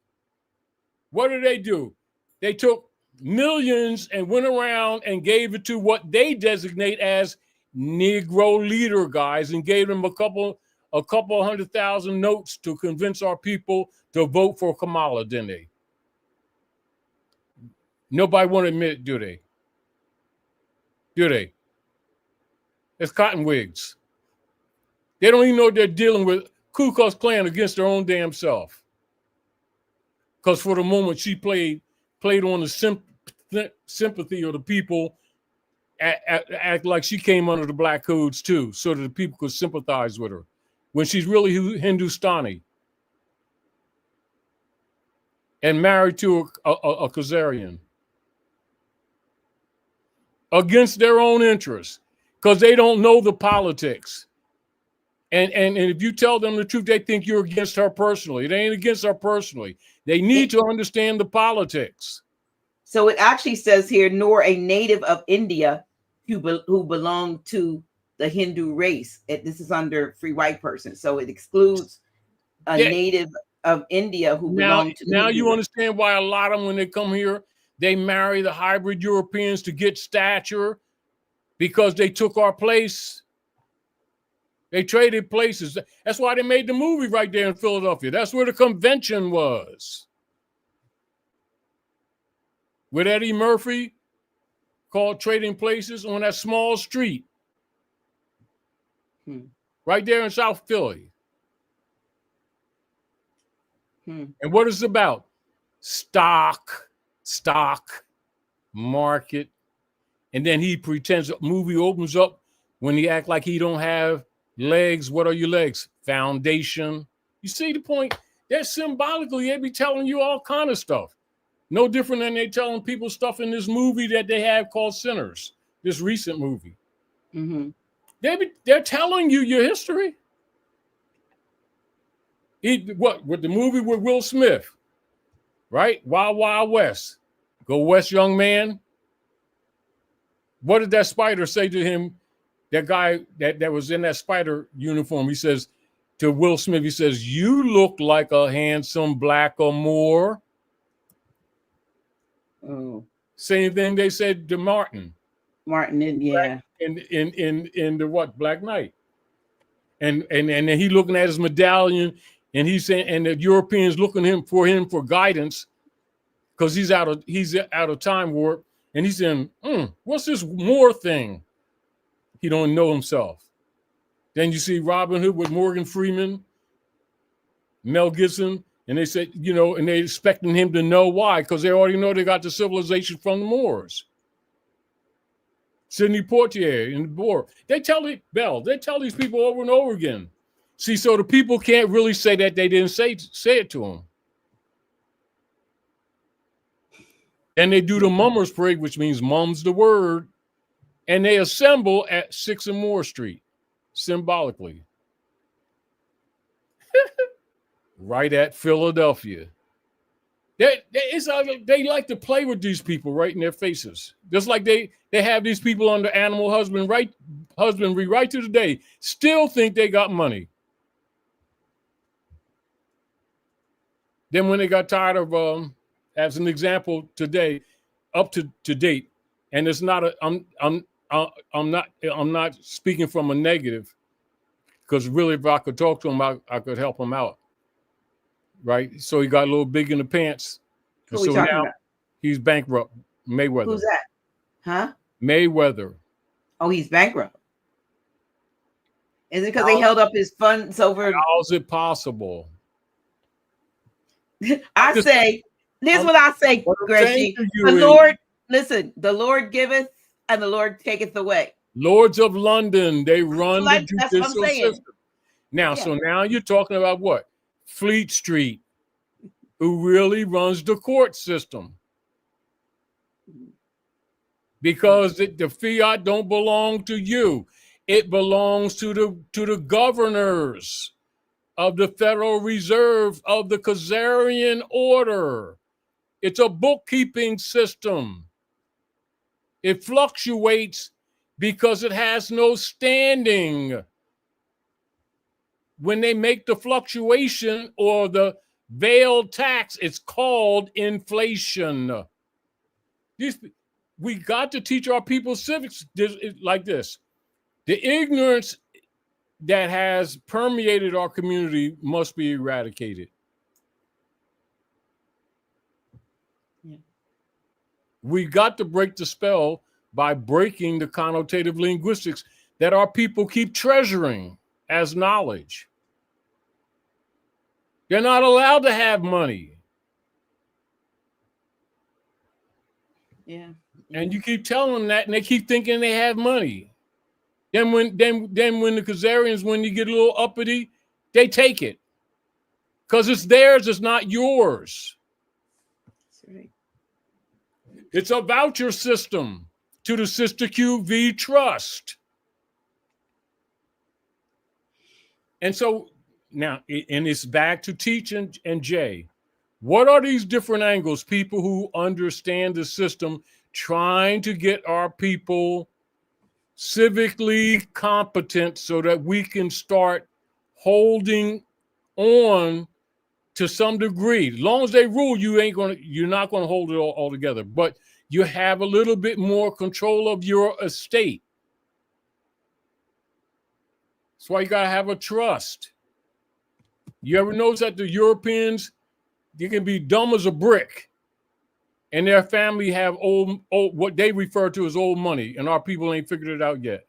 What do? They took millions and went around and gave it to what they designate as Negro leader guys and gave them a couple 100,000 notes to convince our people to vote for Kamala, didn't they? Nobody want to admit it, do they? Do they? It's cottonwigs. They don't even know they're dealing with Ku Klux Klan against their own damn self. Because for the moment, she played on the sympathy of the people, act like she came under the black codes too, so that the people could sympathize with her, when she's really Hindustani and married to a Khazarian. Against their own interests, because they don't know the politics. And if you tell them the truth, they think you're against her personally. They ain't against her personally. They need to understand the politics. So it actually says here, nor a native of India who belong to the Hindu race. This is under free white person. So it excludes a native of India who belong to the Now Hindu you race. understand why a lot of them, when they come here, they marry the hybrid Europeans to get stature, because they took our place. They traded places. That's why they made the movie right there in Philadelphia. That's where the convention was. With Eddie Murphy, called Trading Places, on that small street. Right there in South Philly. And what is it about? Stock, market. And then he pretends the movie opens up when he act like he don't have legs. What are your legs? Foundation. You see the point? They're symbolically, they be telling you all kind of stuff. No different than they telling people stuff in this movie that they have called Sinners, this recent movie. They're telling you your history. With the movie with Will Smith, right? Wild Wild West. Go west, young man. What did that spider say to him? That guy that was in that spider uniform, he says to Will Smith, he says, "You look like a handsome black or more." Oh. Same thing they said to Martin. Yeah. In the what? Black Knight. And then he looking at his medallion, and he's saying, and the Europeans looking for him for guidance, because he's out of time warp. And he's saying, what's this Moore thing? He don't know himself. Then you see Robin Hood with Morgan Freeman, Mel Gibson, and they said, and they expecting him to know why, because they already know they got the civilization from the Moors. Sidney Poitier and the Boer. They tell these people over and over again. See, so the people can't really say that they didn't say it to them. And they do the mummers parade, which means mum's the word. And they assemble at 6th and Moore Street, symbolically. Right at Philadelphia. They like to play with these people right in their faces. Just like they have these people under animal husbandry right to today. Still think they got money. Then when they got tired of, as an example today, up to date, and it's not I'm not speaking from a negative, because really if I could talk to him, I could help him out. Right? So he got a little big in the pants. Who are we talking about? He's bankrupt. Mayweather. Who's that? Huh? Mayweather. Oh, he's bankrupt. Is it because they held up his funds over? How's it possible? I say, this is what I say, Gracie. The is, Lord, listen, the Lord giveth and the Lord taketh away. Lords of London, they run the judicial system. Now, Yeah. so now you're talking about what? Fleet Street, who really runs the court system. Because the fiat don't belong to you. It belongs to the governors of the Federal Reserve of the Khazarian order. It's a bookkeeping system. It fluctuates because it has no standing. When they make the fluctuation or the veiled tax, it's called inflation. We got to teach our people civics like this. The ignorance that has permeated our community must be eradicated. Yeah. We got to break the spell by breaking the connotative linguistics that our people keep treasuring as knowledge. They're not allowed to have money. Yeah. And you keep telling them that, and they keep thinking they have money. Then when the Khazarians, when you get a little uppity, they take it. Because it's theirs, it's not yours. That's right. It's a voucher system to the Sister QV Trust. And so now, and it's back to Teach and Jay. What are these different angles? People who understand the system trying to get our people civically competent so that we can start holding on to some degree. As long as they rule, you're not gonna hold it all together, but you have a little bit more control of your estate. That's why you gotta have a trust. You ever notice that the Europeans, they can be dumb as a brick, and their family have old what they refer to as old money, and our people ain't figured it out yet.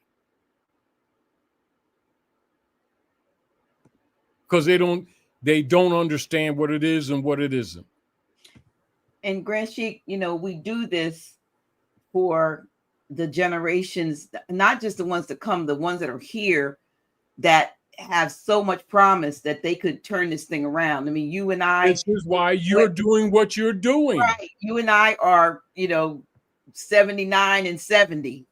Because they don't understand what it is and what it isn't. And Grand Sheik, we do this for the generations, not just the ones to come, the ones that are here that have so much promise that they could turn this thing around. I mean, you and I. This is why you're doing what you're doing. Right. You and I are, 79 and 70,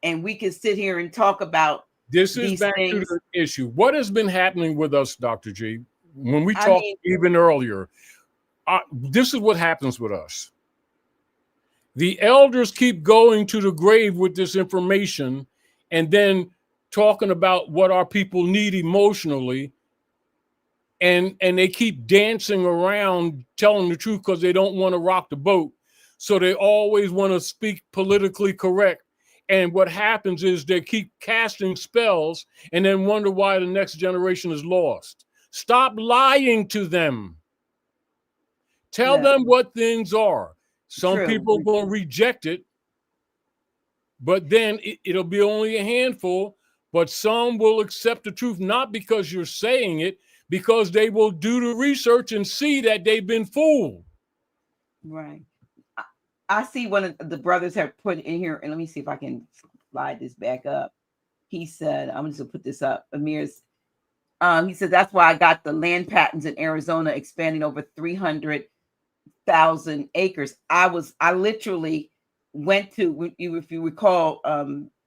and we can sit here and talk about this is back to the issue. What has been happening with us, Dr. G? When we talked even earlier, this is what happens with us. The elders keep going to the grave with this information and then talking about what our people need emotionally. And they keep dancing around telling the truth because they don't want to rock the boat. So they always want to speak politically correct. And what happens is they keep casting spells and then wonder why the next generation is lost. Stop lying to them. Tell them what things are. Some people are going to reject it, but then it'll be only a handful, but some will accept the truth, not because you're saying it, because they will do the research and see that they've been fooled. Right. I see one of the brothers have put in here, and let me see if I can slide this back up. He said, I'm just going to put this up. Amir's, he said, that's why I got the land patents in Arizona expanding over 300,000 acres. I literally went to, if you recall,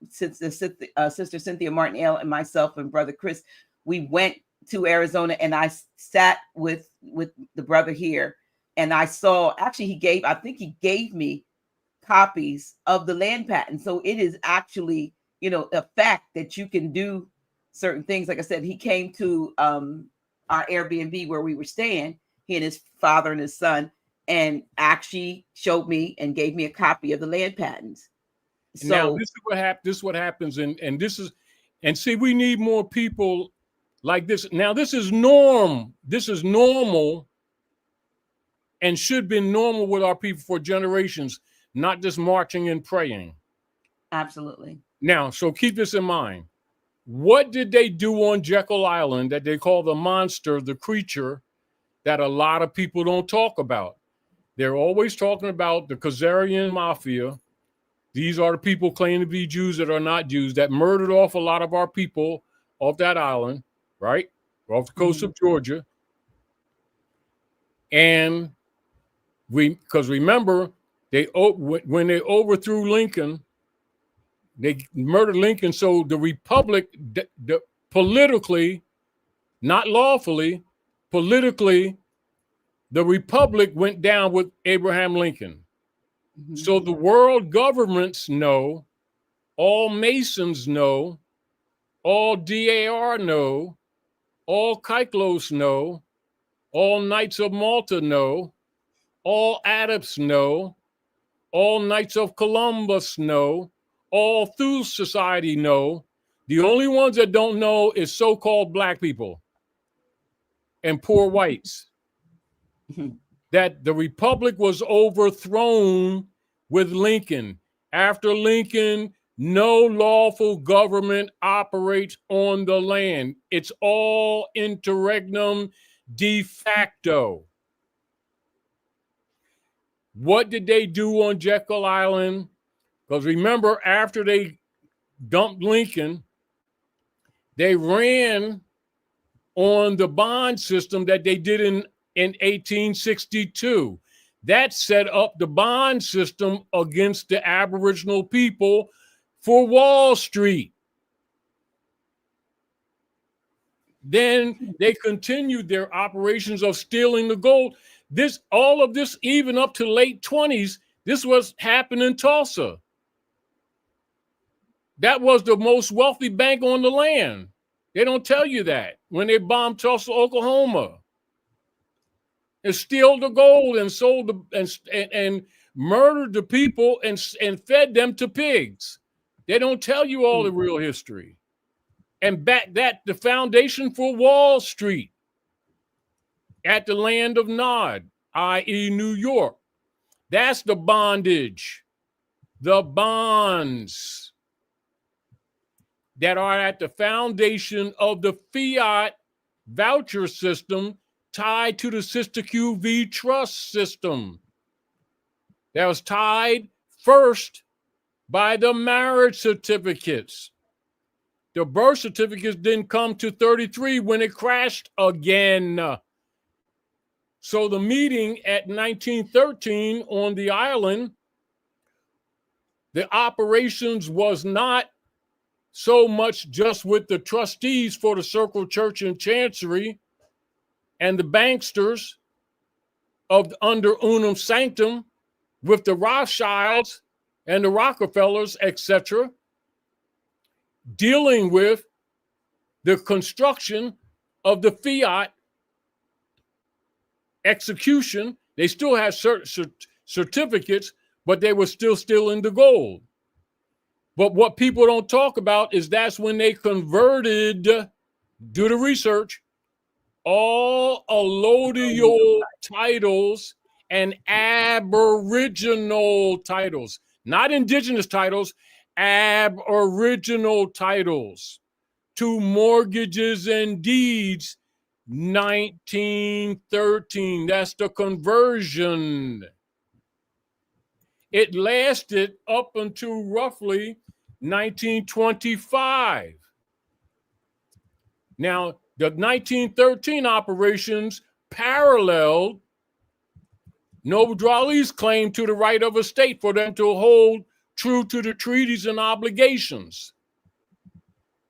Sister Cynthia Martinell and myself and Brother Chris, we went to Arizona and I sat with the brother here. And I saw, actually, he gave me copies of the land patent. So it is actually, a fact that you can do certain things. Like I said, he came to our Airbnb where we were staying, he and his father and his son, and actually showed me and gave me a copy of the land patents. So now this is what happens. And see, we need more people like this. Now, this is normal and should have been normal with our people for generations, not just marching and praying. Absolutely. Now, so keep this in mind. What did they do on Jekyll Island that they call the monster, the creature, that a lot of people don't talk about? They're always talking about the Khazarian mafia. These are the people claiming to be Jews that are not Jews that murdered off a lot of our people off that island, right? Off the coast of Georgia. And because remember, when they overthrew Lincoln, they murdered Lincoln. So the Republic, politically, not lawfully, politically, the Republic went down with Abraham Lincoln. Mm-hmm. So the world governments know, all Masons know, all DAR know, all Kyklaos know, all Knights of Malta know, all Adepts know, all Knights of Columbus know, all through society know. The only ones that don't know is so-called black people and poor whites. That the Republic was overthrown with Lincoln. After Lincoln, no lawful government operates on the land. It's all interregnum de facto. What did they do on Jekyll Island? Because remember, after they dumped Lincoln, they ran on the bond system that they did in 1862. That set up the bond system against the Aboriginal people for Wall Street. Then they continued their operations of stealing the gold. All of this, even up to late 20s, this was happening in Tulsa. That was the most wealthy bank on the land. They don't tell you that when they bombed Tulsa, Oklahoma. And steal the gold and sold and murdered the people and fed them to pigs. They don't tell you all the real history. And back that the foundation for Wall Street at the land of Nod, i.e. New York. That's the bondage, the bonds that are at the foundation of the fiat voucher system tied to the Sister QV trust system. That was tied first by the marriage certificates. The birth certificates didn't come to 33 when it crashed again. So the meeting at 1913 on the island, the operations was not so much just with the trustees for the Circle Church and Chancery and the banksters of under unum sanctum with the Rothschilds and the Rockefellers, etc., dealing with the construction of the fiat execution. They still had certificates, but they were still stealing the gold. But what people don't talk about is that's when they converted, do the research, all allodial titles and aboriginal titles, not indigenous titles, aboriginal titles to mortgages and deeds. 1913, that's the conversion. It lasted up until roughly 1925. Now, the 1913 operations paralleled Noble Drew Ali's claim to the right of a state for them to hold true to the treaties and obligations.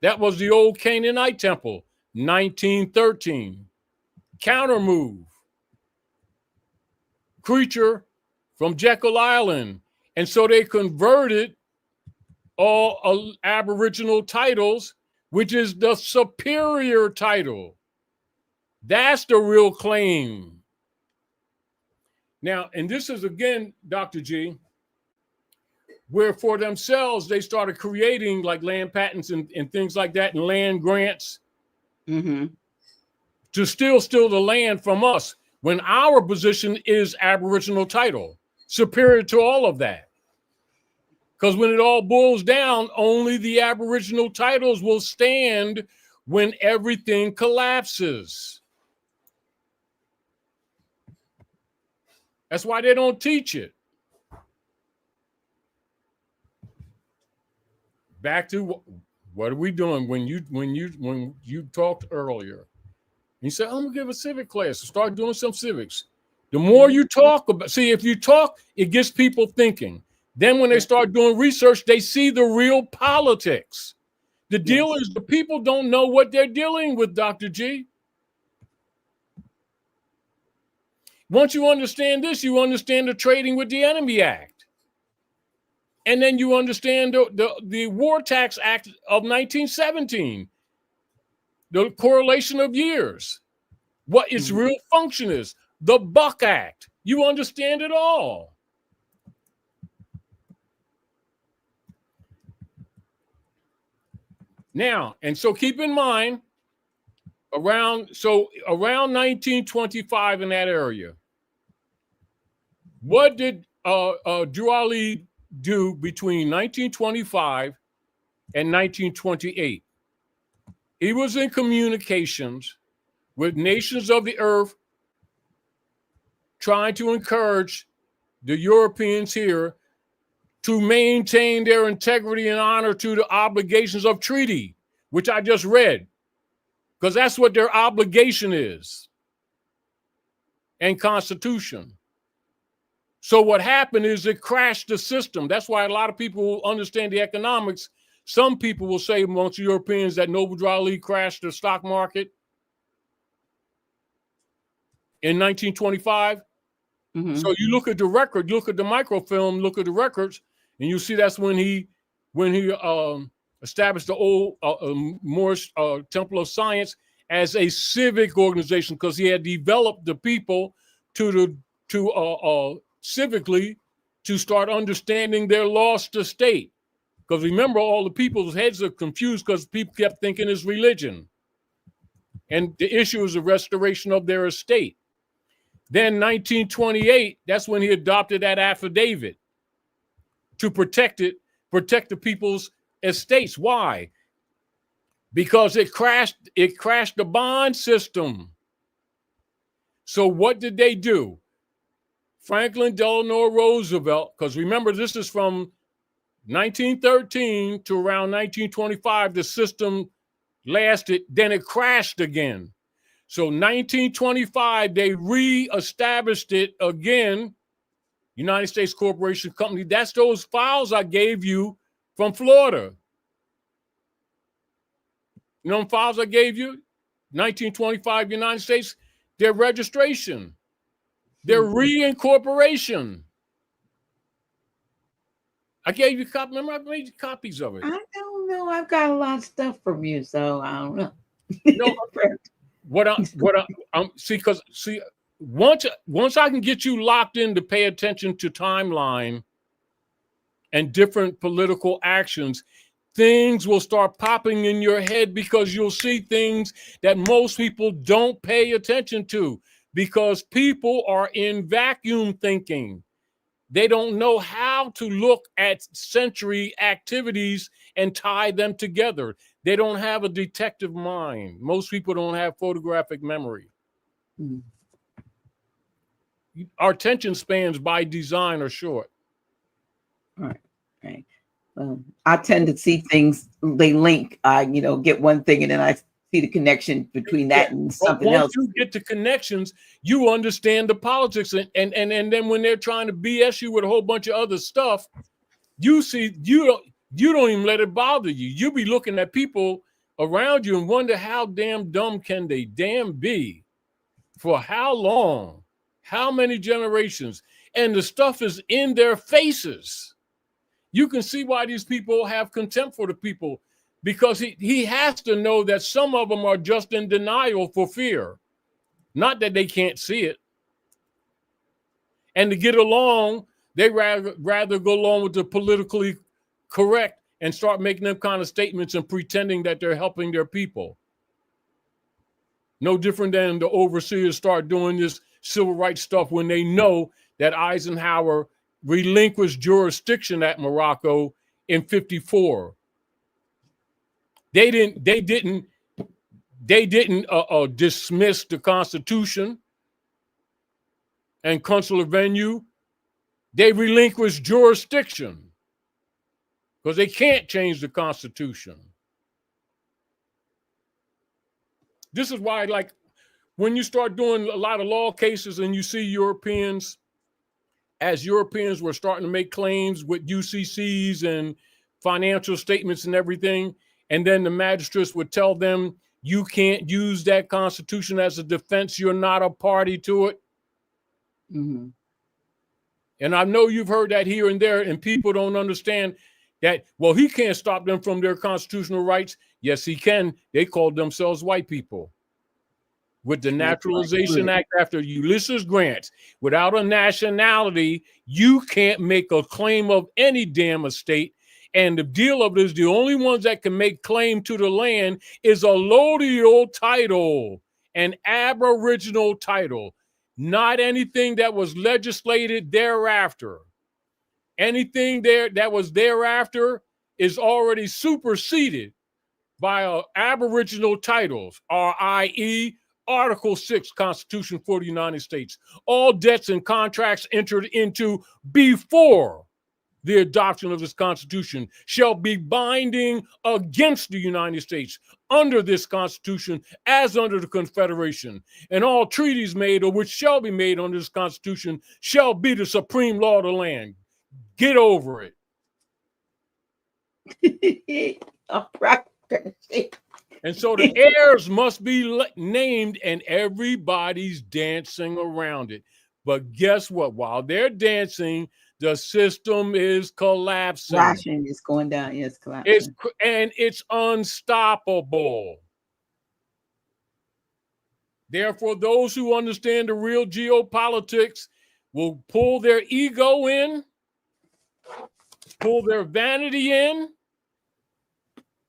That was the old Canaanite temple, 1913. Counter move. Creature from Jekyll Island. And so they converted all aboriginal titles, which is the superior title. That's the real claim. Now, and this is again, Dr. G, where for themselves, they started creating like land patents and things like that and land grants to still steal the land from us. when our position is aboriginal title, superior to all of that. Because when it all boils down, only the aboriginal titles will stand when everything collapses. That's why they don't teach it. Back to what are we doing? When you talked earlier, you said, I'm gonna give a civic class, start doing some civics. The more you talk about, see, if you talk, it gets people thinking. Then when they start doing research, they see the real politics. The deal is the people don't know what they're dealing with, Dr. G. Once you understand this, you understand the Trading with the Enemy Act. And then you understand the War Tax Act of 1917, the correlation of years, what its real function is, the Buck Act. You understand it all. Now, and so keep in mind, around 1925 in that area, what did Drew Ali do between 1925 and 1928? He was in communications with nations of the earth, trying to encourage the Europeans here to maintain their integrity and honor to the obligations of treaty, which I just read, because that's what their obligation is, and constitution. So what happened is it crashed the system. That's why a lot of people who understand the economics, some people will say amongst Europeans that Noble Ali crashed the stock market in 1925. So you look at the record, look at the microfilm, look at the records, and you see that's when he established the old Moorish Temple of Science as a civic organization, because he had developed the people civically to start understanding their lost estate. Because remember, all the people's heads are confused because people kept thinking it's religion. And the issue is the restoration of their estate. Then 1928, that's when he adopted that affidavit to protect the people's estates. Why? Because it crashed the bond system. So what did they do? Franklin Delano Roosevelt, because remember, this is from 1913 to around 1925, the system lasted, then it crashed again. So 1925, they re-established it again, United States Corporation Company. That's those files I gave you from Florida. You know, files I gave you, 1925 United States, their registration, their reincorporation. I gave you copies. Remember, I made you copies of it. I don't know. I've got a lot of stuff from you, so I don't know. No, once I can get you locked in to pay attention to timeline and different political actions, things will start popping in your head, because you'll see things that most people don't pay attention to, because people are in vacuum thinking. They don't know how to look at century activities and tie them together. They don't have a detective mind. Most people don't have photographic memory. Our attention spans by design are short. All right. I tend to see things, they link. I, get one thing and then I see the connection between that and something else. Once you get the connections, you understand the politics, and then when they're trying to BS you with a whole bunch of other stuff, you see, you don't even let it bother you. You be looking at people around you and wonder how damn dumb can they damn be, for how long, how many generations, and the stuff is in their faces. You can see why these people have contempt for the people, because he has to know that some of them are just in denial for fear, not that they can't see it. And to get along, they rather go along with the politically correct and start making them kind of statements and pretending that they're helping their people. No different than the overseers start doing this civil rights stuff when they know that Eisenhower relinquished jurisdiction at Morocco in 54. They didn't dismiss the Constitution and consular venue. They relinquished jurisdiction because they can't change the Constitution. This is why, like, when you start doing a lot of law cases and you see Europeans were starting to make claims with UCCs and financial statements and everything, and then the magistrates would tell them, you can't use that Constitution as a defense. You're not a party to it. Mm-hmm. And I know you've heard that here and there, and people don't understand that, well, he can't stop them from their constitutional rights. Yes, he can. They called themselves white people. With the Naturalization Act after Ulysses Grant, without a nationality, you can't make a claim of any damn estate. And the deal of it is the only ones that can make claim to the land is a allodial title, an aboriginal title, not anything that was legislated thereafter. Anything there that was thereafter is already superseded by aboriginal titles, i.e., Article 6, Constitution for the United States. All debts and contracts entered into before the adoption of this Constitution shall be binding against the United States under this Constitution as under the Confederation. And all treaties made or which shall be made under this Constitution shall be the supreme law of the land. Get over it. All right. And so the heirs must be named and everybody's dancing around it. But guess what? While they're dancing, the system is collapsing. Crashing, it's going down. Yes, collapsing. It's unstoppable. Therefore, those who understand the real geopolitics will pull their ego in, pull their vanity in,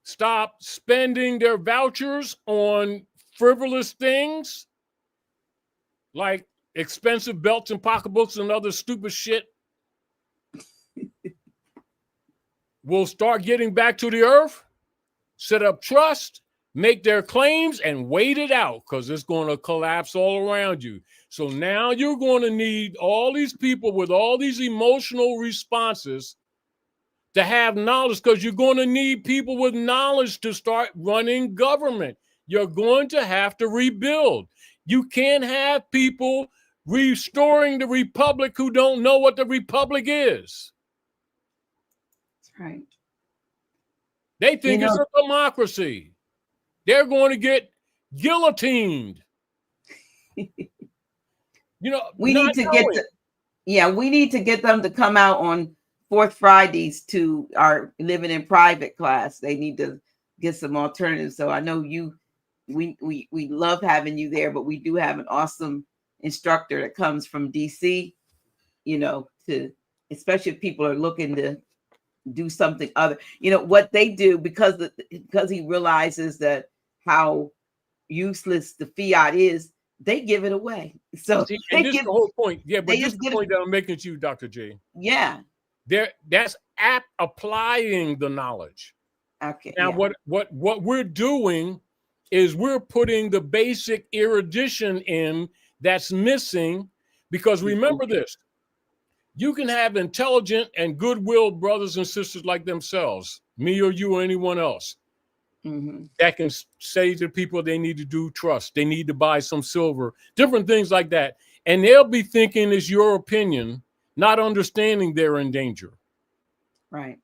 stop spending their vouchers on frivolous things like expensive belts and pocketbooks and other stupid shit. We'll start getting back to the earth, set up trust, make their claims, and wait it out because it's going to collapse all around you. So now you're going to need all these people with all these emotional responses to have knowledge, because you're going to need people with knowledge to start running government. You're going to have to rebuild. You can't have people restoring the republic who don't know what the republic is. That's right. They think it's a democracy. They're going to get guillotined. We need to get them to come out on Fourth Fridays to our living in private class. They need to get some alternatives. So I know we love having you there, but we do have an awesome instructor that comes from DC, especially if people are looking to do something other. What they do, because he realizes that how useless the fiat is, they give it away. So this is the whole point. Yeah, but this is the point that I'm making to you, Dr. J. Yeah. That's applying the knowledge. Okay. Now, what we're doing is we're putting the basic erudition in that's missing, because remember this: you can have intelligent and goodwill brothers and sisters like themselves, me or you or anyone else, that can say to people they need to do trust, they need to buy some silver, different things like that, and they'll be thinking it's your opinion, not understanding they're in danger. Right.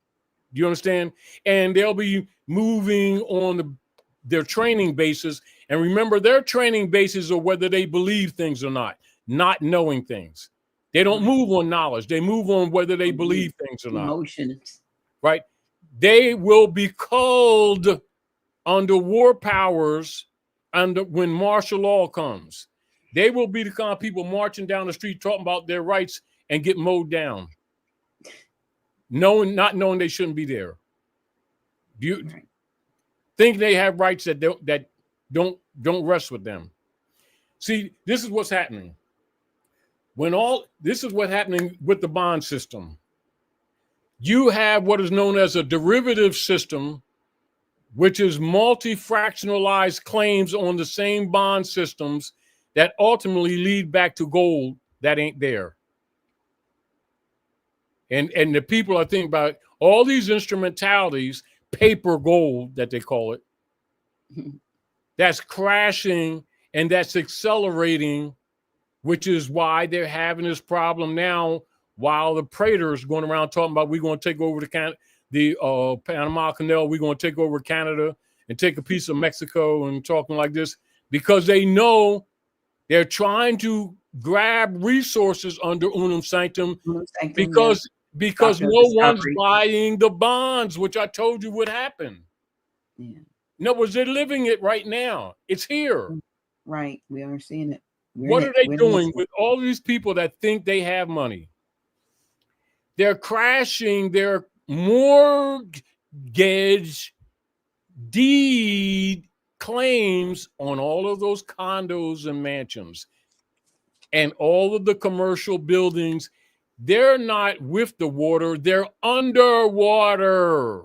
Do you understand? And they'll be moving on their training basis. And remember, their training bases are whether they believe things or not knowing things. They don't move on knowledge. They move on whether they believe things or not. Emotions. Right? They will be called under war powers when martial law comes. They will be the kind of people marching down the street talking about their rights and get mowed down, not knowing they shouldn't be there. Do you think they have rights that don't rest with them? See, this is what's happening. This is what's happening with the bond system. You have what is known as a derivative system, which is multi-fractionalized claims on the same bond systems that ultimately lead back to gold that ain't there. And the people are thinking about all these instrumentalities, paper gold that they call it, that's crashing and that's accelerating, which is why they're having this problem now, while the Praters going around talking about we're going to take over the Panama Canal, we're going to take over Canada and take a piece of Mexico and talking like this, because they know they're trying to grab resources under unum sanctum, because no one's buying the bonds, which I told you would happen. Yeah. In other words, they're living it right now. It's here. Right. We are seeing it. What are they doing with all these people that think they have money? They're crashing their mortgage deed claims on all of those condos and mansions and all of the commercial buildings. They're not with the water, they're underwater.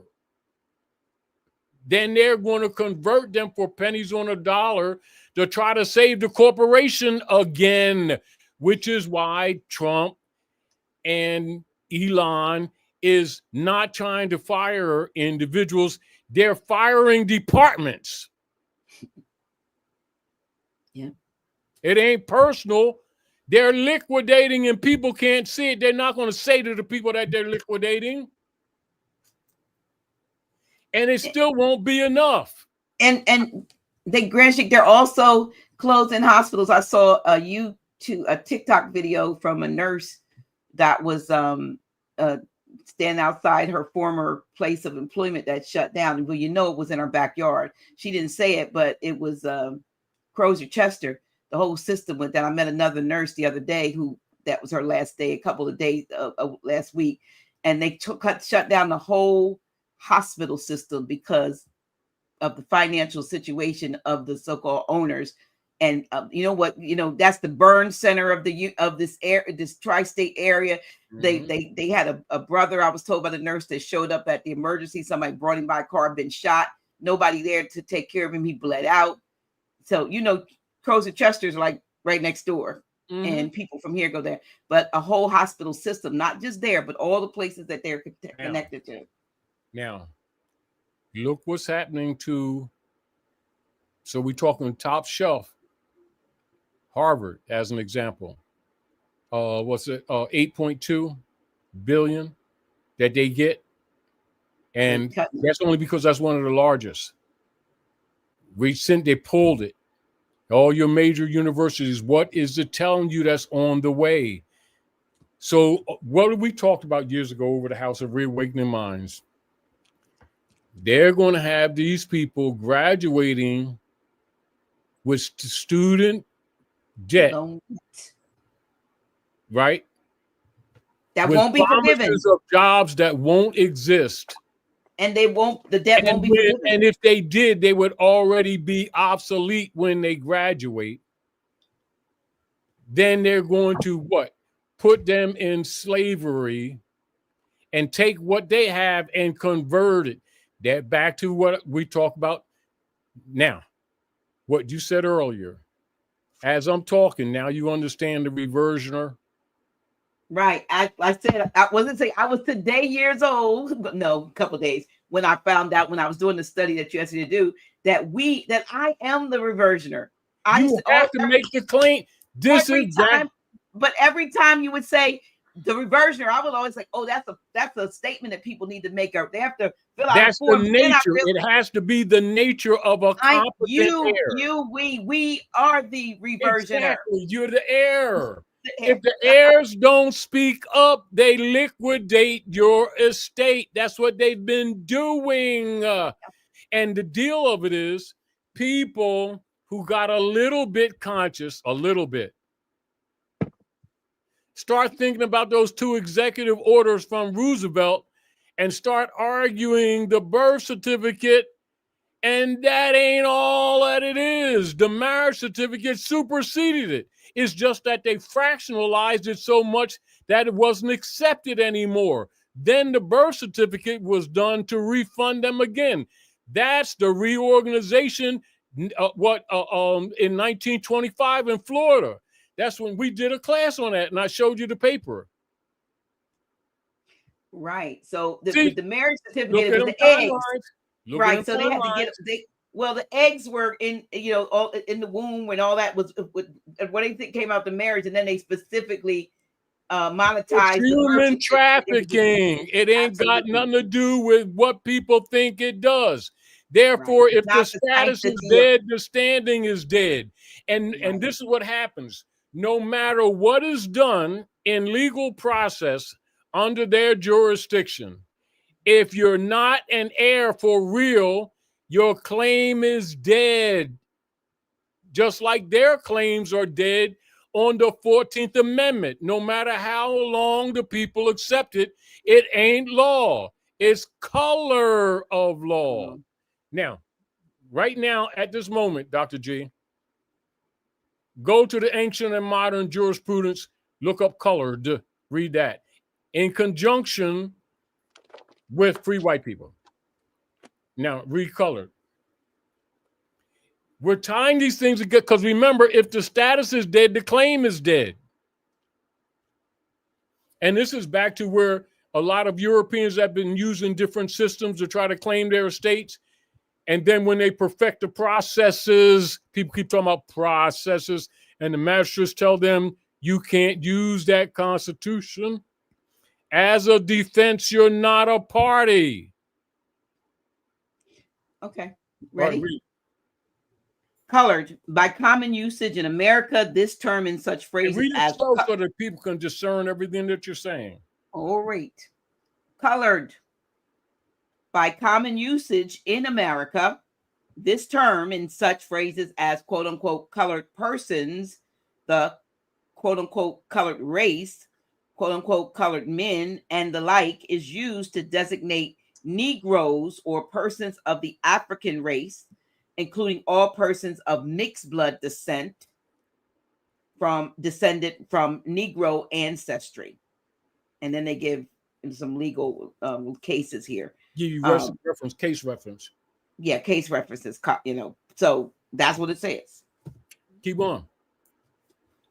Then they're going to convert them for pennies on a dollar to try to save the corporation again, which is why Trump and Elon is not trying to fire individuals. They're firing departments. Yeah. It ain't personal. They're liquidating and people can't see it. They're not going to say to the people that they're liquidating. And it still won't be enough. And they're also closing hospitals. I saw a TikTok video from a nurse that was standing outside her former place of employment that shut down. Well, it was in her backyard. She didn't say it, but it was Crozier Chester. The whole system went down. I met another nurse the other day that was her last day, a couple of days last week, and they shut down the whole hospital system because of the financial situation of the so-called owners. And that's the burn center of this tri-state area. Mm-hmm. They had a brother, I was told by the nurse, that showed up at the emergency. Somebody brought him by a car, been shot. Nobody there to take care of him. He bled out. So Crozier Chester's like right next door, mm-hmm. and people from here go there. But a whole hospital system, not just there, but all the places that they're connected to. Now, look what's happening to. So we're talking top shelf. Harvard, as an example, what's it? 8.2 billion that they get, and that's only because that's one of the largest. They pulled it. All your major universities. What is it telling you that's on the way? So what we talked about years ago over the House of Reawakening Minds? They're going to have these people graduating with student debt, right? That won't be forgiven. Of jobs that won't exist. And the debt won't be forgiven. And if they did, they would already be obsolete when they graduate. Then they're going to what? Put them in slavery and take what they have and convert it. That back to what we talk about now. What you said earlier. As I'm talking, now you understand the reversioner. Right. I said, I was today years old, but no, a couple of days, when I found out when I was doing the study that you asked me to do, that I am the reversioner. You have to make the claim. But every time you would say the reversioner, I would always say, oh, that's a statement that people need to make. They have to fill out. That's the nature. It has to be the nature of a competent heir. We are the reversioner. Exactly. You're the heir. If the heirs don't speak up, they liquidate your estate. That's what they've been doing. And the deal of it is people who got a little bit conscious, start thinking about those 2 executive orders from Roosevelt and start arguing the birth certificate And that ain't all that it is. The marriage certificate superseded it. It's just that they fractionalized it so much that it wasn't accepted anymore. Then the birth certificate was done to refund them again. That's the reorganization in 1925 in Florida. That's when we did a class on that, and I showed you the paper. Right. So the, See, the marriage look certificate, at it was them the eggs. timelines. Look at Right. them So they had to get timelines. well, the eggs were in, all in the womb when all that was what they think came out the marriage, and then they specifically It's monetized the birth human certificate. trafficking. It ain't got Absolutely. nothing to do with what people think it does. Right. Therefore, It's if the not the status is sanctity of dead, the standing is dead. And right. this is what happens. No matter what is done in legal process under their jurisdiction, if you're not an heir for real, your claim is dead. Just like their claims are dead on the 14th Amendment. No matter how long the people accept it, it ain't law. It's color of law. Now, right now, at this moment, Dr. G, go to the ancient and modern jurisprudence, look up colored, read that, in conjunction with free white people. Now, read colored. We're tying these things together because remember, if the status is dead, the claim is dead. And this is back to where a lot of Europeans have been using different systems to try to claim their estates. And then when they perfect the processes, people keep talking about processes, and the magistrates tell them you can't use that constitution. As a defense, you're not a party. Okay. Ready? Right, colored. By common usage in America, this term in such phrases read it as slow so that people can discern everything that you're saying. all right. Colored. By common usage in America, this term in such phrases as quote unquote colored persons, the quote unquote colored race, quote unquote colored men, and the like is used to designate Negroes or persons of the African race, including all persons of mixed blood descent descended from Negro ancestry. And then they give some legal cases here. Give you reference, case reference. Yeah, case references, so that's what it says. Keep on.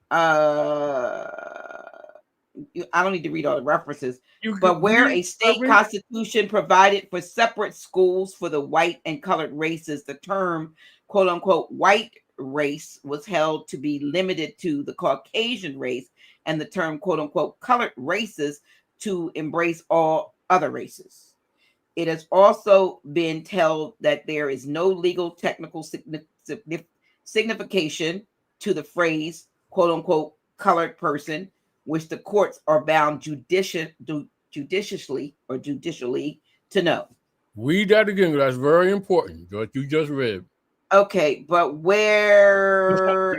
I don't need to read all the references, but where a state constitution provided for separate schools for the white and colored races, the term quote unquote white race was held to be limited to the Caucasian race, and the term quote unquote colored races to embrace all other races. It has also been held that there is no legal technical signification to the phrase quote unquote colored person, which the courts are bound judicially to know. Read that again. That's very important. What you just read. Okay, but where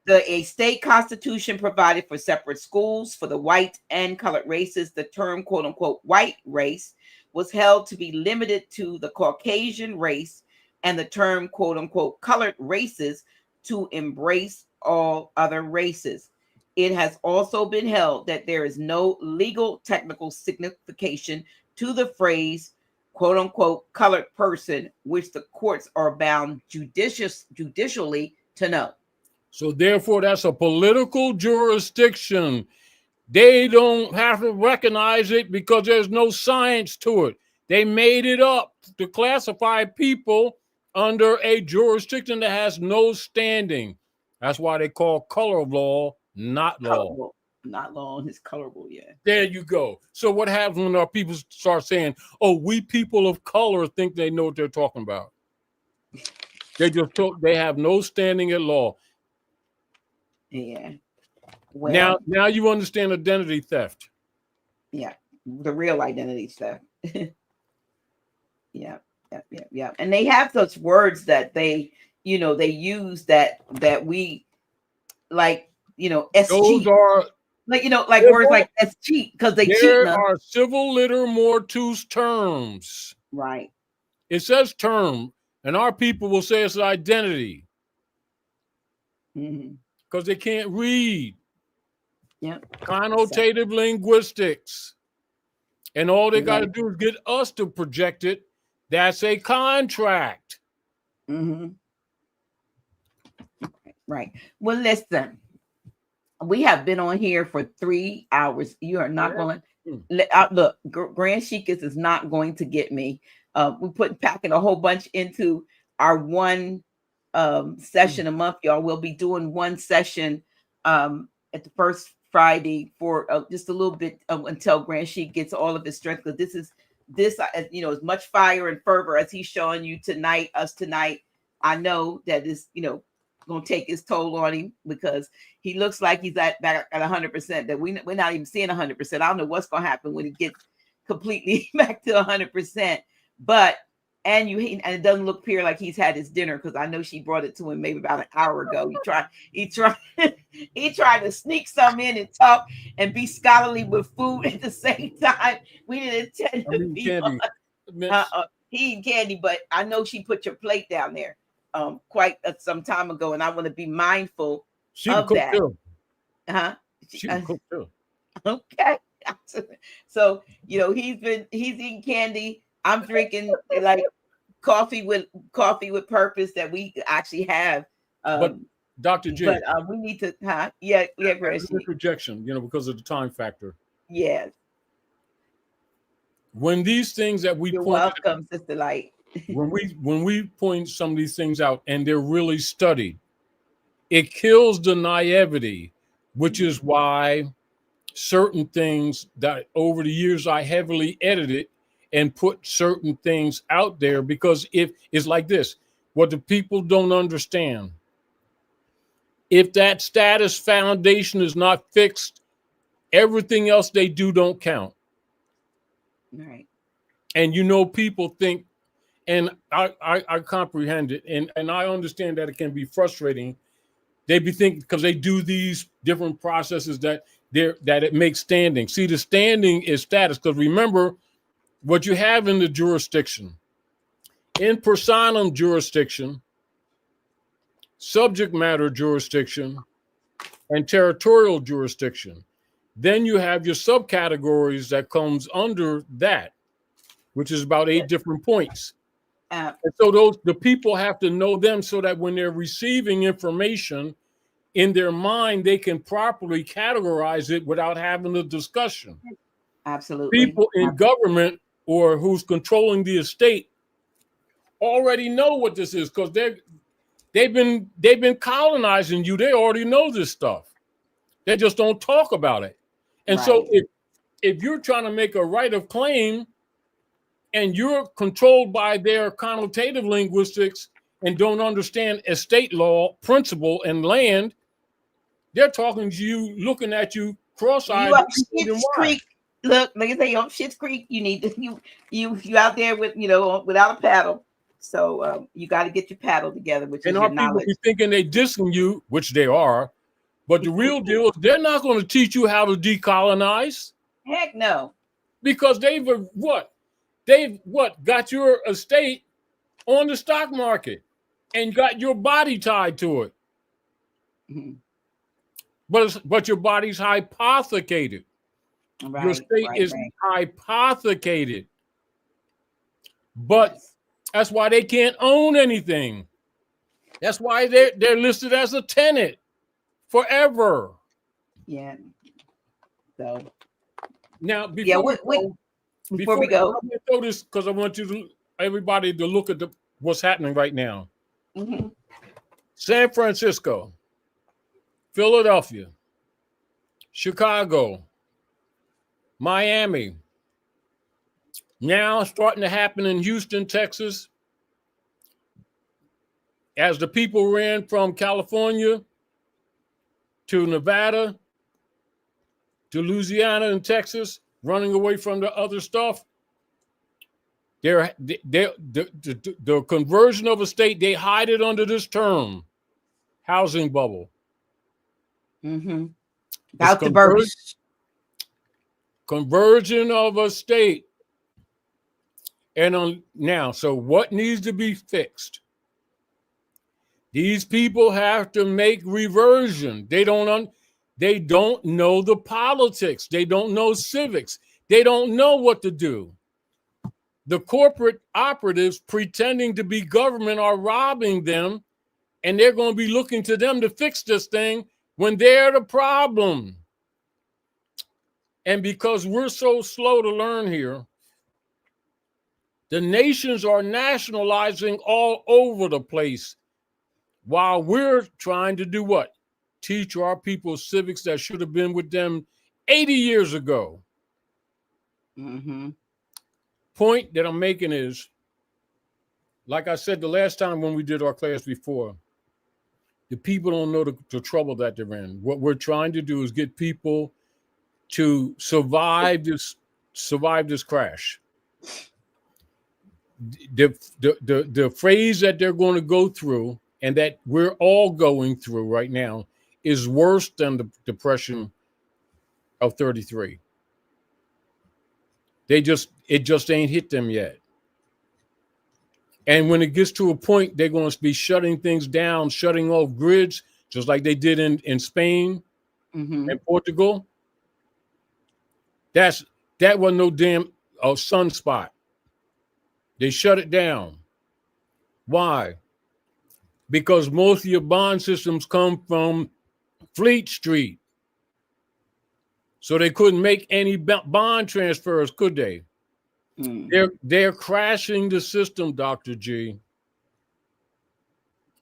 a state constitution provided for separate schools for the white and colored races, the term quote unquote white race was held to be limited to the Caucasian race, and the term quote unquote colored races to embrace all other races. It has also been held that there is no legal technical signification to the phrase quote unquote colored person, which the courts are bound judicially to know. So therefore, that's a political jurisdiction. They don't have to recognize it because there's no science to it. They made it up to classify people under a jurisdiction that has no standing. That's why they call color of law not law. Colorable. Not law, it's colorable, yeah. There you go. So what happens when our people start saying, oh, we people of color think they know what they're talking about? They have no standing at law. Yeah. Well, now you understand identity theft. Yeah, the real identity theft. Yeah. And they have such words that they use that we like, as Those cheat. are like words like as cheat because they cheat. There are civil liter mortuus terms. Right. It says term, and our people will say it's identity because they can't read. Yep. Connotative linguistics. And all they got to do is get us to project it. That's a contract. Right. Well, listen, we have been on here for 3 hours. You are not going to look. Grand Sheik is not going to get me. We packing a whole bunch into our one session a month, y'all. We'll be doing one session at the first Friday for just a little bit until Grand Sheik gets all of his strength. Because this as much fire and fervor as he's showing you tonight, I know that is going to take its toll on him, because he looks like he's back at 100%. That we're not even seeing 100%. I don't know what's going to happen when he gets completely back to 100%. But and it doesn't look appear like he's had his dinner, because I know she brought it to him maybe about an hour ago. He tried to sneak some in and talk and be scholarly with food at the same time. We didn't intend to be candy. He eating candy, but I know she put your plate down there quite some time ago, and I want to be mindful of that. She can cook too. Okay. So he's eating candy. I'm drinking like coffee with purpose that we actually have. But Dr. J, but we need to projection, because of the time factor. Yes. When these things that we You're welcome, Sister Light. when we point some of these things out and they're really studied, it kills the naivety, which is why certain things that over the years I heavily edited and put certain things out there, because if it's like this, what the people don't understand, if that status foundation is not fixed, everything else they do don't count. Right. And people think, and I comprehend it, and I understand that it can be frustrating. They be thinking, because they do these different processes that it makes standing. See, the standing is status, because remember what you have in the jurisdiction, in personam jurisdiction, subject matter jurisdiction, and territorial jurisdiction. Then you have your subcategories that comes under that, which is about 8 different points. And so the people have to know them, so that when they're receiving information in their mind, they can properly categorize it without having a discussion. Absolutely. People in government or who's controlling the estate already know what this is, because they've been colonizing you. They already know this stuff. They just don't talk about it. And so if you're trying to make a right of claim and you're controlled by their connotative linguistics and don't understand estate law, principle, and land, they're talking to you, looking at you cross-eyed. Look, like I say, on Schitt's Creek, you need to you out there with without a paddle. So you got to get your paddle together, which is your knowledge. People be thinking they dissing you, which they are, but the real deal is they're not going to teach you how to decolonize. Heck no. Because they've got your estate on the stock market and got your body tied to it. Mm-hmm. But your body's hypothecated. Right, your state is hypothecated. But that's why they can't own anything. That's why they're listed as a tenant forever. Yeah. So now before we go, I'm gonna throw this because I want everybody to look at what's happening right now. Mm-hmm. San Francisco, Philadelphia, Chicago, Miami. Now starting to happen in Houston, Texas. As the people ran from California to Nevada to Louisiana and Texas, running away from the other stuff, the conversion of a state, they hide it under this term, housing bubble. Mm-hmm. About the conversion of a state. And on now, so what needs to be fixed? These people have to make reversion. They don't know the politics. They don't know civics. They don't know what to do. The corporate operatives pretending to be government are robbing them, and they're going to be looking to them to fix this thing when they're the problem. And because we're so slow to learn here, the nations are nationalizing all over the place while we're trying to do what? Teach our people civics that should have been with them 80 years ago. Mm-hmm. Point that I'm making is, like I said the last time when we did our class before, the people don't know the trouble that they're in. What we're trying to do is get people to survive this crash. The phase that they're going to go through and that we're all going through right now is worse than the Depression of 33. It just ain't hit them yet. And when it gets to a point, they're going to be shutting things down, shutting off grids, just like they did in Spain and Portugal. That wasn't no damn sunspot. They shut it down. Why? Because most of your bond systems come from Fleet Street. So they couldn't make any bond transfers, could they? They're crashing the system, Dr. G.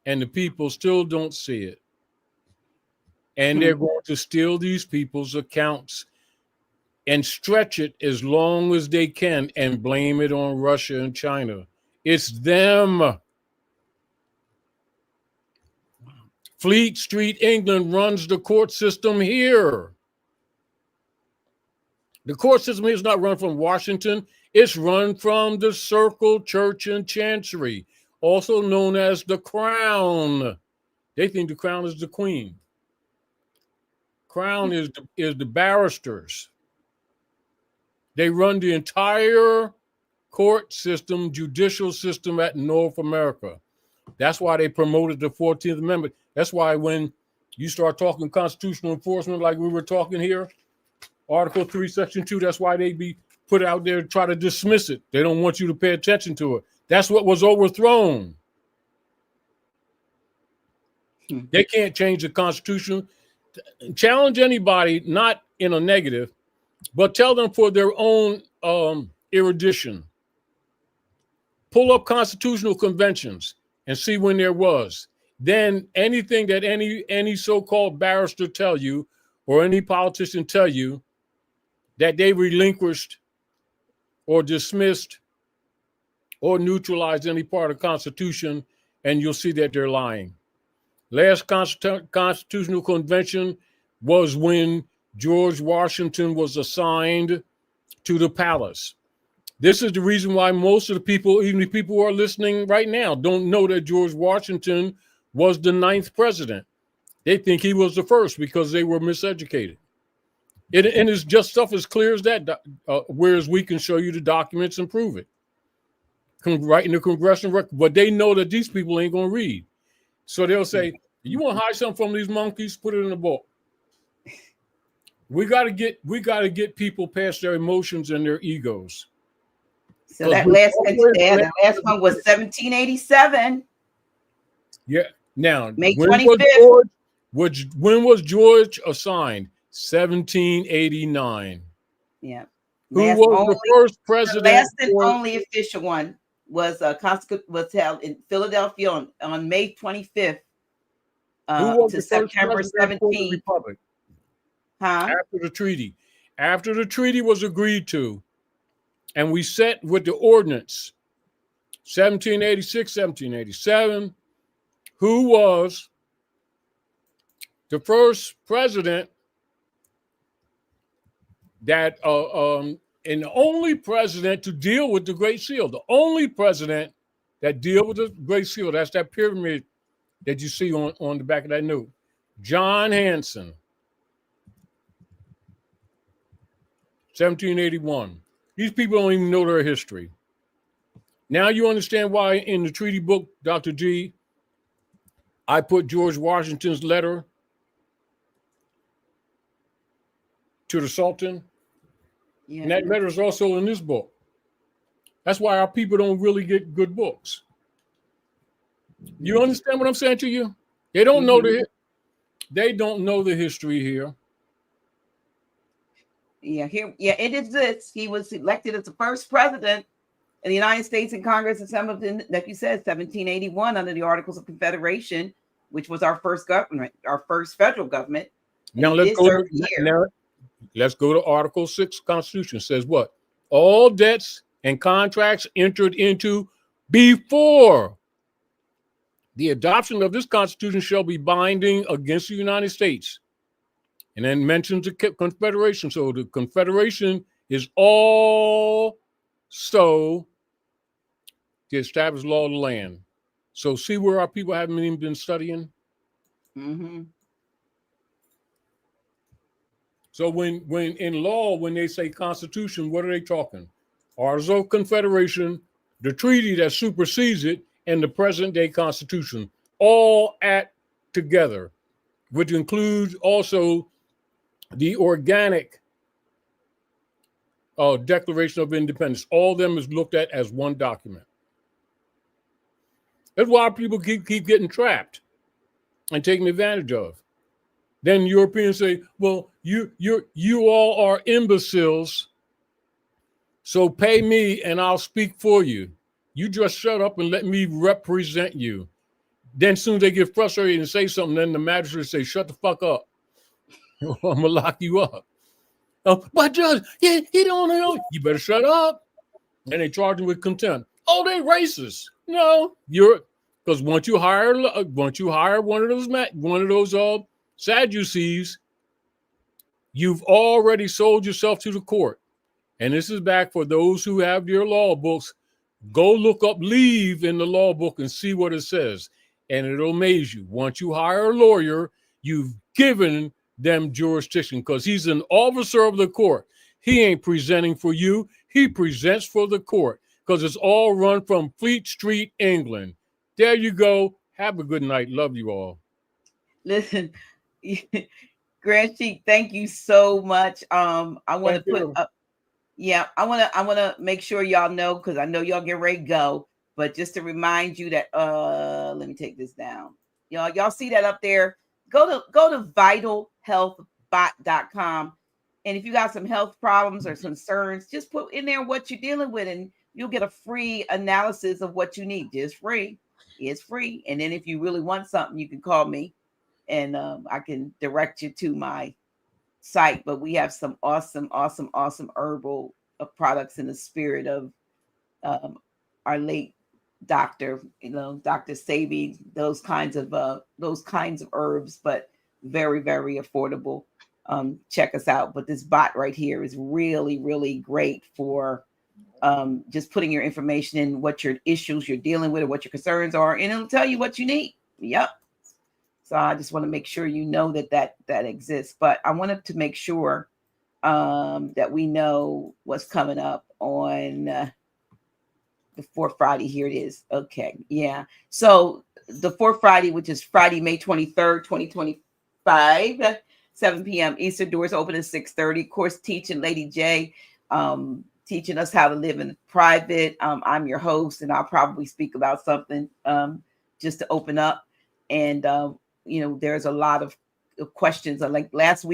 And the people still don't see it. And they're going to steal these people's accounts and stretch it as long as they can and blame it on Russia and China. It's them. Fleet Street, England runs the court system here. The court system is not run from Washington. It's run from the Circle, Church, and Chancery, also known as the Crown. They think the Crown is the Queen. Crown is the barristers. They run the entire court system, judicial system at North America. That's why they promoted the 14th Amendment. That's why when you start talking constitutional enforcement like we were talking here, Article 3, Section 2, that's why they be put out there to try to dismiss it. They don't want you to pay attention to it. That's what was overthrown. They can't change the Constitution. Challenge anybody, not in a negative, but tell them for their own erudition. Pull up constitutional conventions and see when there was. Then anything that any so-called barrister tell you or any politician tell you that they relinquished or dismissed or neutralized any part of the Constitution, and you'll see that they're lying. Last Constitutional Convention was when George Washington was assigned to the palace. This is the reason why most of the people, even the people who are listening right now, don't know that George Washington was the 9th president. They think he was the first because they were miseducated. And it's just stuff as clear as that, whereas we can show you the documents and prove it. Right in the congressional record, but they know that these people ain't going to read. So they'll say, you want to hide something from these monkeys? Put it in a book. We got to get people past their emotions and their egos. So that last one was 1787. Yeah. Now, May 25th. When was George assigned? 1789. Yeah. Who was the first president? The last and only official one was held in Philadelphia on May 25th to September 17th. After the treaty. After the treaty was agreed to, and we set with the ordinance, 1786, 1787, who was the first president that and the only president to deal with the Great Seal, the only president that deal with the Great Seal, that's that pyramid that you see on the back of that note, John Hanson, 1781. These people don't even know their history. Now you understand why in the treaty book, Dr. G, I put George Washington's letter to the Sultan. Yeah. And that letter is also in this book. That's why our people don't really get good books. You understand what I'm saying to you? They don't know they don't know the history here. Yeah, it exists. He was elected as the first president in the United States in Congress assembled in, like you said, 1781 under the Articles of Confederation, which was our first government, our first federal government. Now let's go to Article 6 Constitution. It says what? All debts and contracts entered into before the adoption of this Constitution shall be binding against the United States. And then mentions the Confederation. So the Confederation is also the established law of the land. So see where our people haven't even been studying? So when in law, when they say Constitution, what are they talking? Articles of Confederation, the treaty that supersedes it, and the present day Constitution, all act together, which includes also the organic Declaration of Independence. All of them is looked at as one document. That's why people keep getting trapped and taken advantage of. Then Europeans say, well, you all are imbeciles, so pay me and I'll speak for you. You just shut up and let me represent you. Then as soon as they get frustrated and say something, then the magistrate say, shut the fuck up. I'm gonna lock you up. But judge, he don't know. You better shut up. And they charge him with contempt. Oh, they racist. No, because once you hire one of those Sadducees, you've already sold yourself to the court. And this is back for those who have your law books. Go look up leave in the law book and see what it says. And it'll amaze you. Once you hire a lawyer, you've given them jurisdiction because he's an officer of the court. He ain't presenting for you. He presents for the court because it's all run from Fleet Street, England. There you go. Have a good night. Love you all. Listen, Grand Sheik, thank you so much. I want to put up. Yeah, I want to make sure y'all know, because I know y'all get ready to go. But just to remind you that let me take this down. Y'all see that up there? Go to vitalhealthbot.com. And if you got some health problems or concerns, just put in there what you're dealing with, and you'll get a free analysis of what you need. Just free. It's free. And then if you really want something, you can call me, and I can direct you to my site. But we have some awesome herbal products in the spirit of our late doctor, Dr. Sabi, those kinds of herbs, but very, very affordable. Check us out. But this bot right here is really, really great for just putting your information in, what your issues you're dealing with or what your concerns are, and it'll tell you what you need. Yep. So I just want to make sure you know that exists. But I wanted to make sure that we know what's coming up on the fourth Friday. Here it is. Okay. Yeah. So the fourth Friday, which is Friday, May 23rd, 2025, 7 p.m. Eastern, doors open at 6:30. Of course, teaching Lady J, teaching us how to live in private. I'm your host, and I'll probably speak about something just to open up. And, there's a lot of questions. Like last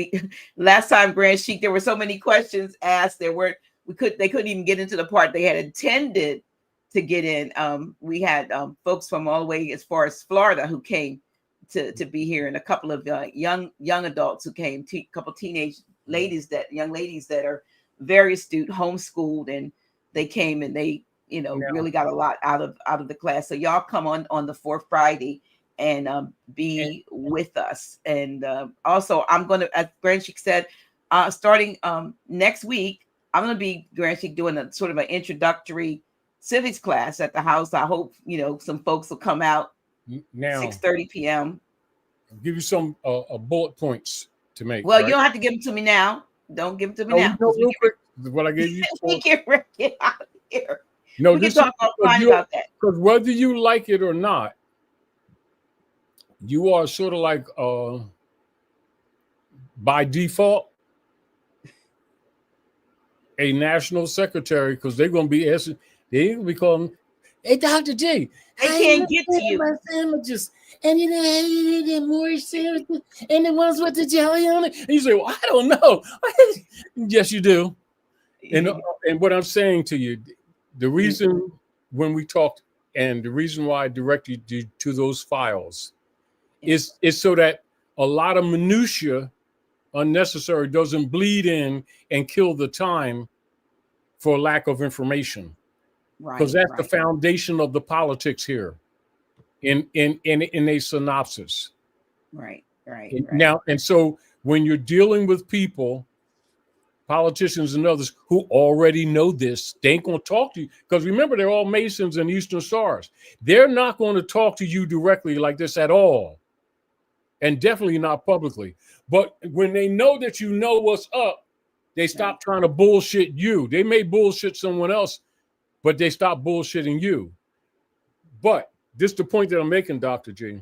time, Grand Sheik, there were so many questions asked. They couldn't even get into the part they had intended to get in. We had folks from all the way as far as Florida who came to be here, and a couple of young adults who came, a couple teenage ladies young ladies that are very astute, homeschooled, and they came and they really got a lot out of the class. So y'all come on the fourth Friday and be with us. And also, I'm going to, as Grand Sheik said, starting next week, I'm going to be, Grand Sheik, doing a sort of an introductory civics class at the house. I hope some folks will come out now. 6:30 p.m. I'll give you some bullet points to make. Well, right? you don't have to give them to me now. Don't give them to me now. Real quick, what I gave you. We get ready to get out of here. No, We can this talk offline about that. because whether you like it or not, you are sort of like by default a national secretary, because they're going to be asking, they're going to be calling, hey, Dr. J, They can't get to you. my sandwiches, and you know, the more sandwiches, and the ones with the jelly on it. And you say, well, I don't know. Yes, you do. And what I'm saying to you, the reason when we talked, and the reason why I directed you to those files is so that a lot of minutia unnecessary doesn't bleed in and kill the time for lack of information. Because that's the foundation of the politics here in a synopsis. Right. Now, and so when you're dealing with people, politicians and others who already know this, they ain't going to talk to you. Because remember, they're all Masons and Eastern Stars. They're not going to talk to you directly like this at all. And definitely not publicly. But when they know that you know what's up, they stop trying to bullshit you. They may bullshit someone else, but they stop bullshitting you. But this is the point that I'm making, Dr. G.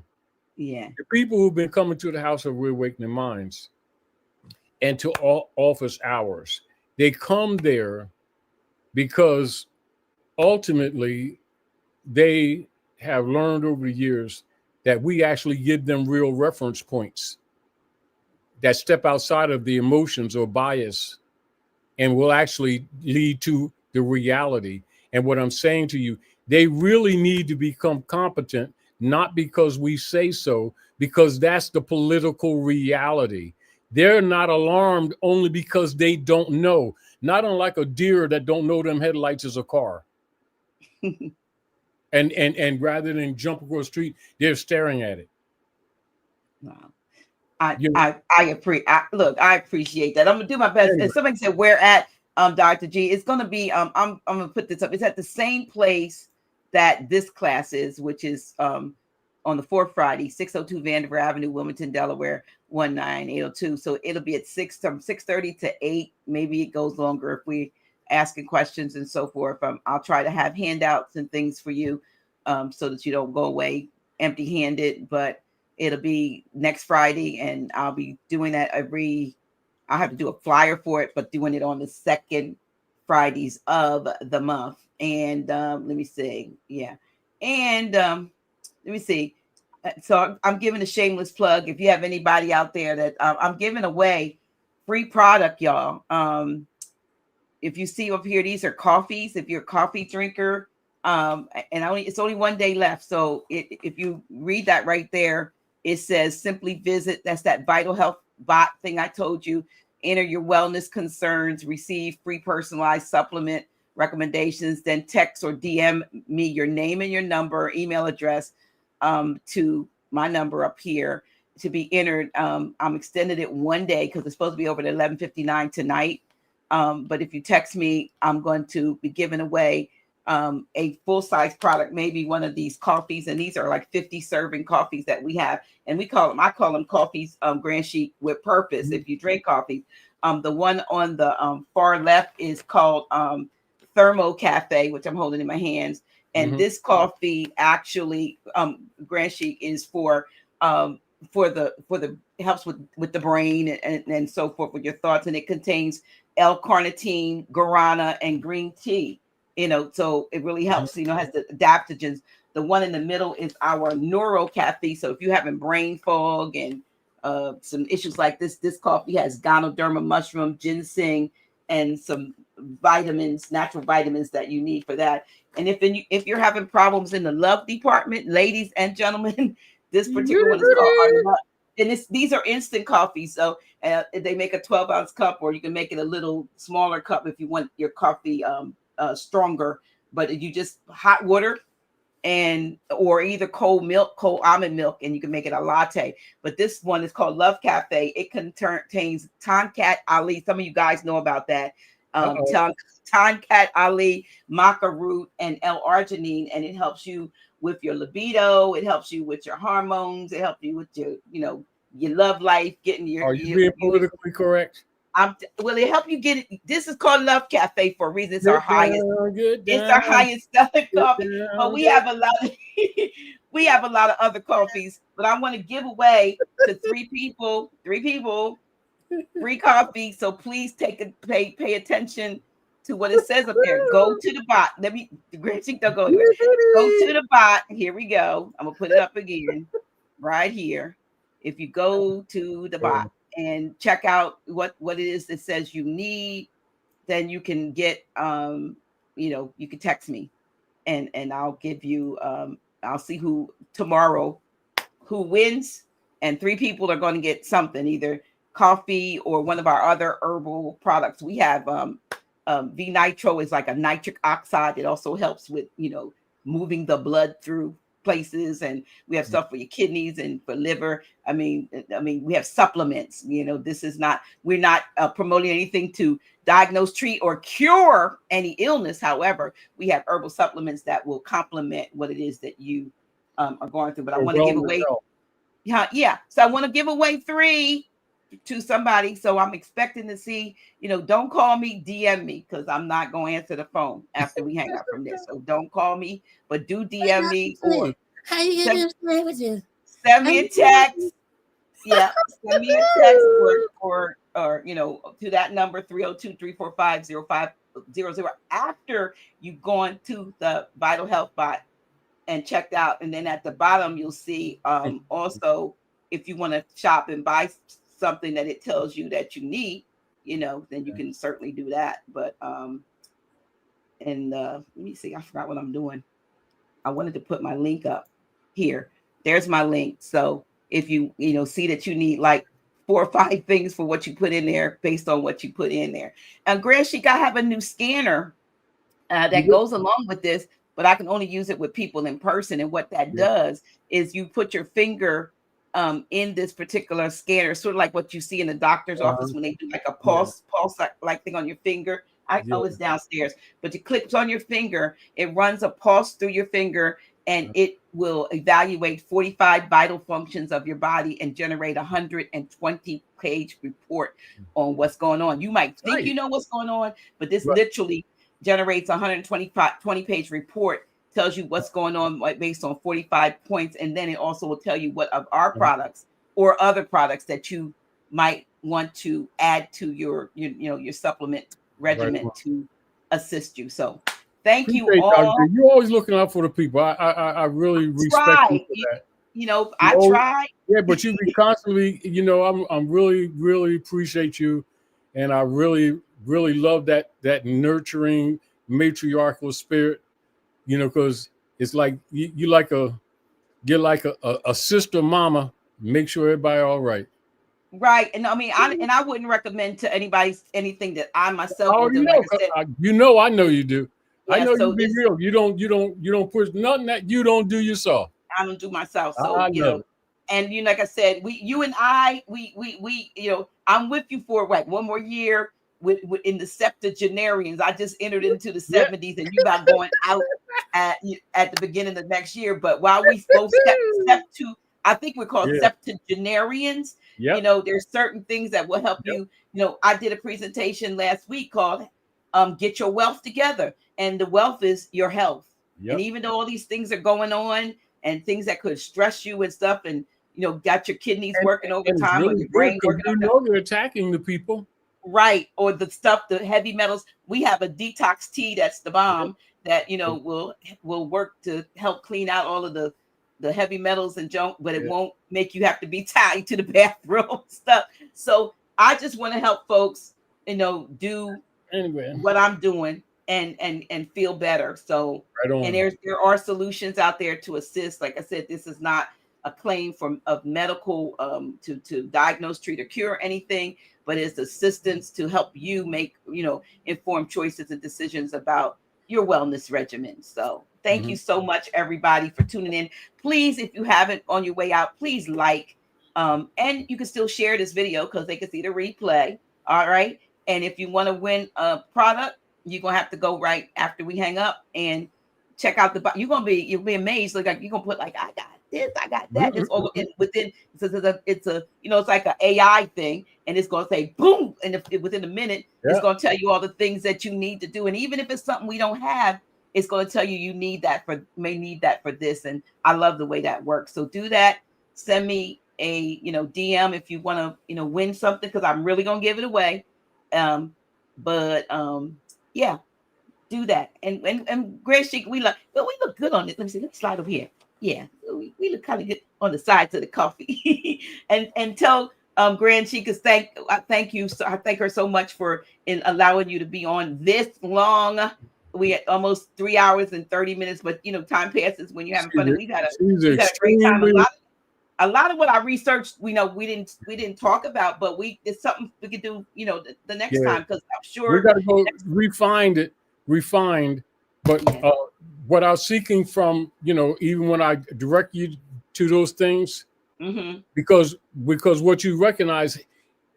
Yeah. The people who've been coming to the House of Reawakening Minds and to all office hours, they come there because ultimately they have learned over the years that we actually give them real reference points that step outside of the emotions or bias and will actually lead to the reality. And what I'm saying to you, they really need to become competent, not because we say so, because that's the political reality. They're not alarmed only because they don't know, not unlike a deer that don't know them headlights is a car. And rather than jump across the street, they're staring at it. Wow. I appreciate that. I'm gonna do my best. Anyway. And somebody said, where at Dr. G? It's gonna be I'm gonna put this up. It's at the same place that this class is, which is on the fourth Friday, 602 Vandever Avenue, Wilmington, Delaware, 19802. So it'll be at 6:30 to 8. Maybe it goes longer if we asking questions and so forth. I'll try to have handouts and things for you so that you don't go away empty-handed, but it'll be next Friday, and I'll be doing that I'll have to do a flyer for it, but doing it on the second Fridays of the month. And let me see. Yeah. And let me see. So I'm giving a shameless plug. If you have anybody out there that I'm giving away free product, y'all. If you see up here, these are coffees. If you're a coffee drinker, and it's only one day left. So if you read that right there, it says simply visit. That's that Vital Health bot thing I told you. Enter your wellness concerns, receive free personalized supplement recommendations, then text or DM me your name and your number, email address to my number up here to be entered. I'm extended it one day because it's supposed to be over at 11:59 tonight. But if you text me, I'm going to be giving away a full-size product, maybe one of these coffees, and these are like 50 serving coffees that we have, and I call them coffees, Grand Sheik with purpose. If you drink coffee, the one on the far left is called Thermo Cafe, which I'm holding in my hands, and this coffee actually, Grand Sheik, is for the helps with the brain and so forth with your thoughts, and it contains L-carnitine, guarana, and green tea. So it really helps. Has the adaptogens. The one in the middle is our Neuro Cafe. So if you're having brain fog and some issues like this coffee has Ganoderma mushroom, ginseng, and some vitamins, natural vitamins that you need for that. And if you're having problems in the love department, ladies and gentlemen, this particular one is called Art of Love. And these are instant coffees. So they make a 12-ounce cup, or you can make it a little smaller cup if you want your coffee stronger. But you just hot water or either cold almond milk, and you can make it a latte. But this one is called Love Cafe. It contains Tonkat Ali. Some of you guys know about that. Tonkat Ali, maca root, and L-arginine, and it helps you with your libido. It helps you with your hormones. It helps you with your love life. Getting your. Are you being politically correct? Will it help you get it? This is called Love Cafe for a reason. It's our highest. Get It's down, our highest selling coffee. down, But we have a lot of we have a lot of other coffees. But I want to give away to three people free coffee. So please pay attention to what it says up there. Go to the bot. Let me don't go anywhere. Go to the bot. Here we go. I'm gonna put it up again right here. If you go to the bot and check out what it is that says you need, then you can get you can text me and I'll give you I'll see who tomorrow who wins, and three people are going to get something, either coffee or one of our other herbal products. We have V nitro is like a nitric oxide. It also helps with moving the blood through places, and we have stuff for your kidneys and for liver. I mean we have supplements. We're not promoting anything to diagnose, treat, or cure any illness. However, we have herbal supplements that will complement what it is that you are going through. But I want to give away so I want to give away 3 to somebody. So I'm expecting to see, don't call me, DM me, because I'm not going to answer the phone after we hang up from this. So don't call me, but do DM me or how you gonna do sandwiches? Send me a text. Yeah, send me a text or to that number 302-345-0500 after you've gone to the Vital Health Bot and checked out. And then at the bottom you'll see also, if you want to shop and buy something that it tells you that you need, then you can certainly do that. But let me see, I forgot what I'm doing. I wanted to put my link up here. There's my link. So if you see that you need like 4 or 5 things for what you put in there based on what you put in there. And Grand Sheik, I have a new scanner that goes along with this, but I can only use it with people in person. And what that does is you put your finger in this particular scanner, sort of like what you see in the doctor's office when they do like a pulse like thing on your finger. It's downstairs, but it clicks on your finger. It runs a pulse through your finger, and it will evaluate 45 vital functions of your body and generate a 120-page report on what's going on. You might think you know what's going on, but this literally generates a 120-page report, tells you what's going on based on 45 points. And then it also will tell you what of our products or other products that you might want to add to your supplement regimen to assist you. So thank you all. You're always looking out for the people. I really respect you for that. I try. Yeah, but you be constantly, I'm really appreciate you, and I really love that nurturing matriarchal spirit. Because it's like you get like a sister mama, make sure everybody all right. Right. And I wouldn't recommend to anybody anything that I myself will do. Like I know you do. Yeah, I know you be real. You don't push nothing that you don't do yourself. I don't do myself. So and like I said, you and I, I'm with you for one more year with in the septuagenarians. I just entered into the 70s, and you got going out at the beginning of next year. But while we both step to, I think we're called septuagenarians. There's certain things that will help you. I did a presentation last week called Get Your Wealth Together. And the wealth is your health. And even though all these things are going on and things that could stress you and stuff, and got your kidneys working overtime, or your brain working they're attacking the people. Right. Or the stuff, the heavy metals. We have a detox tea that's the bomb that will work to help clean out all of the heavy metals and junk, but it won't make you have to be tied to the bathroom stuff. So I just want to help folks, do what I'm doing and feel better. So and there are solutions out there to assist. Like I said, this is not a claim of medical to diagnose, treat, or cure anything, but it's assistance to help you make informed choices and decisions about your wellness regimen. So thank you so much, everybody, for tuning in. Please, if you haven't on your way out, please like, and you can still share this video because they can see the replay. All right. And if you want to win a product, you're gonna have to go right after we hang up and check out you'll be amazed. Like you're gonna put I got this, I got that. It's all within. It's a it's like an AI thing, and it's going to say boom, and if within a minute, it's going to tell you all the things that you need to do. And even if it's something we don't have, it's going to tell you may need that for this. And I love the way that works. So do that. Send me a DM if you want to win something, because I'm really going to give it away. Yeah, do that. And Grand Sheik, we look good on it. Let me slide over here. Yeah, we look kind of good on the sides of the coffee. and tell Grand Sheik, I thank you. So I thank her so much for allowing you to be on this long. We had almost 3 hours and 30 minutes, but time passes when you're having fun. And we've had a great time. A lot of what I researched, we didn't talk about, but it's something we could do, the next time, because I'm sure we got to go refined. But what I was seeking from, even when I direct you to those things, because what you recognize,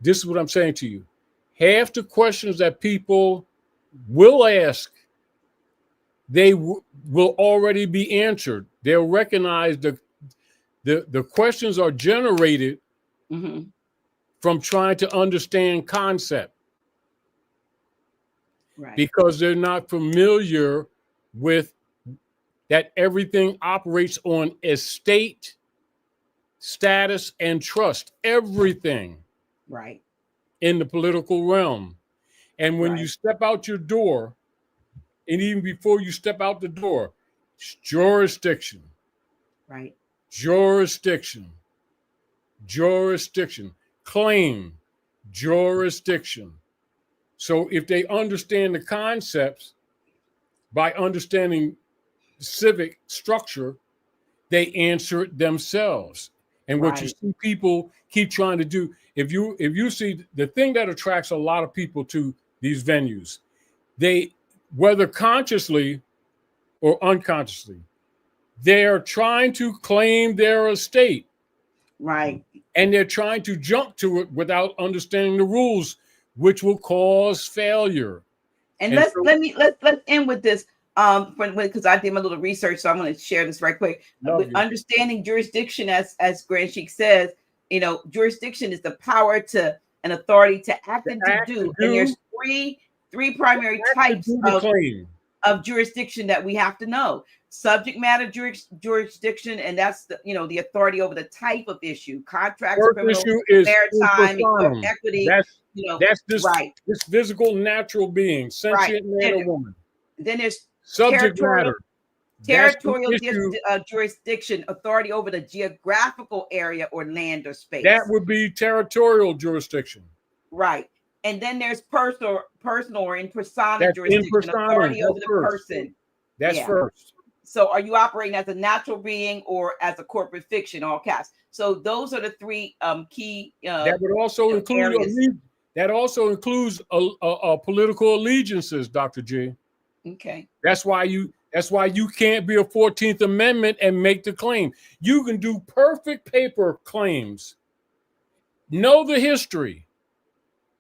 this is what I'm saying to you. Half the questions that people will ask, they will already be answered. They'll recognize the questions are generated from trying to understand concept, right? Because they're not familiar with that everything operates on estate, status, and trust. Everything, right, in the political realm. And when you step out your door, and even before you step out the door, it's jurisdiction. Right. Jurisdiction. Claim. Jurisdiction. So if they understand the concepts by understanding civic structure, they answer it themselves. And what you see people keep trying to do, if you see the thing that attracts a lot of people to these venues, they, whether consciously or unconsciously, they're trying to claim their estate. Right. And they're trying to jump to it without understanding the rules, which will cause failure. And let's end with this. Because I did my little research, so I'm going to share this right quick. With understanding jurisdiction, as Grand Sheik says, jurisdiction is the power to an authority to act and to do. And there's three primary types of jurisdiction that we have to know. Subject matter jurisdiction, and that's the authority over the type of issue. Contracts, criminal, maritime, equity. That's this physical natural being, sentient man or woman. Then there's subject matter. Territorial jurisdiction, authority over the geographical area or land or space. That would be territorial jurisdiction. Right. And then there's personal or in persona jurisdiction, authority over the person. That's first. So are you operating as a natural being or as a corporate fiction, all caps? So those are the three key that would also include political allegiances, Dr. G. Okay. That's why you can't be a 14th Amendment and make the claim. You can do perfect paper claims, know the history,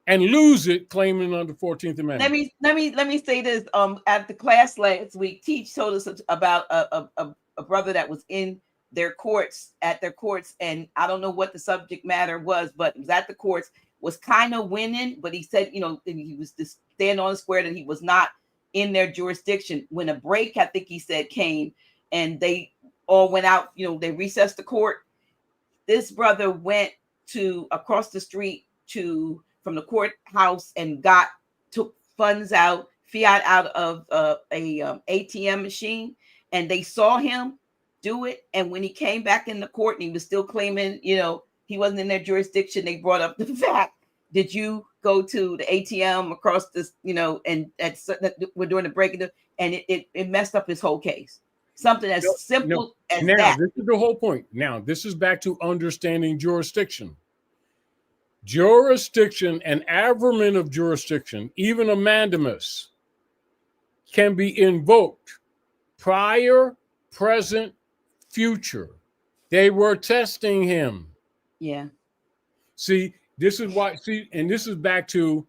and lose it claiming under 14th Amendment. Let me say this. At the class last week, Teach told us about a brother that was in their courts, and I don't know what the subject matter was, but it was at the courts, was kind of winning, but he said, he was just standing on the square that he was not in their jurisdiction. When a break, I think he said, came and they all went out, they recessed the court. This brother went to across the street from the courthouse and took funds out, fiat out of a ATM machine, and they saw him do it. And when he came back in the court and he was still claiming, he wasn't in their jurisdiction, they brought up the fact, did you go to the ATM across this, and we're doing the break, and it messed up his whole case. Something as simple as that. This is the whole point. Now, this is back to understanding jurisdiction. Jurisdiction and averment of jurisdiction, even a mandamus, can be invoked prior, present, future. They were testing him. Yeah. See, this is why, and this is back to,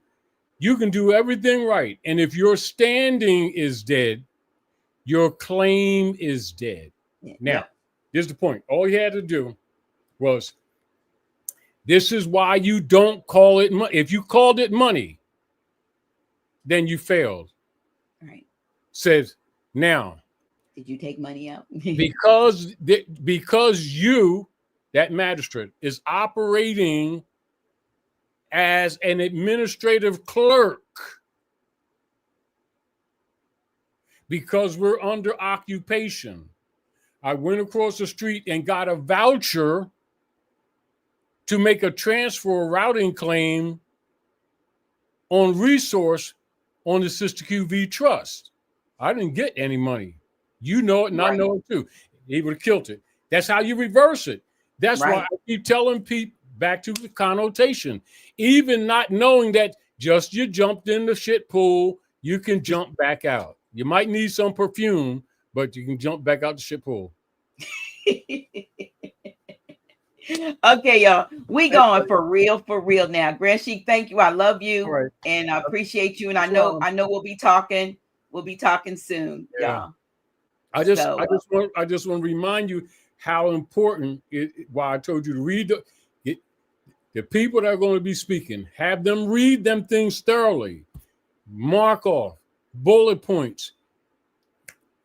you can do everything right. And if your standing is dead, your claim is dead. Yeah. Now, Here's the point. All he had to do was, this is why you don't call it money. If you called it money, then you failed. Right. Says, now, did you take money out? because you, that magistrate, is operating as an administrative clerk, because we're under occupation. I went across the street and got a voucher to make a transfer routing claim on resource on the Sister QV trust. I didn't get any money. You know it, and I know it too. He would have killed it. That's how you reverse it. That's why I keep telling people, back to the connotation, even not knowing that just you jumped in the shit pool, you can jump back out. You might need some perfume, but you can jump back out the shit pool. Okay, y'all. We going for real now. Grand Sheik, thank you. I love you. Right. And I appreciate you. And I know we'll be talking. We'll be talking soon, y'all. I just want to remind you how important why I told you to read the people that are going to be speaking, have them read them things thoroughly, mark off bullet points.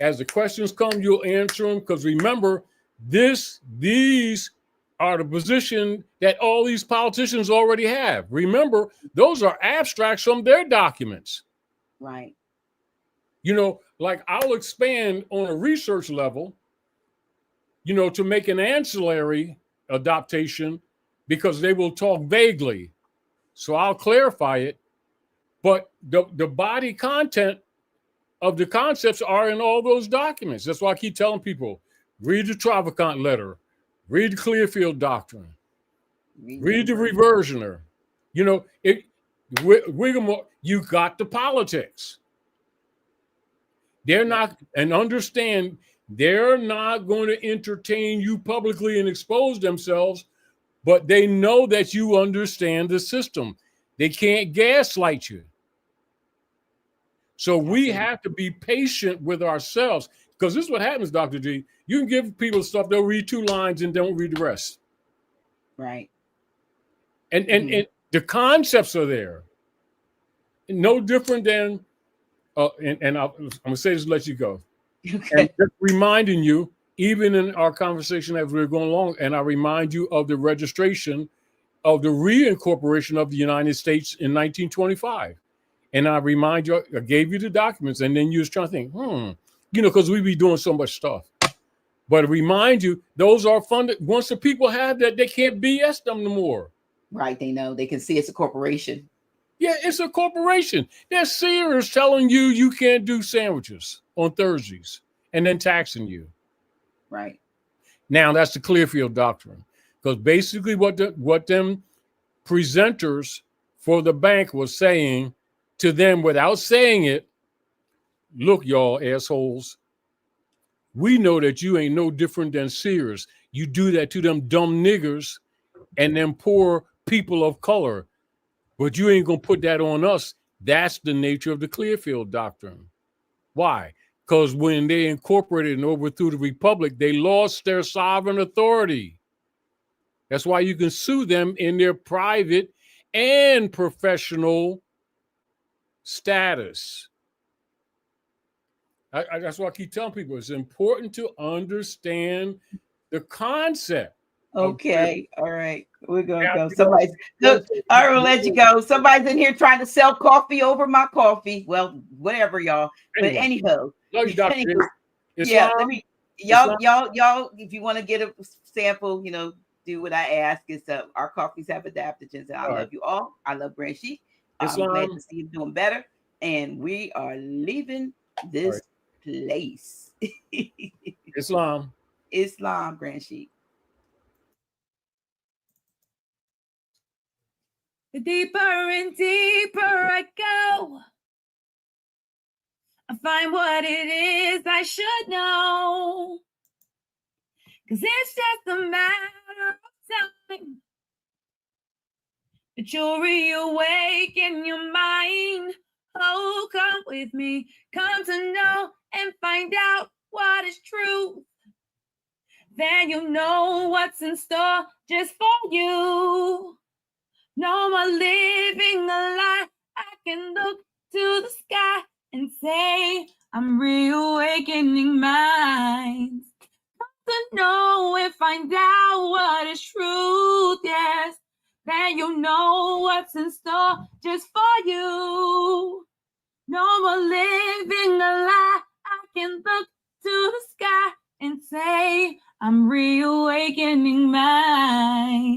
As the questions come, you'll answer them, because remember, these are the position that all these politicians already have. Remember, those are abstracts from their documents. Right. You know, like I'll expand on a research level, you know, to make an ancillary adaptation, because they will talk vaguely. So I'll clarify it. But the body content of the concepts are in all those documents. That's why I keep telling people, read the Travacant letter, read the Clearfield Doctrine, read the Reversioner. You know, Wiggum, you got the politics. They're not, and understand, they're not going to entertain you publicly and expose themselves, but they know that you understand the system. They can't gaslight you. So we have to be patient with ourselves, because this is what happens, Dr. G. You can give people stuff, they'll read 2 lines and don't read the rest. Right. And the concepts are there. No different than, I'm going to say this to let you go. Okay. And just reminding you, even in our conversation as we're going along, and I remind you of the registration of the reincorporation of the United States in 1925. And I remind you, I gave you the documents, and then you was trying to think, you know, because we be doing so much stuff. But I remind you, those are funded. Once the people have that, they can't BS them no more. Right. They know. They can see it's a corporation. Yeah, it's a corporation. There's Sears telling you you can't do sandwiches on Thursdays and then taxing you. Right. Now, that's the Clearfield Doctrine. Because basically what them presenters for the bank was saying to them without saying it, look, y'all assholes, we know that you ain't no different than Sears. You do that to them dumb niggers and them poor people of color, but you ain't gonna put that on us. That's the nature of the Clearfield Doctrine. Why? Because when they incorporated and overthrew the Republic, they lost their sovereign authority. That's why you can sue them in their private and professional status. That's why I keep telling people, it's important to understand the concept. Okay. All right. We're going to go. Somebody's, look, all right, we'll let you go. Somebody's in here trying to sell coffee over my coffee. Well, whatever, y'all. But anyhow. Yeah, let me, y'all, if you want to get a sample, you know, do what I ask. Is our coffees have adaptogens, and I love you all. I love Grand Sheik. I'm glad to see you doing better, and we are leaving this place. Islam, Grand Sheik. The deeper and deeper I go, I find what it is I should know. 'Cause it's just a matter of time that you'll reawaken your mind. Oh, come with me, come to know and find out what is true. then you know what's in store just for you. No more living the lie. I can look to the sky and say, I'm reawakening minds. To know and find out what is truth, yes. Then you know what's in store just for you. No more living the lie. I can look to the sky and say, I'm reawakening mine.